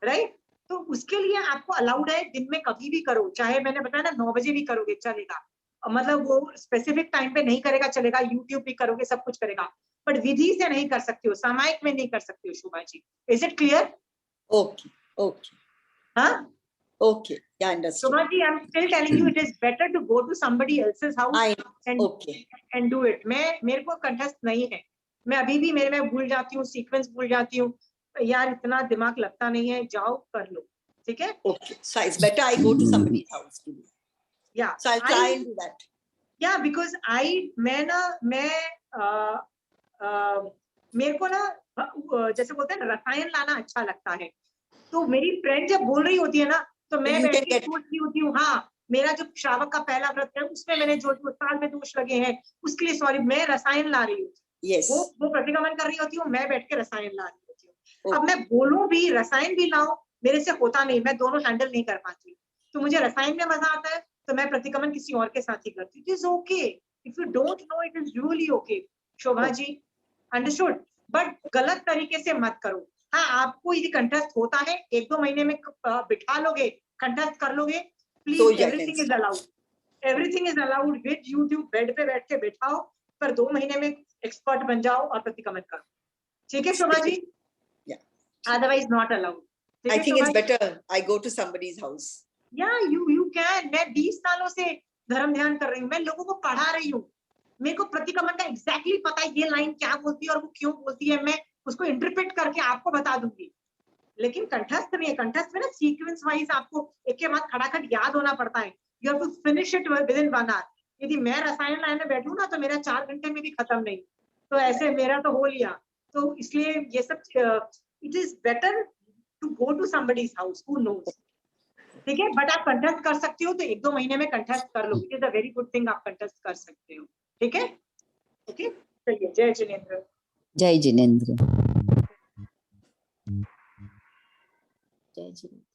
राइट? तो उसके लिए आपको अलाउड है, दिन में कभी भी करो, चाहे मैंने बताया ना 9 बजे भी करोगे चलेगा, मतलब वो स्पेसिफिक टाइम पे नहीं करेगा चलेगा, यूट्यूब भी करोगे, सब कुछ करेगा, बट विधि से नहीं कर सकते हो, सामायिक में नहीं कर सकते हो। Shobha ji, is it clear? Okay okay, हाँ okay, yeah, understood. Shobha ji, I'm still telling you it is better to go to somebody else's house and do it. मेरे को कंठस्थ नहीं है, मैं अभी भी मैं भूल जाती हूँ, सीक्वेंस भूल जाती हूँ, यार इतना दिमाग लगता नहीं है, जाओ कर लो, ठीक है? Okay, so it's better I go to somebody's house to do. Yeah. So I'll try and do that. Yeah, because मेरे को ना जैसे बोलते हैं ना रसायन लाना अच्छा लगता है, तो मेरी फ्रेंड जब बोल रही होती है ना, तो मैं बैठ के सोच रही होती हूँ, हाँ मेरा जो श्रावक का पहला व्रत है उसमें मैंने जो साल में दोष लगे हैं उसके लिए सॉरी, मैं रसायन ला रही हूँ। Yes. वो प्रतिक्रमण कर रही होती हूँ, मैं बैठ के रसायन ला रही होती हूँ। अब मैं बोलूं भी रसायन भी लाऊं, मेरे से होता नहीं, मैं दोनों हैंडल नहीं कर पाती, तो मुझे रसायन में मजा आता है, तो मैं प्रतिक्रमण किसी और के साथ ही करती हूँ। It is okay, if you don't know it is really okay. Shobha ji, understood, but गलत तरीके से मत करो। हाँ, आपको यदि कंठस्थ होता है, 1-2 महीने में बिठा लोगे, कंठस्थ कर लोगे, please, everything is allowed, everything is allowed with YouTube, bed पे बैठ के बैठाओ, पर 2 महीने में एक्सपर्ट बन जाओ और प्रतिक्रमण करो, ठीक है Shobha ji? Otherwise not allowed. I think it's better I go to somebody's house. Yeah, you can. मैं 20 सालों से धर्म ध्यान कर रही हूँ, मैं लोगों को पढ़ा रही हूँ, मेरे को प्रतिक्रमण का एग्जैक्टली पता है, ये लाइन क्या बोलती है और वो क्यों बोलती है, मैं उसको इंटरप्रेट करके आपको बता दूंगी। लेकिन कंठस्थ में, कंठस्थ में ना सीक्वेंस वाइज आपको एक के बाद खड़ाखट याद होना पड़ता है, you have to finish it within 1 hour। यदि मैं रसायन लाइन में बैठूं ना, तो मेरा 4 घंटे में भी खत्म नहीं, तो ऐसे मेरा तो हो लिया। तो इसलिए ये सब, it is better to go to somebody's house who knows, ठीक है? बट आप कंठस्थ कर सकते हो तो 1-2 महीने में कंठस्थ कर लो, it is a very good thing, आप कंठस्थ कर सकते हो, ठीक है? ओके, चलिए, जय जिनेंद्र। जय जिनेंद्र। जय जिनेंद्र,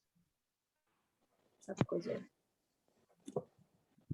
सबको जय।